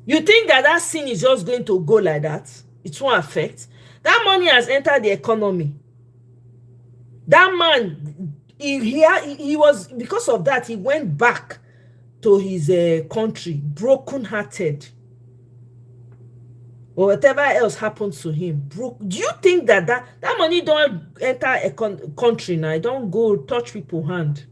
Speaker 1: You think that scene is just going to go like that? It won't affect. That money has entered the economy. That man, he was, because of that, he went back to his country, broken-hearted. Or whatever else happened to him. Do you think that money don't enter a country now? It don't go touch people's hand.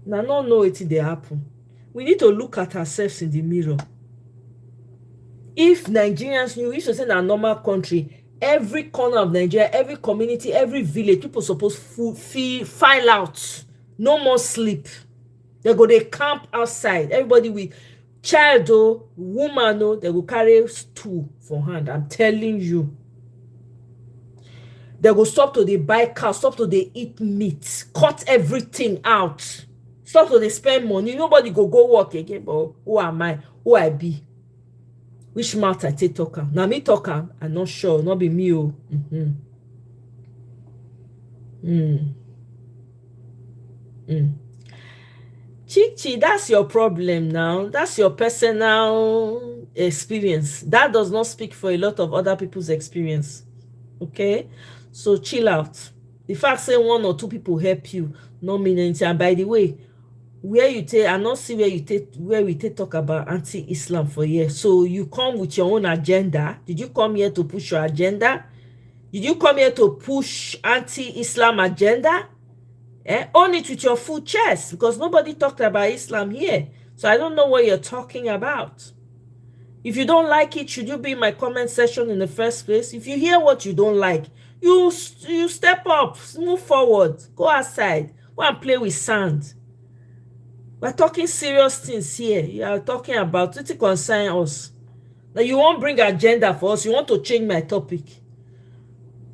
Speaker 1: Now, don't know it they happen. We need to look at ourselves in the mirror. If Nigerians knew, we used to say in a normal country, every corner of Nigeria, every community, every village, people supposed file out. No more sleep. They go, they camp outside. Everybody with child or woman, they will carry stool for hand. I'm telling you. They will stop to they buy cow, stop to they eat meat, cut everything out. Stop to they spend money. Nobody go work again. But who am I? Who I be? Which mouth I take talk am? Now me talk am, I'm not sure. Not be me. Chichi, that's your problem now. That's your personal experience. That does not speak for a lot of other people's experience. Okay? So chill out. The fact say one or two people help you, no mean anything. And by the way, where you take, I not see where we talk about anti-Islam for years. So you come with your own agenda. Did you come here to push your agenda? Did you come here to push anti-Islam agenda? Own it with your full chest, because nobody talked about Islam here. So I don't know what you're talking about. If you don't like it, should you be in my comment section in the first place? If you hear what you don't like, you step up, move forward, go outside, go and play with sand. We're talking serious things here. You are talking about it concern us. Now you won't bring agenda for us. You want to change my topic.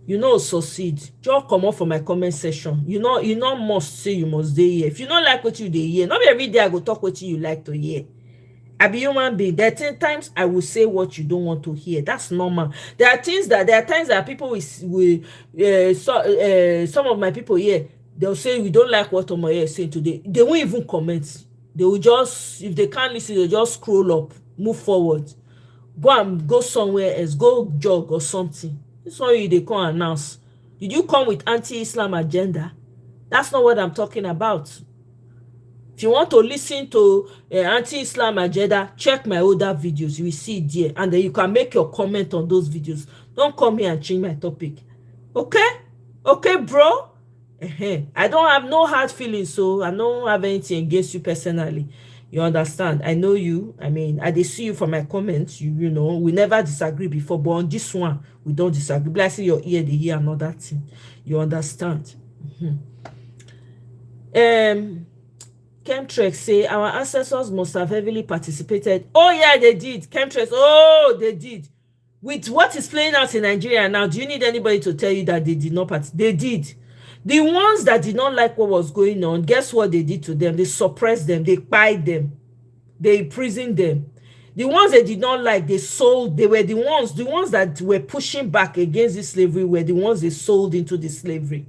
Speaker 1: You know, succeed. Just come up for my comment section. You know, must say you must stay here. If you don't like what you dey hear, not every day I go talk what you like to hear. I be human being. There are times I will say what you don't want to hear. That's normal. There are times that people some of my people here, they'll say we don't like what Omoye is saying today. They won't even comment. They will just, if they can't listen, they'll just scroll up, move forward, go somewhere else, go jog or something. This one you they come announce. Did you come with anti-Islam agenda? That's not what I'm talking about. If you want to listen to anti-Islam agenda, check my older videos. You will see it there. And then you can make your comment on those videos. Don't come here and change my topic. Okay? Okay, bro? I don't have no hard feelings, so I don't have anything against you personally. You understand? I know you. I mean, I did see you from my comments. You know, we never disagree before, but on this one, we don't disagree. But I see your ear, they hear another thing. You understand? Chemtrails say our ancestors must have heavily participated. Oh yeah, they did. Chemtrails, oh, they did. With what is playing out in Nigeria now, do you need anybody to tell you that they did not participate? They did. The ones that did not like what was going on, guess what they did to them? They suppressed them, they pied them, they imprisoned them. The ones they did not like, they sold. They were the ones that were pushing back against the slavery were the ones they sold into the slavery.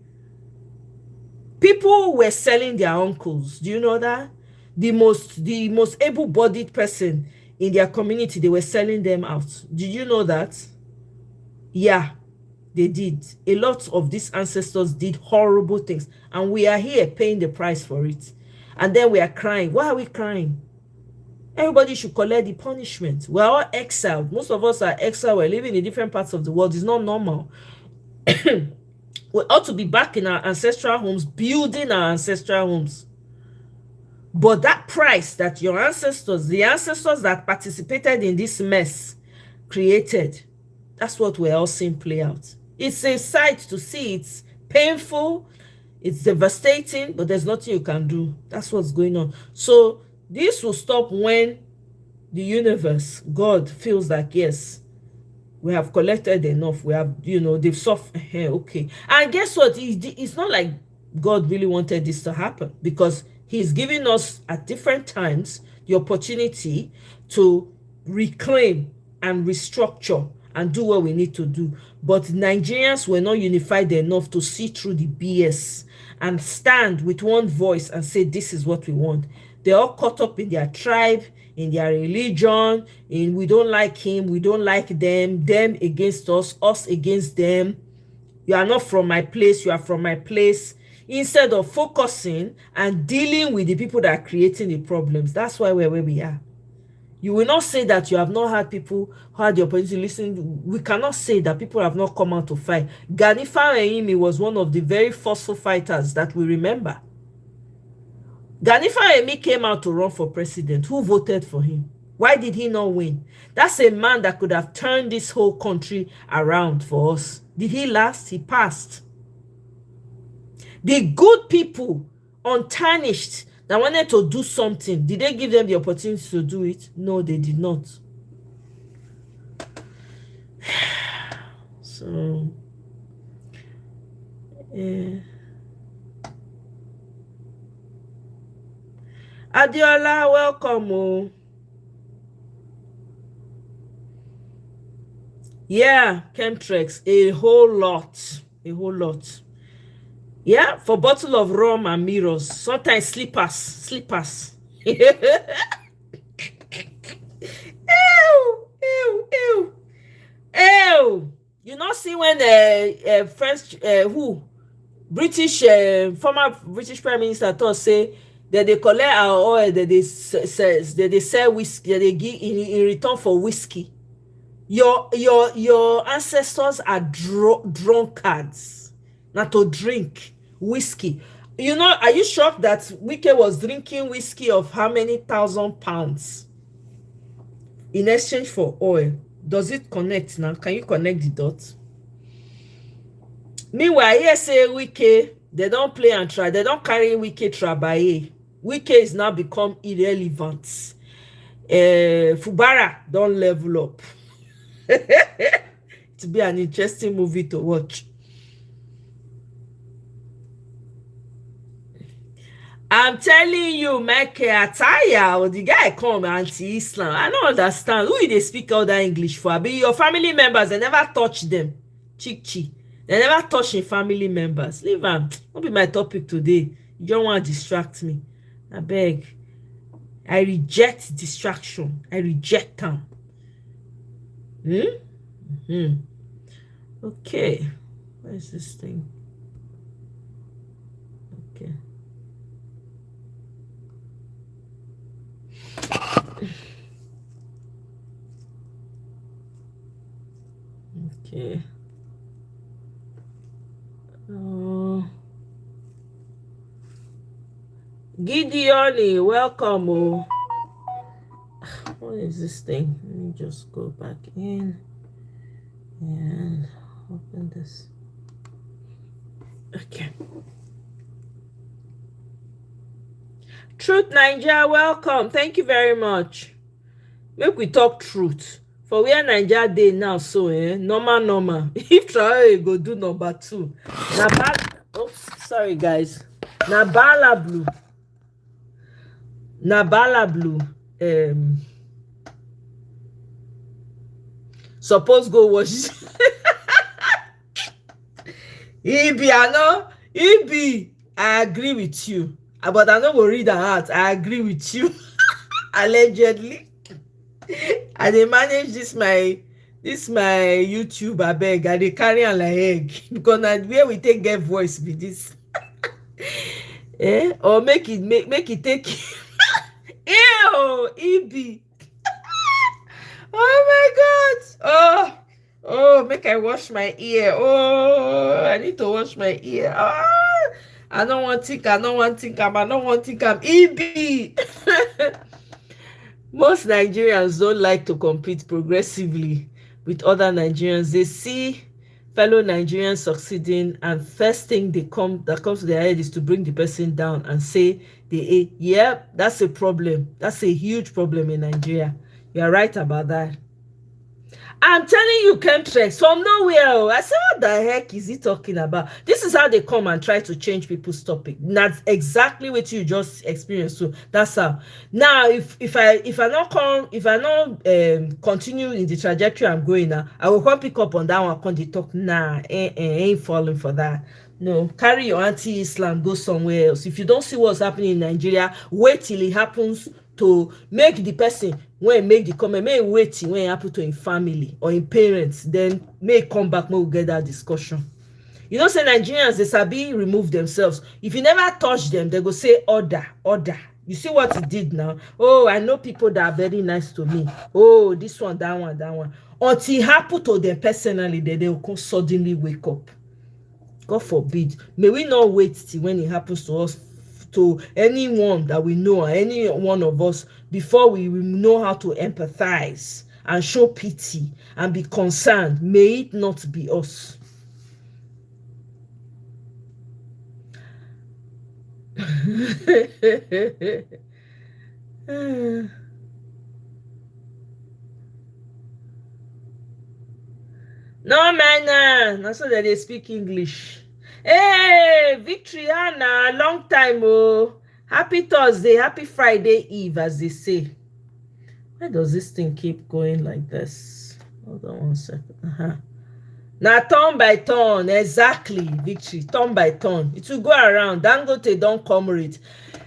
Speaker 1: People were selling their uncles. Do you know that? The most able-bodied person in their community, they were selling them out. Did you know that? Yeah, they did. A lot of these ancestors did horrible things. And we are here paying the price for it. And then we are crying. Why are we crying? Everybody should collect the punishment. We're all exiled. Most of us are exiled. We're living in different parts of the world. It's not normal. We ought to be back in our ancestral homes, building our ancestral homes. But that price that your ancestors, the ancestors that participated in this mess, created, that's what we're all seeing play out. It's a sight to see. It's painful. It's devastating, but there's nothing you can do. That's what's going on. So this will stop when the universe, God, feels like, yes, we have collected enough. We have, they've suffered. Okay. And guess what? It's not like God really wanted this to happen, because he's giving us at different times the opportunity to reclaim and restructure and do what we need to do. But Nigerians were not unified enough to see through the BS and stand with one voice and say, this is what we want. They're all caught up in their tribe, in their religion, in we don't like him, we don't like them against us against them. You are not from my place, you are from my place. Instead of focusing and dealing with the people that are creating the problems. That's why we're where we are. You will not say that you have not had people who had the opportunity to listen. We cannot say that people have not come out to fight. Ganifa Ehimi was one of the very forceful fighters that we remember. Ganifa Ehimi came out to run for president. Who voted for him? Why did he not win? That's a man that could have turned this whole country around for us. Did he last? He passed. The good people, untarnished, that wanted to do something, did they give them the opportunity to do it? No, they did not. So, yeah. Adiola, welcome. Oh. Yeah, chemtrails, a whole lot. Yeah, for bottle of rum and mirrors. Sometimes slippers. Ew. You not see when French former British Prime Minister thought say that they collect our oil, that they sell whiskey, that they give in return for whiskey. Your ancestors are drunkards, not to drink whiskey. Are you shocked that Wike was drinking whiskey of how many £1,000 in exchange for oil? Does it connect now? Can you connect the dots? Meanwhile, here say Wike, they don't play and try. They don't carry Wike trabaye. Wike is now become irrelevant. Fubara don't level up. To be an interesting movie to watch. I'm telling you, Mike Attire, or the guy come anti-Islam. I don't understand. Who they speak all that English for? Be your family members, they never touch them. Chichi. They never touch your family members. Leave them. Don't be my topic today. You don't want to distract me. I beg. I reject distraction. I reject them. Okay. Where is this thing? Okay. Okay. Gideon, welcome. Oh. What is this thing? Let me just go back in and open this. Okay. Truth Nigeria, welcome. Thank you very much. Make we talk truth. For where Nigeria dey now, so normal. If try go do number 2. Oops, sorry guys. Nabala blue. Suppose go watch. Ibi, I agree with you. But I no go read am out. I agree with you. Allegedly. I dey manage this my YouTube, abeg. I dey carry am like egg. Because na where we take get voice be this. Or make it take. Ew, Ibi. Oh my God. Oh, make I wash my ear. Oh, I need to wash my ear. I don't want to think I'm Ibi. Most Nigerians don't like to compete progressively with other Nigerians. They see fellow Nigerians succeeding, and first thing that comes to their head is to bring the person down and say, yep, that's a problem. That's a huge problem in Nigeria. You're right about that. I'm telling you, chemtrails from nowhere. I said, what the heck is he talking about? This is how they come and try to change people's topic. That's exactly what you just experienced. So that's how. Now, if I don't continue in the trajectory I'm going now, I will come pick up on that one. Come they talk. Nah, ain't falling for that. No, carry your anti-Islam, go somewhere else. If you don't see what's happening in Nigeria, wait till it happens to make the person when make the comment, may wait till when it happen to him family or him parents, then may come back, may we get that discussion. You know, say Nigerians, they sabi remove themselves. If you never touch them, they go say order. You see what he did now? Oh, I know people that are very nice to me. Oh, this one, that one. Until it happen to them personally, then they will suddenly wake up. God forbid. May we not wait till when it happens to us, to anyone that we know, or any one of us, before we know how to empathize and show pity and be concerned. May it not be us. No man, that's so that they speak English. Hey, Victory Anna, long time. Oh, happy Thursday, happy Friday Eve, as they say. Why does this thing keep going like this? Hold on 1 second. Now, turn by turn, exactly, Victory. Turn by turn. It will go around. Dangote don't come with.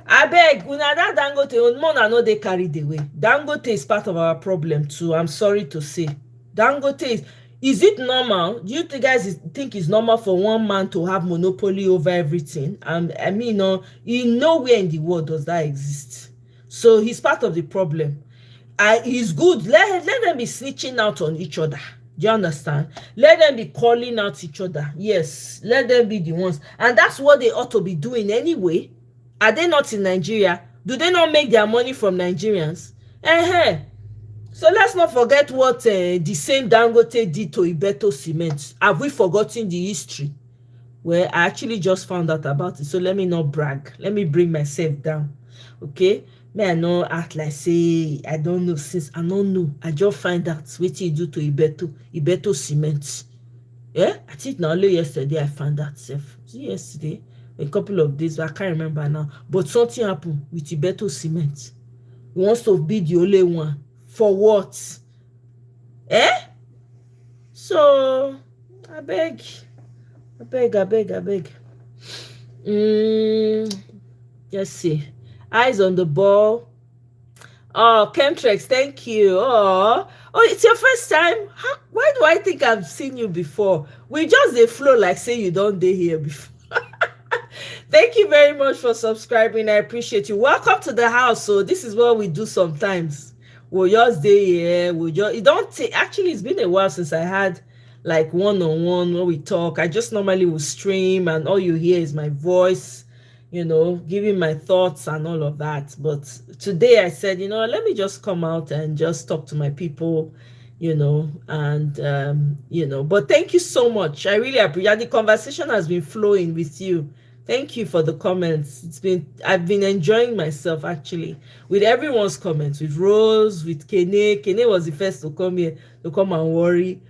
Speaker 1: I beg, una that Dangote, Mona no they carry the way. Dangote is part of our problem too. I'm sorry to say. Dangote is it normal? Do you guys think it's normal for one man to have monopoly over everything? I mean, nowhere in the world does that exist. So he's part of the problem. He's good. Let them be snitching out on each other. Do you understand? Let them be calling out each other. Yes, let them be the ones. And that's what they ought to be doing anyway. Are they not in Nigeria? Do they not make their money from Nigerians? So let's not forget what the same Dangote did to Ibeto Cement. Have we forgotten the history? Well, I actually just found out about it. So let me not brag. Let me bring myself down. Okay? May I not act like say I don't know, since I don't know. I just find out what you do to Ibeto Cement. Yeah? I think now only yesterday I found out. Yesterday. a couple of days, I can't remember now. But something happened with Ibeto Cement. He wants to be the only one. For what? So, I beg. Let's see. Eyes on the ball. Oh, Chemtrex, thank you. Oh, it's your first time? Why do I think I've seen you before? We just dey flow like say you don't dey here before. Thank you very much for subscribing. I appreciate you. Welcome to the house. So this is what we do sometimes. We'll just dey here. It don't take. Actually, it's been a while since I had like one-on-one where we talk. I just normally will stream, and all you hear is my voice, giving my thoughts and all of that. But today I said, let me just come out and just talk to my people, and but thank you so much. I really appreciate the conversation has been flowing with you. Thank you for the comments. I've been enjoying myself actually with everyone's comments, with Rose, with Kene. Kene was the first to come here to come and worry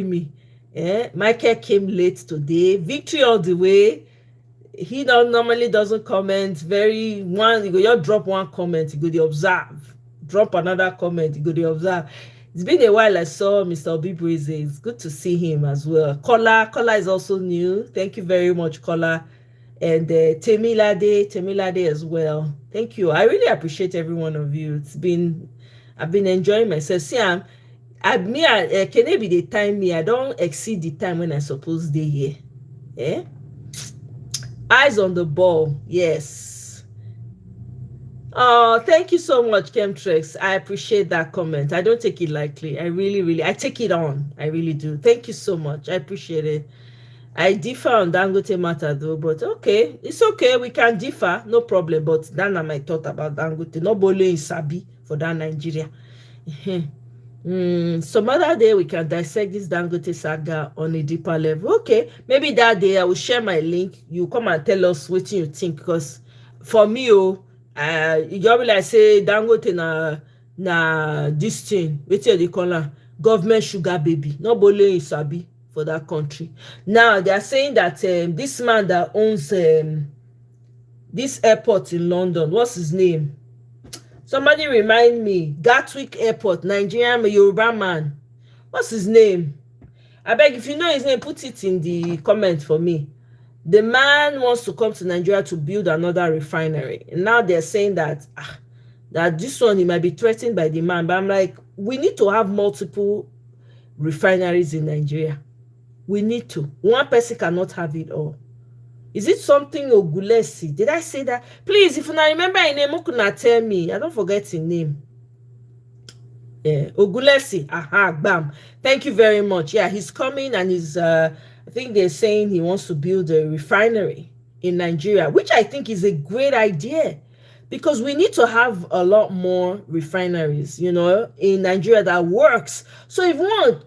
Speaker 1: me. Michael came late today. Victory all the way. He normally doesn't comment. You go just drop one comment, you go to observe. Drop another comment, you go to observe. It's been a while I saw Mr. Obibrize. It's good to see him as well. Kola is also new. Thank you very much, Kola. And Temilade as well. Thank you. I really appreciate every one of you. I've been enjoying myself. See, can it be the time me? I don't exceed the time when I supposed to be here. Eyes on the ball. Yes. Oh, thank you so much, Chemtrex. I appreciate that comment. I don't take it lightly. I really, I take it on. I really do. Thank you so much. I appreciate it. I differ on Dangote matter though, but okay. It's okay. We can differ. No problem. But that's not my thought about Dangote. No bole in Sabi for that Nigeria. Some other day we can dissect this Dangote saga on a deeper level. Okay, maybe that day I will share my link. You come and tell us what you think, because for me, you just be like say Dangote na this thing. What they call her? Government sugar baby. No bole in Sabi for that country. Now they are saying that this man that owns this airport in London, what's his name? Somebody remind me. Gatwick Airport, Nigerian Yoruba man. What's his name? I beg, if you know his name, put it in the comment for me. The man wants to come to Nigeria to build another refinery. And now they're saying that this one, he might be threatened by the man. But I'm like, we need to have multiple refineries in Nigeria. We need to. One person cannot have it all. Is it something Ogulesi? Did I say that? Please, if you not remember his name, you can tell me. I don't forget his name. Yeah, Ogulesi. Bam. Thank you very much. Yeah, he's coming and he's I think they're saying he wants to build a refinery in Nigeria, which I think is a great idea, because we need to have a lot more refineries, in Nigeria that works. So if one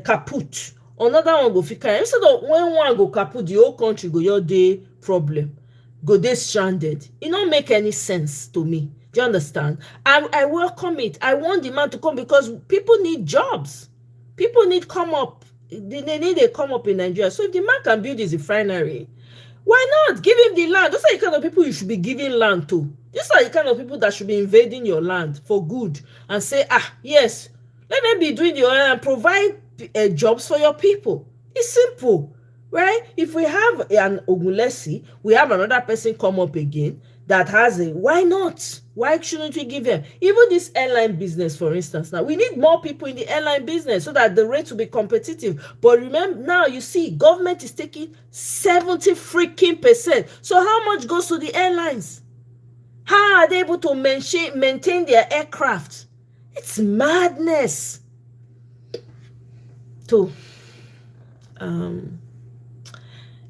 Speaker 1: kaput, another one go fit carry. Instead of when one go kaput, the whole country go your day problem, go dey stranded. It don't make any sense to me. Do you understand? I welcome it. I want the man to come because people need jobs. People need come up. They need a come up in Nigeria. So if the man can build his refinery, why not give him the land? Those are the kind of people you should be giving land to. These are the kind of people that should be invading your land for good and say, yes, let them be doing the oil and provide jobs for your people. It's simple, right? If we have an Ogulesi, we have another person come up again that has why not? Why shouldn't we give them? Even this airline business, for instance, now we need more people in the airline business so that the rates will be competitive. But remember, now you see, government is taking 70%. So how much goes to the airlines? How are they able to maintain their aircraft? It's madness.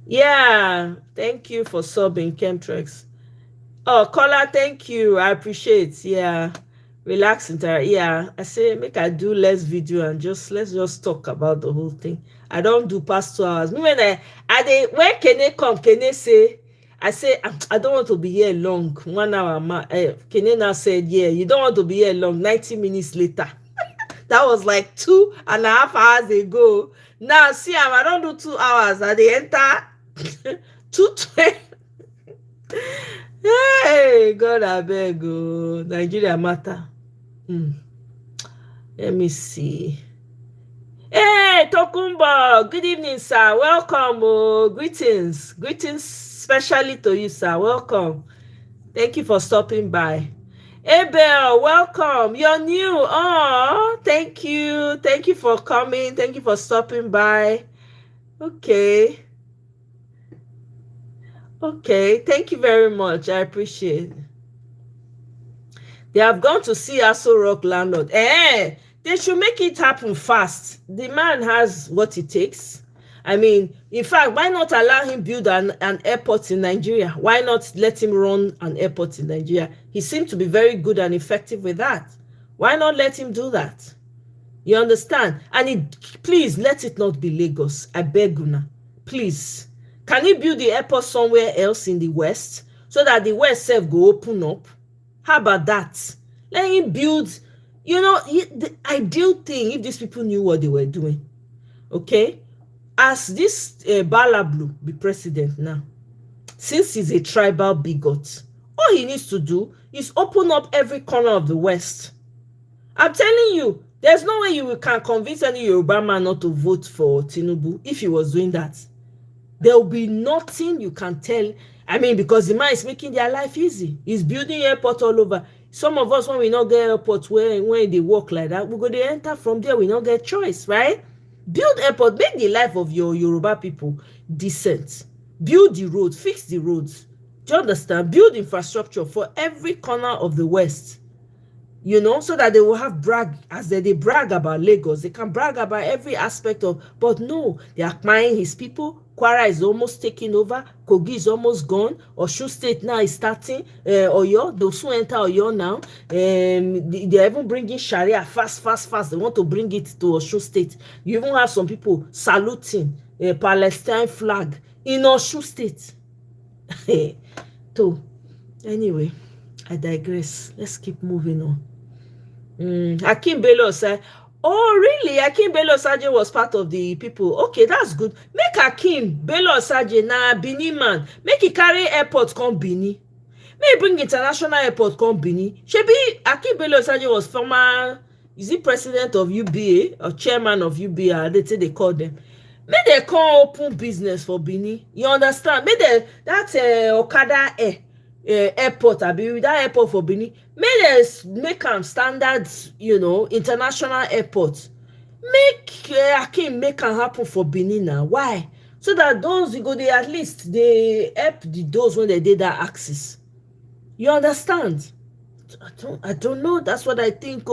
Speaker 1: Yeah, thank you for subbing, Chemtrex. Oh, Kola, thank you. I appreciate. Yeah, relax into. Yeah, I say make I do less video and let's just talk about the whole thing. I don't do past 2 hours. Me when when Kene come, Kene say, I say I don't want to be here long. 1 hour. Kene now said, yeah, you don't want to be here long. 90 minutes later. That was like 2.5 hours ago. Now see, I don't do 2 hours. They enter 220. Hey, God, I beg you. Nigeria matter. Let me see. Hey, Tokumbo. Good evening, sir. Welcome. Greetings. Greetings especially to you, sir. Welcome. Thank you for stopping by. Abel, welcome. You're new. Oh, thank you. Thank you for coming. Thank you for stopping by. Okay. Okay. Thank you very much. I appreciate it. They have gone to see Aso Rock landlord. They should make it happen fast. The man has what it takes. I mean, in fact, why not allow him build an airport in Nigeria? Why not let him run an airport in Nigeria? He seemed to be very good and effective with that. Why not let him do that? You understand? And please, let it not be Lagos. I beg you. Please. Can he build the airport somewhere else in the West so that the West self go open up? How about that? Let him build, the ideal thing if these people knew what they were doing. Okay? As this Balablu be president now, since he's a tribal bigot, all he needs to do is open up every corner of the West. I'm telling you, there's no way you can convince any Yoruba man not to vote for Tinubu if he was doing that. There will be nothing you can tell. I mean, because the man is making their life easy. He's building airport all over. Some of us, when we not get airports when they work like that, we go to enter from there, we not get choice, right? Build airport, make the life of your Yoruba people decent. Build the roads, fix the roads. Do you understand? Build infrastructure for every corner of the West. So that they will have as they brag about Lagos. They can brag about every aspect of, but no, they are buying his people. Kwara is almost taking over. Kogi is almost gone. Osun State now is starting. Oyo, those who enter Oyo now. They're even bringing Sharia fast. They want to bring it to Osun State. You even have some people saluting a Palestine flag in Osun State. So, anyway, I digress. Let's keep moving on. Akim Bello said, oh, really? Akim Bello Saje was part of the people. Okay, that's good. Make Akim Bello Saje na Bini man. Make he carry airport come Bini. May he bring international airport come Bini. Shebi Akim Bello Saje was former, is he president of UBA or chairman of UBA? They call them. May they come open business for Bini. You understand? May that Okada airport, I be that airport for Benin, make them standards, international airport. Make Akim make can happen for Benin now. Why? So that those they at least they help those when they did that axis. You understand? I don't know. That's what I think.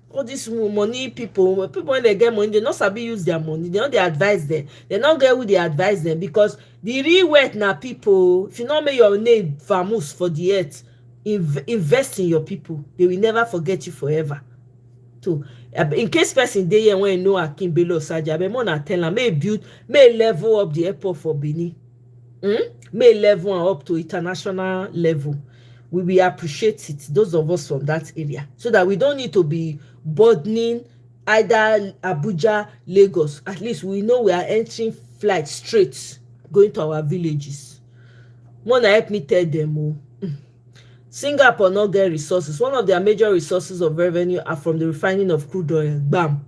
Speaker 1: All these money people when they get money, they not sabi use their money. They don't they advise them. They not get who they advise them because the real wet now people. If you not make your name famous for the earth, invest in your people. They will never forget you forever. So in case person dey here when you know Akim Bello Saje, I be more na tell am may level up the airport for Benin. May level up to international level. We will appreciate it, those of us from that area, so that we don't need to be burdening either Abuja, Lagos. At least we know we are entering flight straight, going to our villages. Wanna help me tell them, Singapore not get resources. One of their major resources of revenue are from the refining of crude oil. Bam.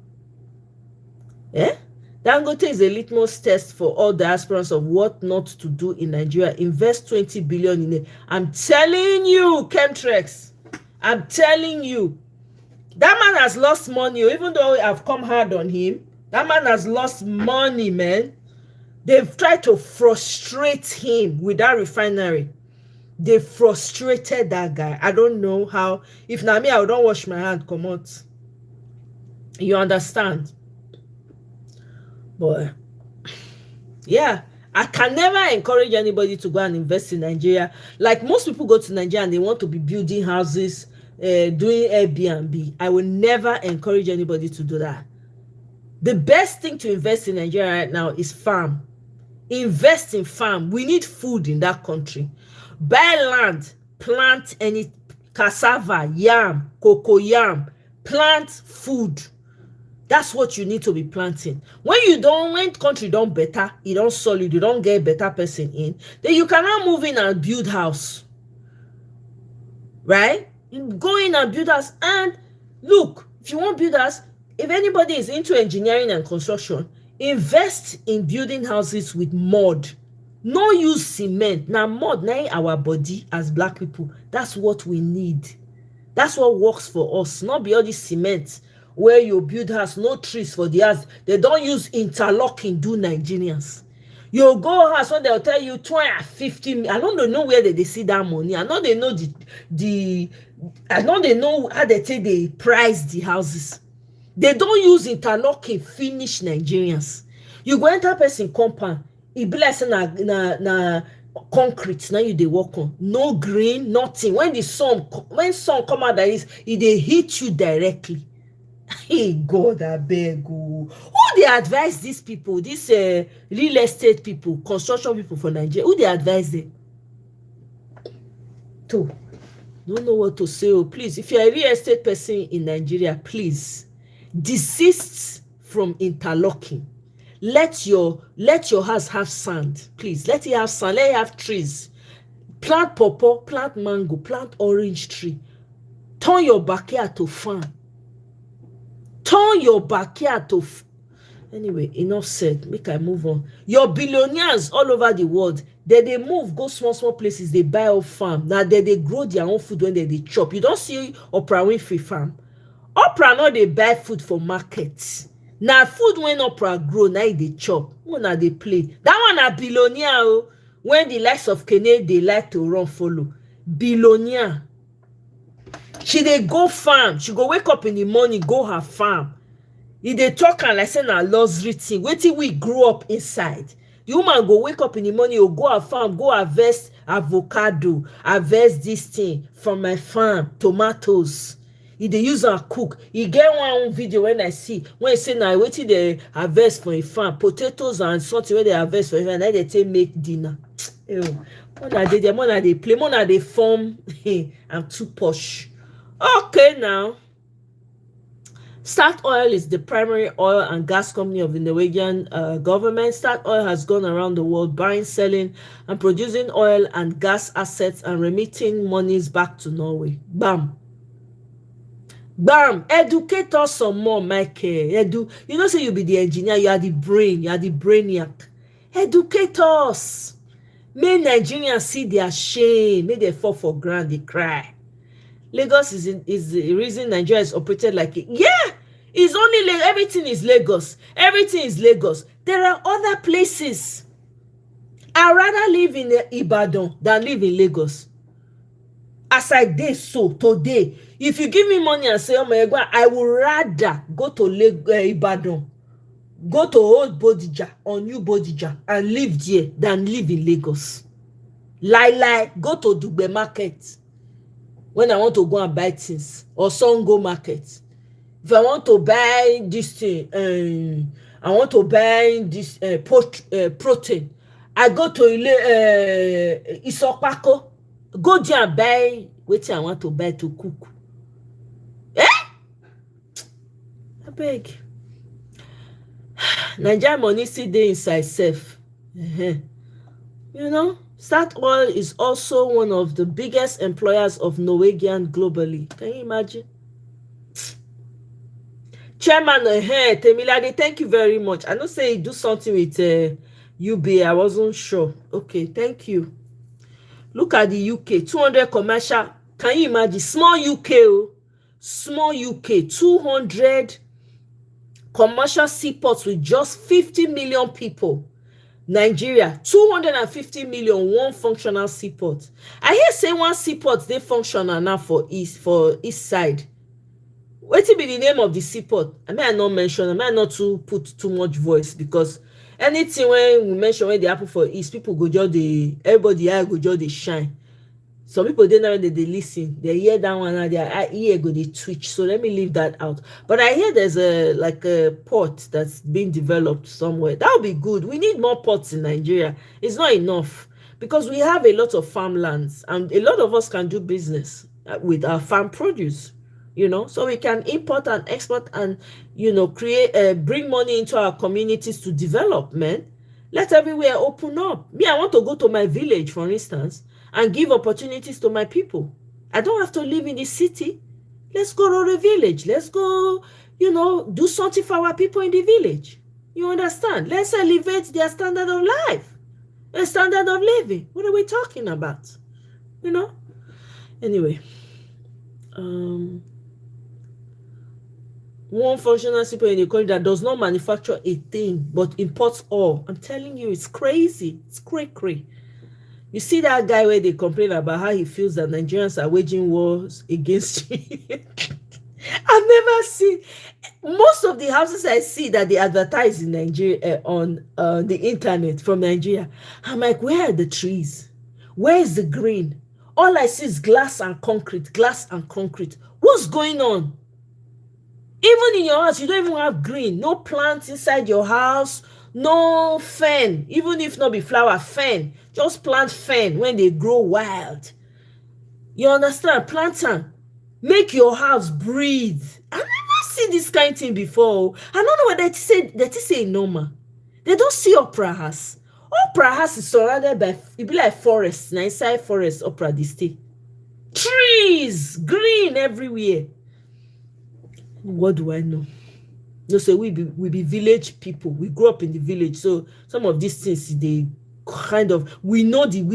Speaker 1: Dangote is a litmus test for all the aspirants of what not to do in Nigeria. Invest 20 billion in it. I'm telling you, Chemtrex. I'm telling you. That man has lost money. Even though I've come hard on him, that man has lost money, man. They've tried to frustrate him with that refinery. They frustrated that guy. I don't know how. If not me, I don't wash my hand, come out. You understand? But yeah, I can never encourage anybody to go and invest in Nigeria. Like most people go to Nigeria and they want to be building houses, doing Airbnb. I will never encourage anybody to do that. The best thing to invest in Nigeria right now is farm. Invest in farm. We need food in that country. Buy land, plant any cassava, yam, cocoa yam, plant food. That's what you need to be planting. When country don't better, it don't solid, you don't get better person in, then you cannot move in and build house. Right? You go in and build house. And look, if you want build house, if anybody is into engineering and construction, invest in building houses with mud. No use cement. Now mud, now our body as black people, that's what we need. That's what works for us. Not be all this cement where you build house, no trees for the house. They don't use interlocking, do Nigerians. You go house when they'll tell you 250. I don't know where they see that money. I know they know I know they know how they price the houses. They don't use interlocking, finish Nigerians. You go enter person compound, it be like na concrete. Now you they walk on. No green, nothing. When sun come out, that is, they hit you directly. Hey God, I beg you. Who they advise these people, these real estate people, construction people for Nigeria? Who they advise them? To don't know what to say. Oh, please, if you're a real estate person in Nigeria, please desist from interlocking. Let your house have sand, please. Let it have sand. Let it have trees. Plant pawpaw, plant mango, plant orange tree. Turn your backyard to farm. Turn your backyard to anyway, enough said. Make I move on. Your billionaires all over the world, they move, go small places, they buy off farm. Now they grow their own food when they chop. You don't see Oprah Winfrey farm. Oprah no they buy food for markets. Now food when Oprah grow, now they chop. When they play. That one a billionaire. When the likes of Kennedy, they like to run follow. Billionaire. She dey go farm. She go wake up in the morning, go her farm. If they talk and like say na luxury thing, wetin we grew up inside. The woman go wake up in the morning, go her farm, go harvest avocado, harvest this thing from my farm, tomatoes. If they use her cook, e get one video when I see when say na wetin they harvest for a farm, potatoes and something when they harvest for a farm, now they take make dinner. Mona they play, mona they form. I'm too posh. Okay, now. Statoil is the primary oil and gas company of the Norwegian government. Statoil has gone around the world buying, selling, and producing oil and gas assets and remitting monies back to Norway. Bam. Bam. Educate us some more, Michael. You know, say you be the engineer, you are the brain, you are the brainiac. Educate us. Make Nigerians see their shame. Make they fall for ground, they cry. Lagos is the reason Nigeria is operated like it. Yeah, it's only everything is Lagos. Everything is Lagos. There are other places. I'd rather live in Ibadan than live in Lagos. As I did so today, if you give me money and say, oh my God, I would rather go to Ibadan, go to Old Bodija or New Bodija and live there than live in Lagos. Go to Dugbe Market. When I want to go and buy things, or Songo Market. If I want to buy this thing, I want to buy this protein, I go to Isopako, go there and buy what I want to buy to cook. I beg. Nigerian money still dey inside safe. You know? Statoil is also one of the biggest employers of Norwegian globally. Can you imagine? Chairman, Temilade, thank you very much. I know say you do something with UBA. I wasn't sure. Okay, thank you. Look at the UK. 200 commercial. Can you imagine? Small UK. Small UK. 200 commercial seaports with just 50 million people. Nigeria, 250 million, one functional seaport. I hear say one seaport they functional now for east side. What be the name of the seaport? I may not mention, I may not to put too much voice because anything when we mention when they happen for east, people go just everybody eye go just they shine. Some people they know when they listen, they hear that one and their ear go they twitch. So let me leave that out. But I hear there's a port that's being developed somewhere. That would be good. We need more ports in Nigeria. It's not enough because we have a lot of farmlands and a lot of us can do business with our farm produce. so we can import and export and, create, bring money into our communities to develop, man. Let everywhere open up. Me, I want to go to my village, for instance, and give opportunities to my people. I don't have to live in the city. Let's go to the village. Let's go, do something for our people in the village. You understand? Let's elevate their standard of life, their standard of living. What are we talking about? Anyway, one functional people in the country that does not manufacture a thing but imports all. I'm telling you, it's crazy. It's cray. You see that guy where they complain about how he feels that Nigerians are waging wars against him. I've never seen most of the houses I see that they advertise in Nigeria on the internet from Nigeria. I'm like, where are the trees? Where is the green? All I see is glass and concrete. What's going on? Even in your house, you don't even have green. No plants inside your house. No fern. Even if not be flower, fern. Just plant fern when they grow wild. You understand? Plant them. Make your house breathe. I never seen this kind of thing before. I don't know what that is say normal. They don't see opera house. Opera house is surrounded by, it be like forest. Now inside forest, opera they stay. Trees, green everywhere. What do I know? So we be village people. We grew up in the village. So some of these things, they kind of, we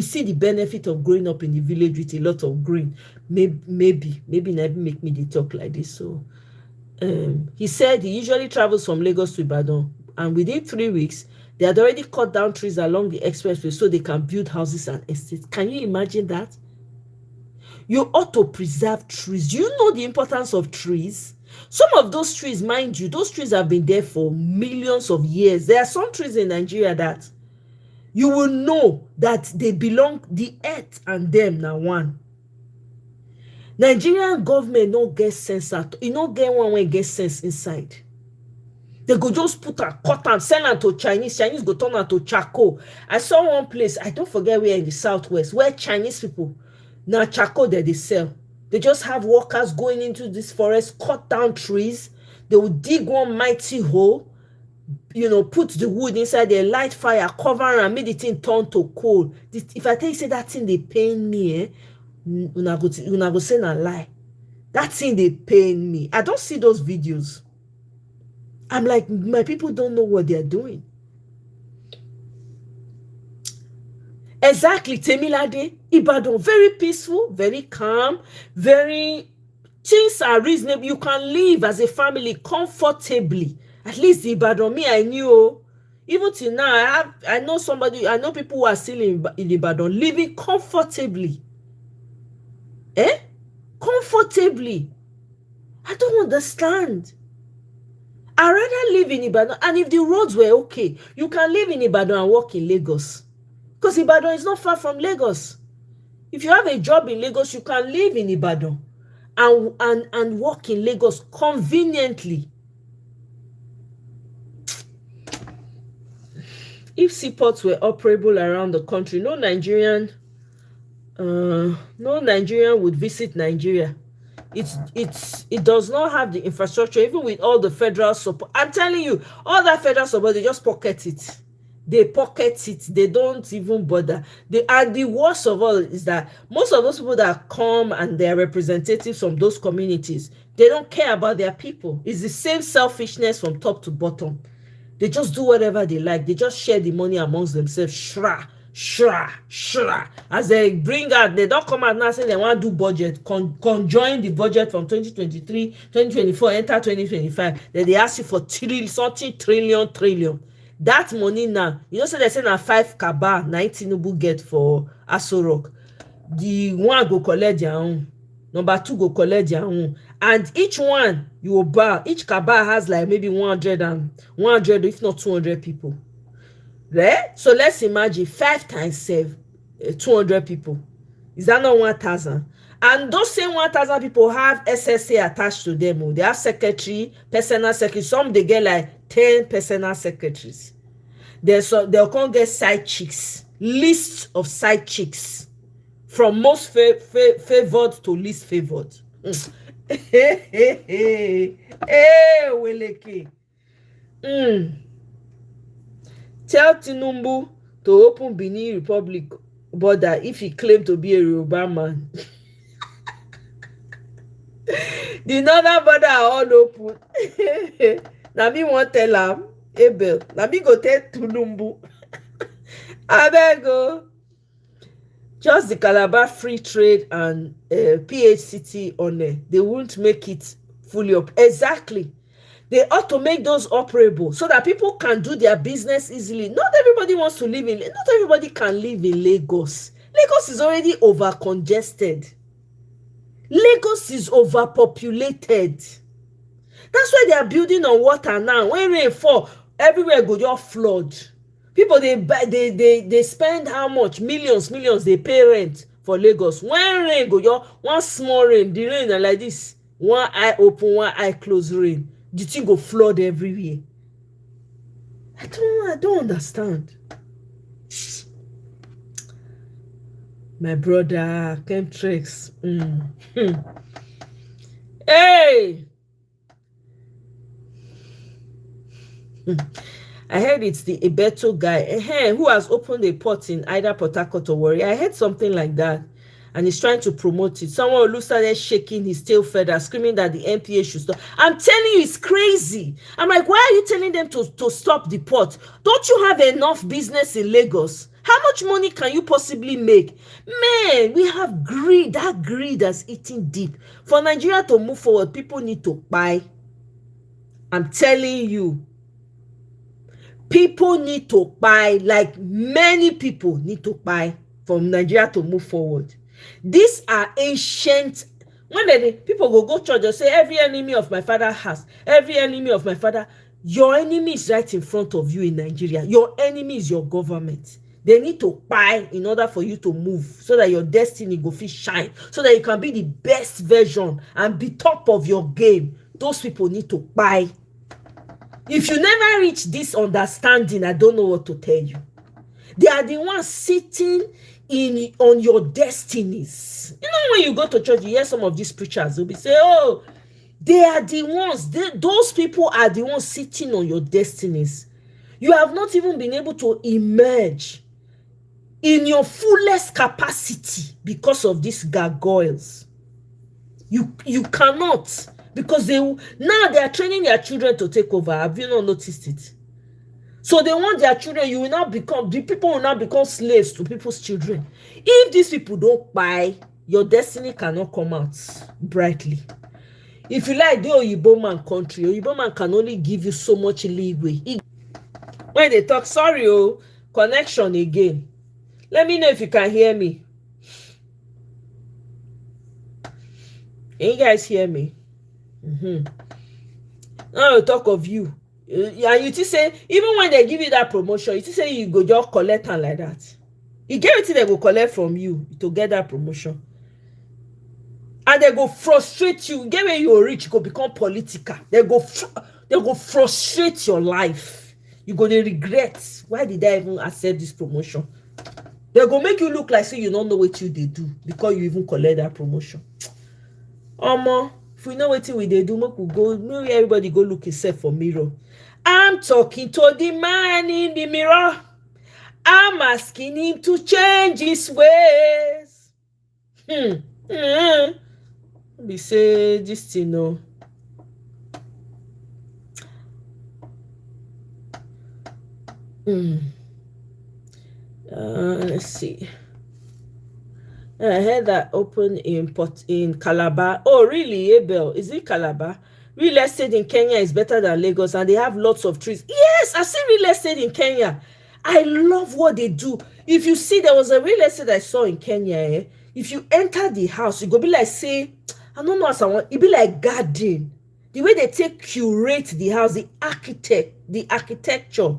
Speaker 1: see the benefit of growing up in the village with a lot of green. Maybe never make me they talk like this. So he said he usually travels from Lagos to Ibadan, and within 3 weeks they had already cut down trees along the expressway so they can build houses and estates. Can you imagine that? You ought to preserve trees. Do you know the importance of trees? Some of those trees, mind you, those trees have been there for millions of years. There are some trees in Nigeria that you will know that they belong, the earth and them now one. Nigerian government no get sense at all. You no get one way get sense inside. They go just put a cut and sell am to Chinese. Chinese go turn am to charcoal. I saw one place, I don't forget where in the southwest, where Chinese people, now charcoal that they sell. They just have workers going into this forest, cut down trees. They will dig one mighty hole, put the wood inside there, light fire, cover and make the thing turn to coal. If I tell you say that thing they pain me, una go say na lie. That thing they pain me. I don't see those videos. I'm like, my people don't know what they're doing. Exactly, Temilade, Ibadan, very peaceful, very calm, things are reasonable. You can live as a family comfortably. At least Ibadan, me, I knew. Even till now, I know people who are still in Ibadan living comfortably. Comfortably. I don't understand. I'd rather live in Ibadan, and if the roads were okay, you can live in Ibadan and work in Lagos. Because Ibadan is not far from Lagos. If you have a job in Lagos, you can live in Ibadan and work in Lagos conveniently. If seaports were operable around the country, no Nigerian would visit Nigeria. It does not have the infrastructure, even with all the federal support. I'm telling you, all that federal support, they just pocket it. They pocket it. They don't even bother. And the worst of all is that most of those people that come and they're representatives from those communities, they don't care about their people. It's the same selfishness from top to bottom. They just do whatever they like. They just share the money amongst themselves. Shra. As they bring out, they don't come out now saying they want to do budget, conjoin the budget from 2023, 2024, enter 2025. Then they ask you for trillion. That money now, say they say now 5 kaba, 19 Tinubu get for Aso Rock. The one go collect their own. Number 2 go collect their own. And each one you will buy, each kaba has like maybe 100 if not 200 people. Right? So let's imagine 5 times 7, 200 people. Is that not 1,000? And those same 1,000 people have SSA attached to them. They have secretary, personal secretary. Some they get like 10 personal secretaries. They'll come get side chicks. List of side chicks. From most favored to least favored. Hey, Weleke. Tell Tinubu to open Benin Republic border if he claim to be a Yoruba man. The northern border are all open. Na me wan tell am, Abel. Na me go tell Tinubu. Abeg o. Just the Calabar Free Trade and PHCT on there. They won't make it fully up. Exactly. They ought to make those operable so that people can do their business easily. Not everybody wants to live in, not everybody can live in Lagos. Lagos is already over congested. Lagos is overpopulated. That's why they are building on water now. When rain fall, everywhere go just flood. People they spend how much? Millions they pay rent for Lagos. When rain go just one small rain, the rain na like this. One eye open, one eye close rain. The thing go flood everywhere. I don't understand. My brother Chemtrails. Hey. I heard it's the Ibeto guy who has opened a port in either Port Harcourt or Warri. I heard something like that, and he's trying to promote it. Someone who started shaking his tail feather, screaming that the NPA should stop. I'm telling you, it's crazy. I'm like, why are you telling them to stop the port? Don't you have enough business in Lagos? How much money can you possibly make? Man, we have greed. That greed has eaten deep. For Nigeria to move forward, people need to buy. I'm telling you. People need to buy, like many people need to buy for Nigeria to move forward. These are ancient. When people go church, they say, every enemy of my father has, every enemy of my father. Your enemy is right in front of you in Nigeria. Your enemy is your government. They need to buy in order for you to move so that your destiny go fit shine, so that you can be the best version and be top of your game. Those people need to buy. If you never reach this understanding, I don't know what to tell you. They are the ones sitting on your destinies. You know, when you go to church, you hear some of these preachers, they'll be saying, oh, they are the ones, those people are the ones sitting on your destinies. You have not even been able to emerge in your fullest capacity because of these gargoyles. You cannot. Because now they are training their children to take over. Have you not noticed it? So they want their children, the people will now become slaves to people's children. If these people don't buy, your destiny cannot come out brightly. If you like the Oyibo man country, Oyibo man can only give you so much leeway. When they talk, sorry, connection again. Let me know if you can hear me. Can you guys hear me? Now talk of you. And you just say, even when they give you that promotion, you just say you go just collect and like that. You get it, they go collect from you to get that promotion. And they go frustrate you. Get where you reach, go become political. They go frustrate your life. You go to regret. Why did I even accept this promotion? They go make you look like say you don't know what they do because you even collect that promotion. If we know what we do, maybe everybody go look himself for mirror. I'm talking to the man in the mirror. I'm asking him to change his ways. We say this thing, no. Let's see. I heard that open in Calabar. Oh, really, Abel? Is it Calabar? Real estate in Kenya is better than Lagos, and they have lots of trees. Yes, I see real estate in Kenya. I love what they do. If you see, there was a real estate I saw in Kenya. If you enter the house, you go be like, say, I don't know how someone. It be like garden. The way they curate the house, the architecture.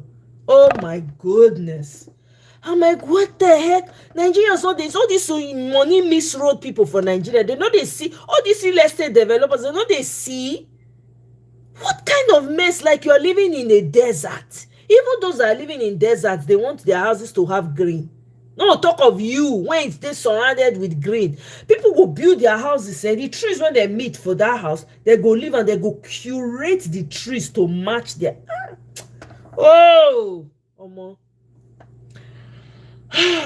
Speaker 1: Oh my goodness. I'm like, what the heck? Nigerians, all these money misroad people for Nigeria. They know they see all these real estate developers. They know they see what kind of mess, like you're living in a desert. Even those that are living in deserts, they want their houses to have green. No talk of you when it's they surrounded with green. People will build their houses and the trees when they meet for that house, they go live and they go curate the trees to match their oh Omo.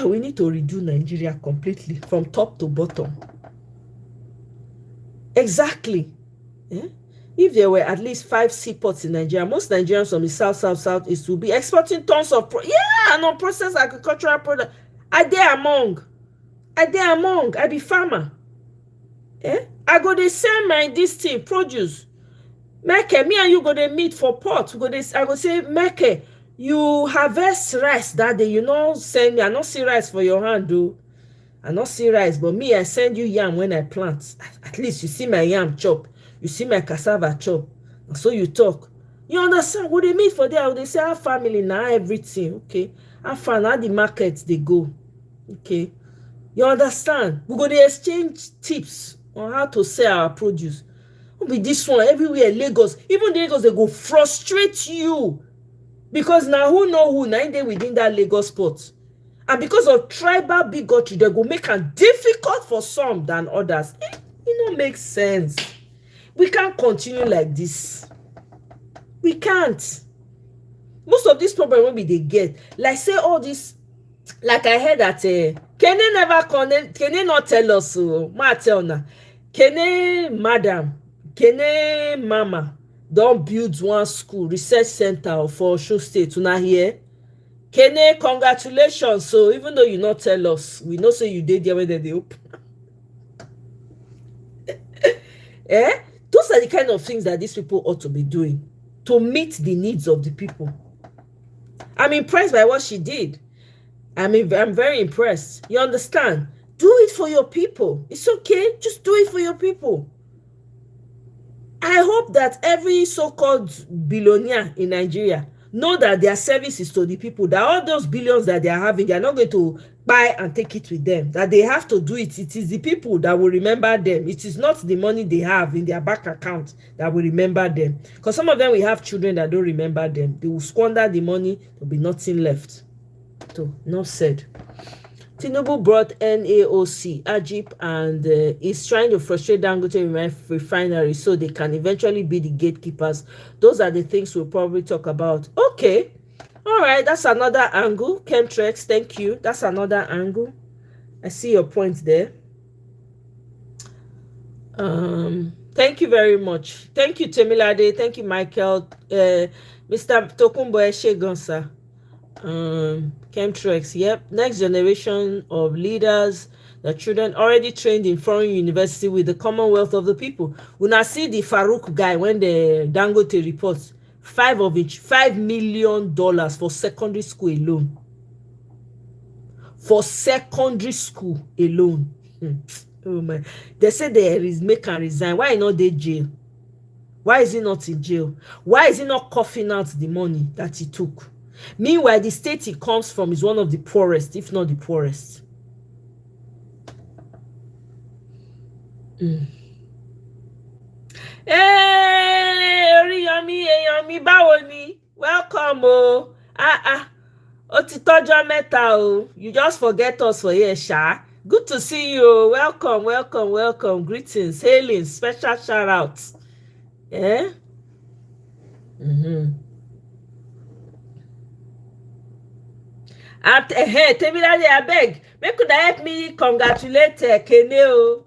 Speaker 1: We need to redo Nigeria completely from top to bottom. Exactly. Yeah? If there were at least 5 seaports in Nigeria, most Nigerians from the southeast will be exporting tons of non-processed agricultural products. I among. I be farmer. Eh? I go dey sell my this thing produce. Meke, me and you go dey meet for pot. I go say, Meke, you harvest rice that day. You know, send me. I not see rice for your hand, though. I not see rice, but me, I send you yam when I plant. At least you see my yam chop. You see my cassava chop. So you talk. You understand? What they meet for there? They say our family now everything. Okay. How far now the market they go. Okay. You understand? We go to exchange tips on how to sell our produce. Be this one everywhere, Lagos. Even Lagos, they go frustrate you. Because now who know who 9 days within that Lagos spot. And because of tribal bigotry, they go make it difficult for some than others. It don't make sense. We can't continue like this. We can't. Most of these problems will be they get. Like say all this, like I heard that Kene never connect, Kene not tell us so. Ma tell na. Kene madam, Kene mama don't build one school, research center for Osun State. Una here. Kene, congratulations. So even though you not tell us, we know say you did there when they open. Eh? Those are the kind of things that these people ought to be doing to meet the needs of the people. I'm impressed by what she did. I'm very impressed. You understand? Do it for your people. It's okay. Just do it for your people. I hope that every so-called billionaire in Nigeria know that their service is to the people, that all those billions that they are having, they are not going to buy and take it with them, that they have to do it. It is the people that will remember them. It is not the money they have in their bank account that will remember them. Because some of them will have children that don't remember them. They will squander the money. There will be nothing left. So, not said. Tinubu brought NAOC, Ajip, and is trying to frustrate Dangote refinery so they can eventually be the gatekeepers. Those are the things we'll probably talk about. Okay. All right. That's another angle. Chemtrex, thank you. That's another angle. I see your point there. Thank you very much. Thank you, Temilade. Thank you, Michael. Mr. Tokumbo Eshegonsa. Chemtrex, yep. Next generation of leaders, the children already trained in foreign university with the commonwealth of the people. When I see the Farouk guy, when the Dangote reports, $5 million for secondary school alone. For secondary school alone. Oh my. They say there is make and resign. Why not they jail? Why is he not in jail? Why is he not coughing out the money that he took? Meanwhile, the state he comes from is one of the poorest, if not the poorest. Hey, Oriyomi, báwo ni? Welcome, oh. Otitojo meta, oh. You just forget us for here, Sha. Good to see you. Welcome, welcome, welcome. Greetings, hailings, special shout outs. Yeah? Hey, Temilade, I beg. Make could help me congratulate Kene o.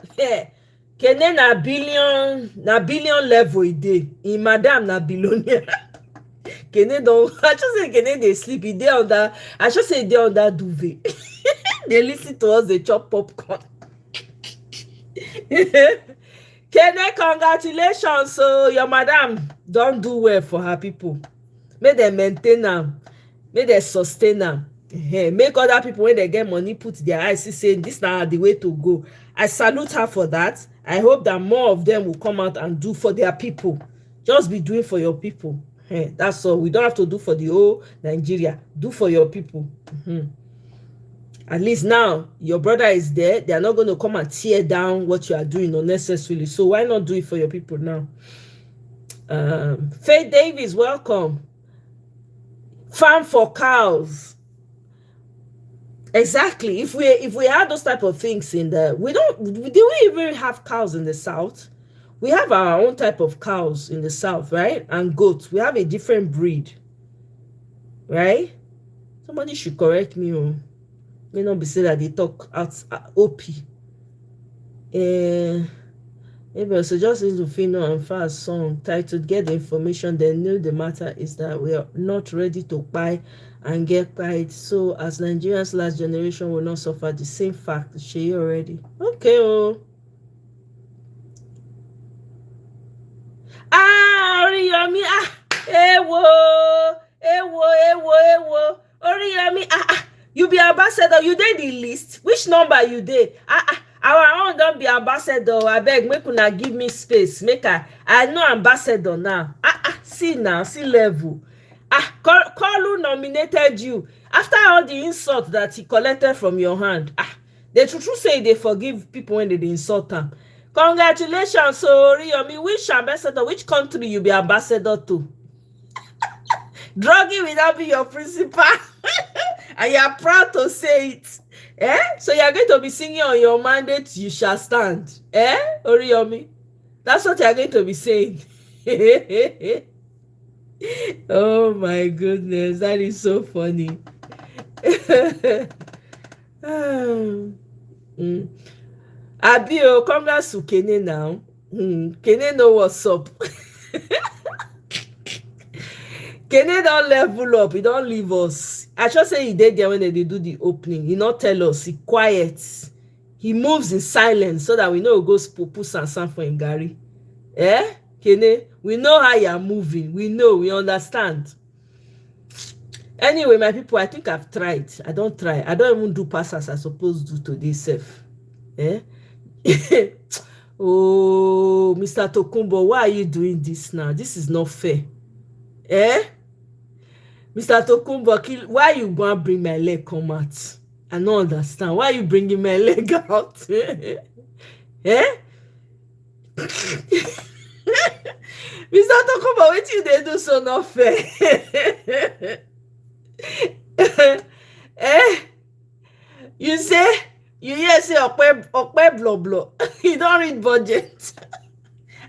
Speaker 1: Kene na billion level a day. In madam na billionaire. Kene don't. I just say Kene they sleep. They under. I just say they under duvet. They listen to us. They chop popcorn. Kene, congratulations. So your madam don't do well for her people. May they maintain them. May they sustain them. Make other people when they get money put their eyes saying this now the way to go. I salute her for that. I hope that more of them will come out and do for their people. Just be doing for your people. That's all. We don't have to do for the whole Nigeria. Do for your people. At least now your brother is there. They are not going to come and tear down what you are doing unnecessarily. So why not do it for your people now? Faith Davis, welcome. Farm for cows. Exactly. If we had those type of things in the, do we even have cows in the south? We have our own type of cows in the south, right? And goats. We have a different breed, right? Somebody should correct me. May not be said that they talk out OP. Maybe also just listen to Fino and Fast song titled "Get the Information." They know the matter is that we are not ready to buy and get paid. So as Nigerians last generation will not suffer the same fact. She already. Okay, oh. Oriyomi, ewo. Oriyomi, you be ambassador, you dey the list. Which number you dey? Our own don't be ambassador. I beg, make una give me space. Make I know ambassador now. See now, see level. Kalu nominated you after all the insult that he collected from your hand. The truth say they forgive people when they insult them. Congratulations, Oriyomi. Which ambassador, which country you be ambassador to? Drugging will not be your principal. And you are proud to say it. So you are going to be singing on your mandate, you shall stand. Oriyomi? That's what you are going to be saying. Oh my goodness, that is so funny. Abio, congrats to Kene now. Kene know what's up. Kene don't level up. He don't leave us. I just say he did there when they do the opening. He not tell us. He quiet. He moves in silence so that we know he goes pupu sansan for him Gary. Kene, we know how you are moving. We know. We understand. Anyway, my people, I think I've tried. I don't try. I don't even do pass as I supposed to do today self. Oh, Mr. Tokumbo, why are you doing this now? This is not fair. Mr. Tokumbo, why you gonna bring my leg come out? I don't understand. Why are you bringing my leg out? Mr. Tokumbo, what you they do so not fair? You say, you hear say okpe blah blah. You don't read budget.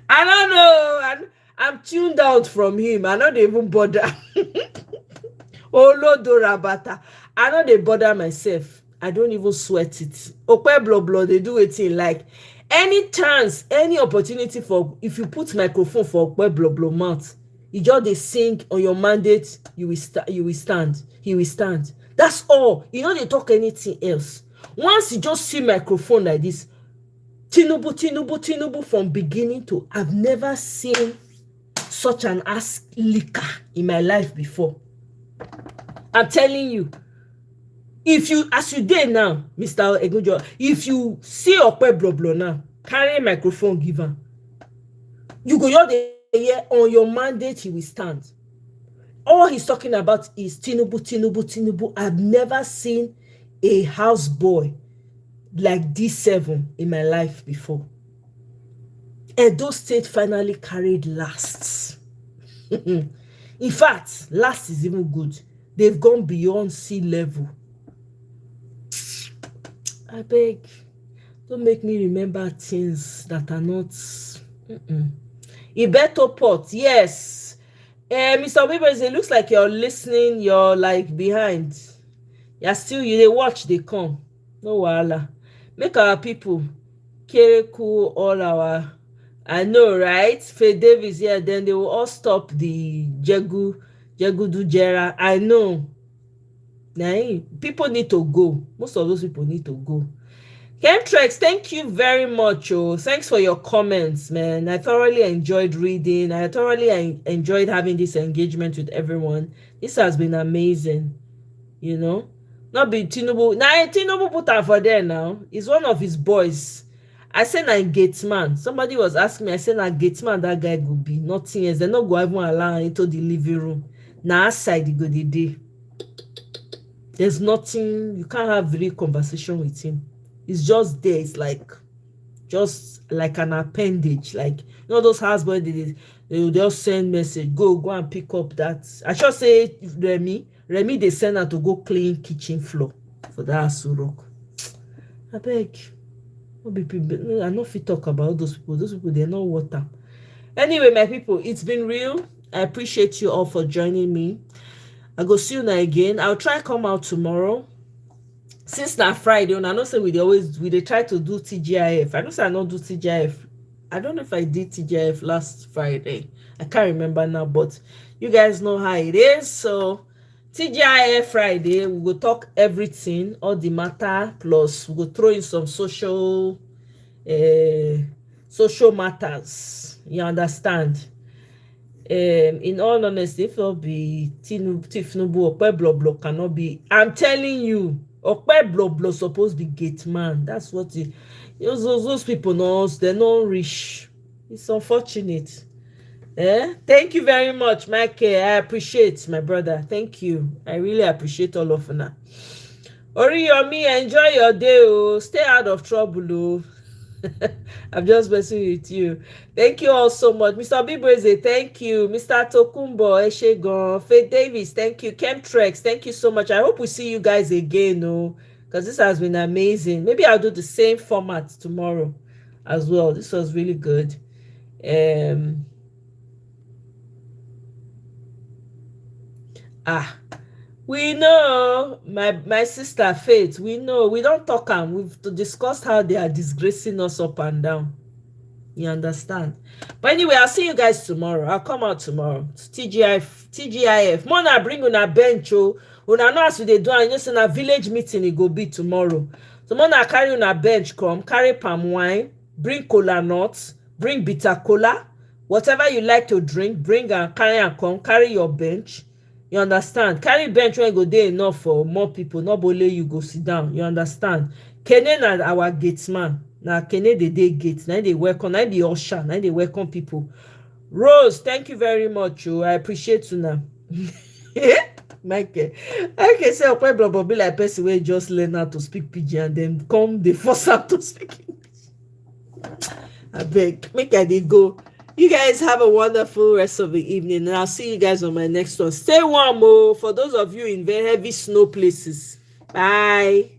Speaker 1: I don't know. I'm tuned out from him. I don't even bother. Oh Lord Rabata. I know they bother myself. I don't even sweat it. Okpe blah blah, they do it in like any chance, any opportunity for if you put microphone for okpe blah blah mouth, you just they sing on your mandate, you will stand. He will stand. That's all. You know they talk anything else. Once you just see microphone like this, Tinubu from beginning to, I've never seen such an ass liquor in my life before. I'm telling you, if you, as you did now, Mr. Egunjo, if you see Okpe blah blah now, carry microphone, give him. You go your day on your mandate, he will stand. All he's talking about is Tinubu. I've never seen a house boy like D7 in my life before. Edo State finally carried last. In fact, last is even good. They've gone beyond sea level. I beg, don't make me remember things that are not. Ibeto Port, yes. Mr. Weavers, it looks like you're listening. You're like behind. You're still, they watch, they come. No wahala. Make our people Kereku, all our. I know, right? Faye Davis, yeah, then they will all stop the Jegudu Jera. I know. Nah, people need to go. Most of those people need to go. Chemtrex, thank you very much. Oh, thanks for your comments, man. I thoroughly enjoyed reading. I thoroughly enjoyed having this engagement with everyone. This has been amazing. You know, not be Tinubu. Nah, Tinubu put out for there now. He's one of his boys. I said na Gatesman. Somebody was asking me. I said na Gatesman that guy could be. Nothing else. They not go even allow into the living room. Now outside the go the day. There's nothing. You can't have real conversation with him. It's just there. It's just like an appendage. Like, you know those husbands, they'll just send message. Go and pick up that. I should say Remy, they send her to go clean kitchen floor. for that Asurok. I beg. I no fit talk about those people. Those people, they're not water. Anyway, my people, it's been real. I appreciate you all for joining me. I go see you now again. I'll try come out tomorrow. Since na Friday, and I know say we dey try to do TGIF. I know say I not do TGIF. I don't know if I did TGIF last Friday. I can't remember now, but you guys know how it is. So TGIF Friday, we will talk everything, all the matter, plus we will throw in some social matters. You understand? In all honesty, if it'll be Tinubu, Okpe Bloblo cannot be. I'm telling you, Okpe Bloblo supposed to be gate man. That's what those people know. They're not rich. It's unfortunate. Thank you very much, Mike. I appreciate my brother. Thank you. I really appreciate all of you. Oriyomi, enjoy your day. Oh. Stay out of trouble. Oh. I'm just messing with you. Thank you all so much. Mr. Bibreze, thank you. Mr. Tokumbo, Eshegon, Faith Davis, thank you. Chemtrex, thank you so much. I hope we see you guys again, because this has been amazing. Maybe I'll do the same format tomorrow as well. This was really good. We know, my sister Faith, we know, we don't talk and we've discussed how they are disgracing us up and down. You understand? But anyway, I'll see you guys tomorrow. I'll come out tomorrow. It's TGIF. Mona bring una bench, una know as they do, and you say na village meeting it go be tomorrow. So Mona carry una bench come, carry palm wine, bring cola nuts, bring bitter cola, whatever you like to drink, bring and carry and come, carry your bench. You understand? Carry bench when go there enough for more people. Not only you go sit down. You understand? Kene na our gatesman. Now Kene the day gate. Now they welcome. Now the usher. Now they welcome people. Rose, thank you very much. I appreciate you now. Michael. I can say Okwe blah be like person where just learn how to speak pidgin and then come they force her to speak English. I beg. Make I dey go. You guys have a wonderful rest of the evening, and I'll see you guys on my next one. Stay warm, for those of you in very heavy snow places. Bye.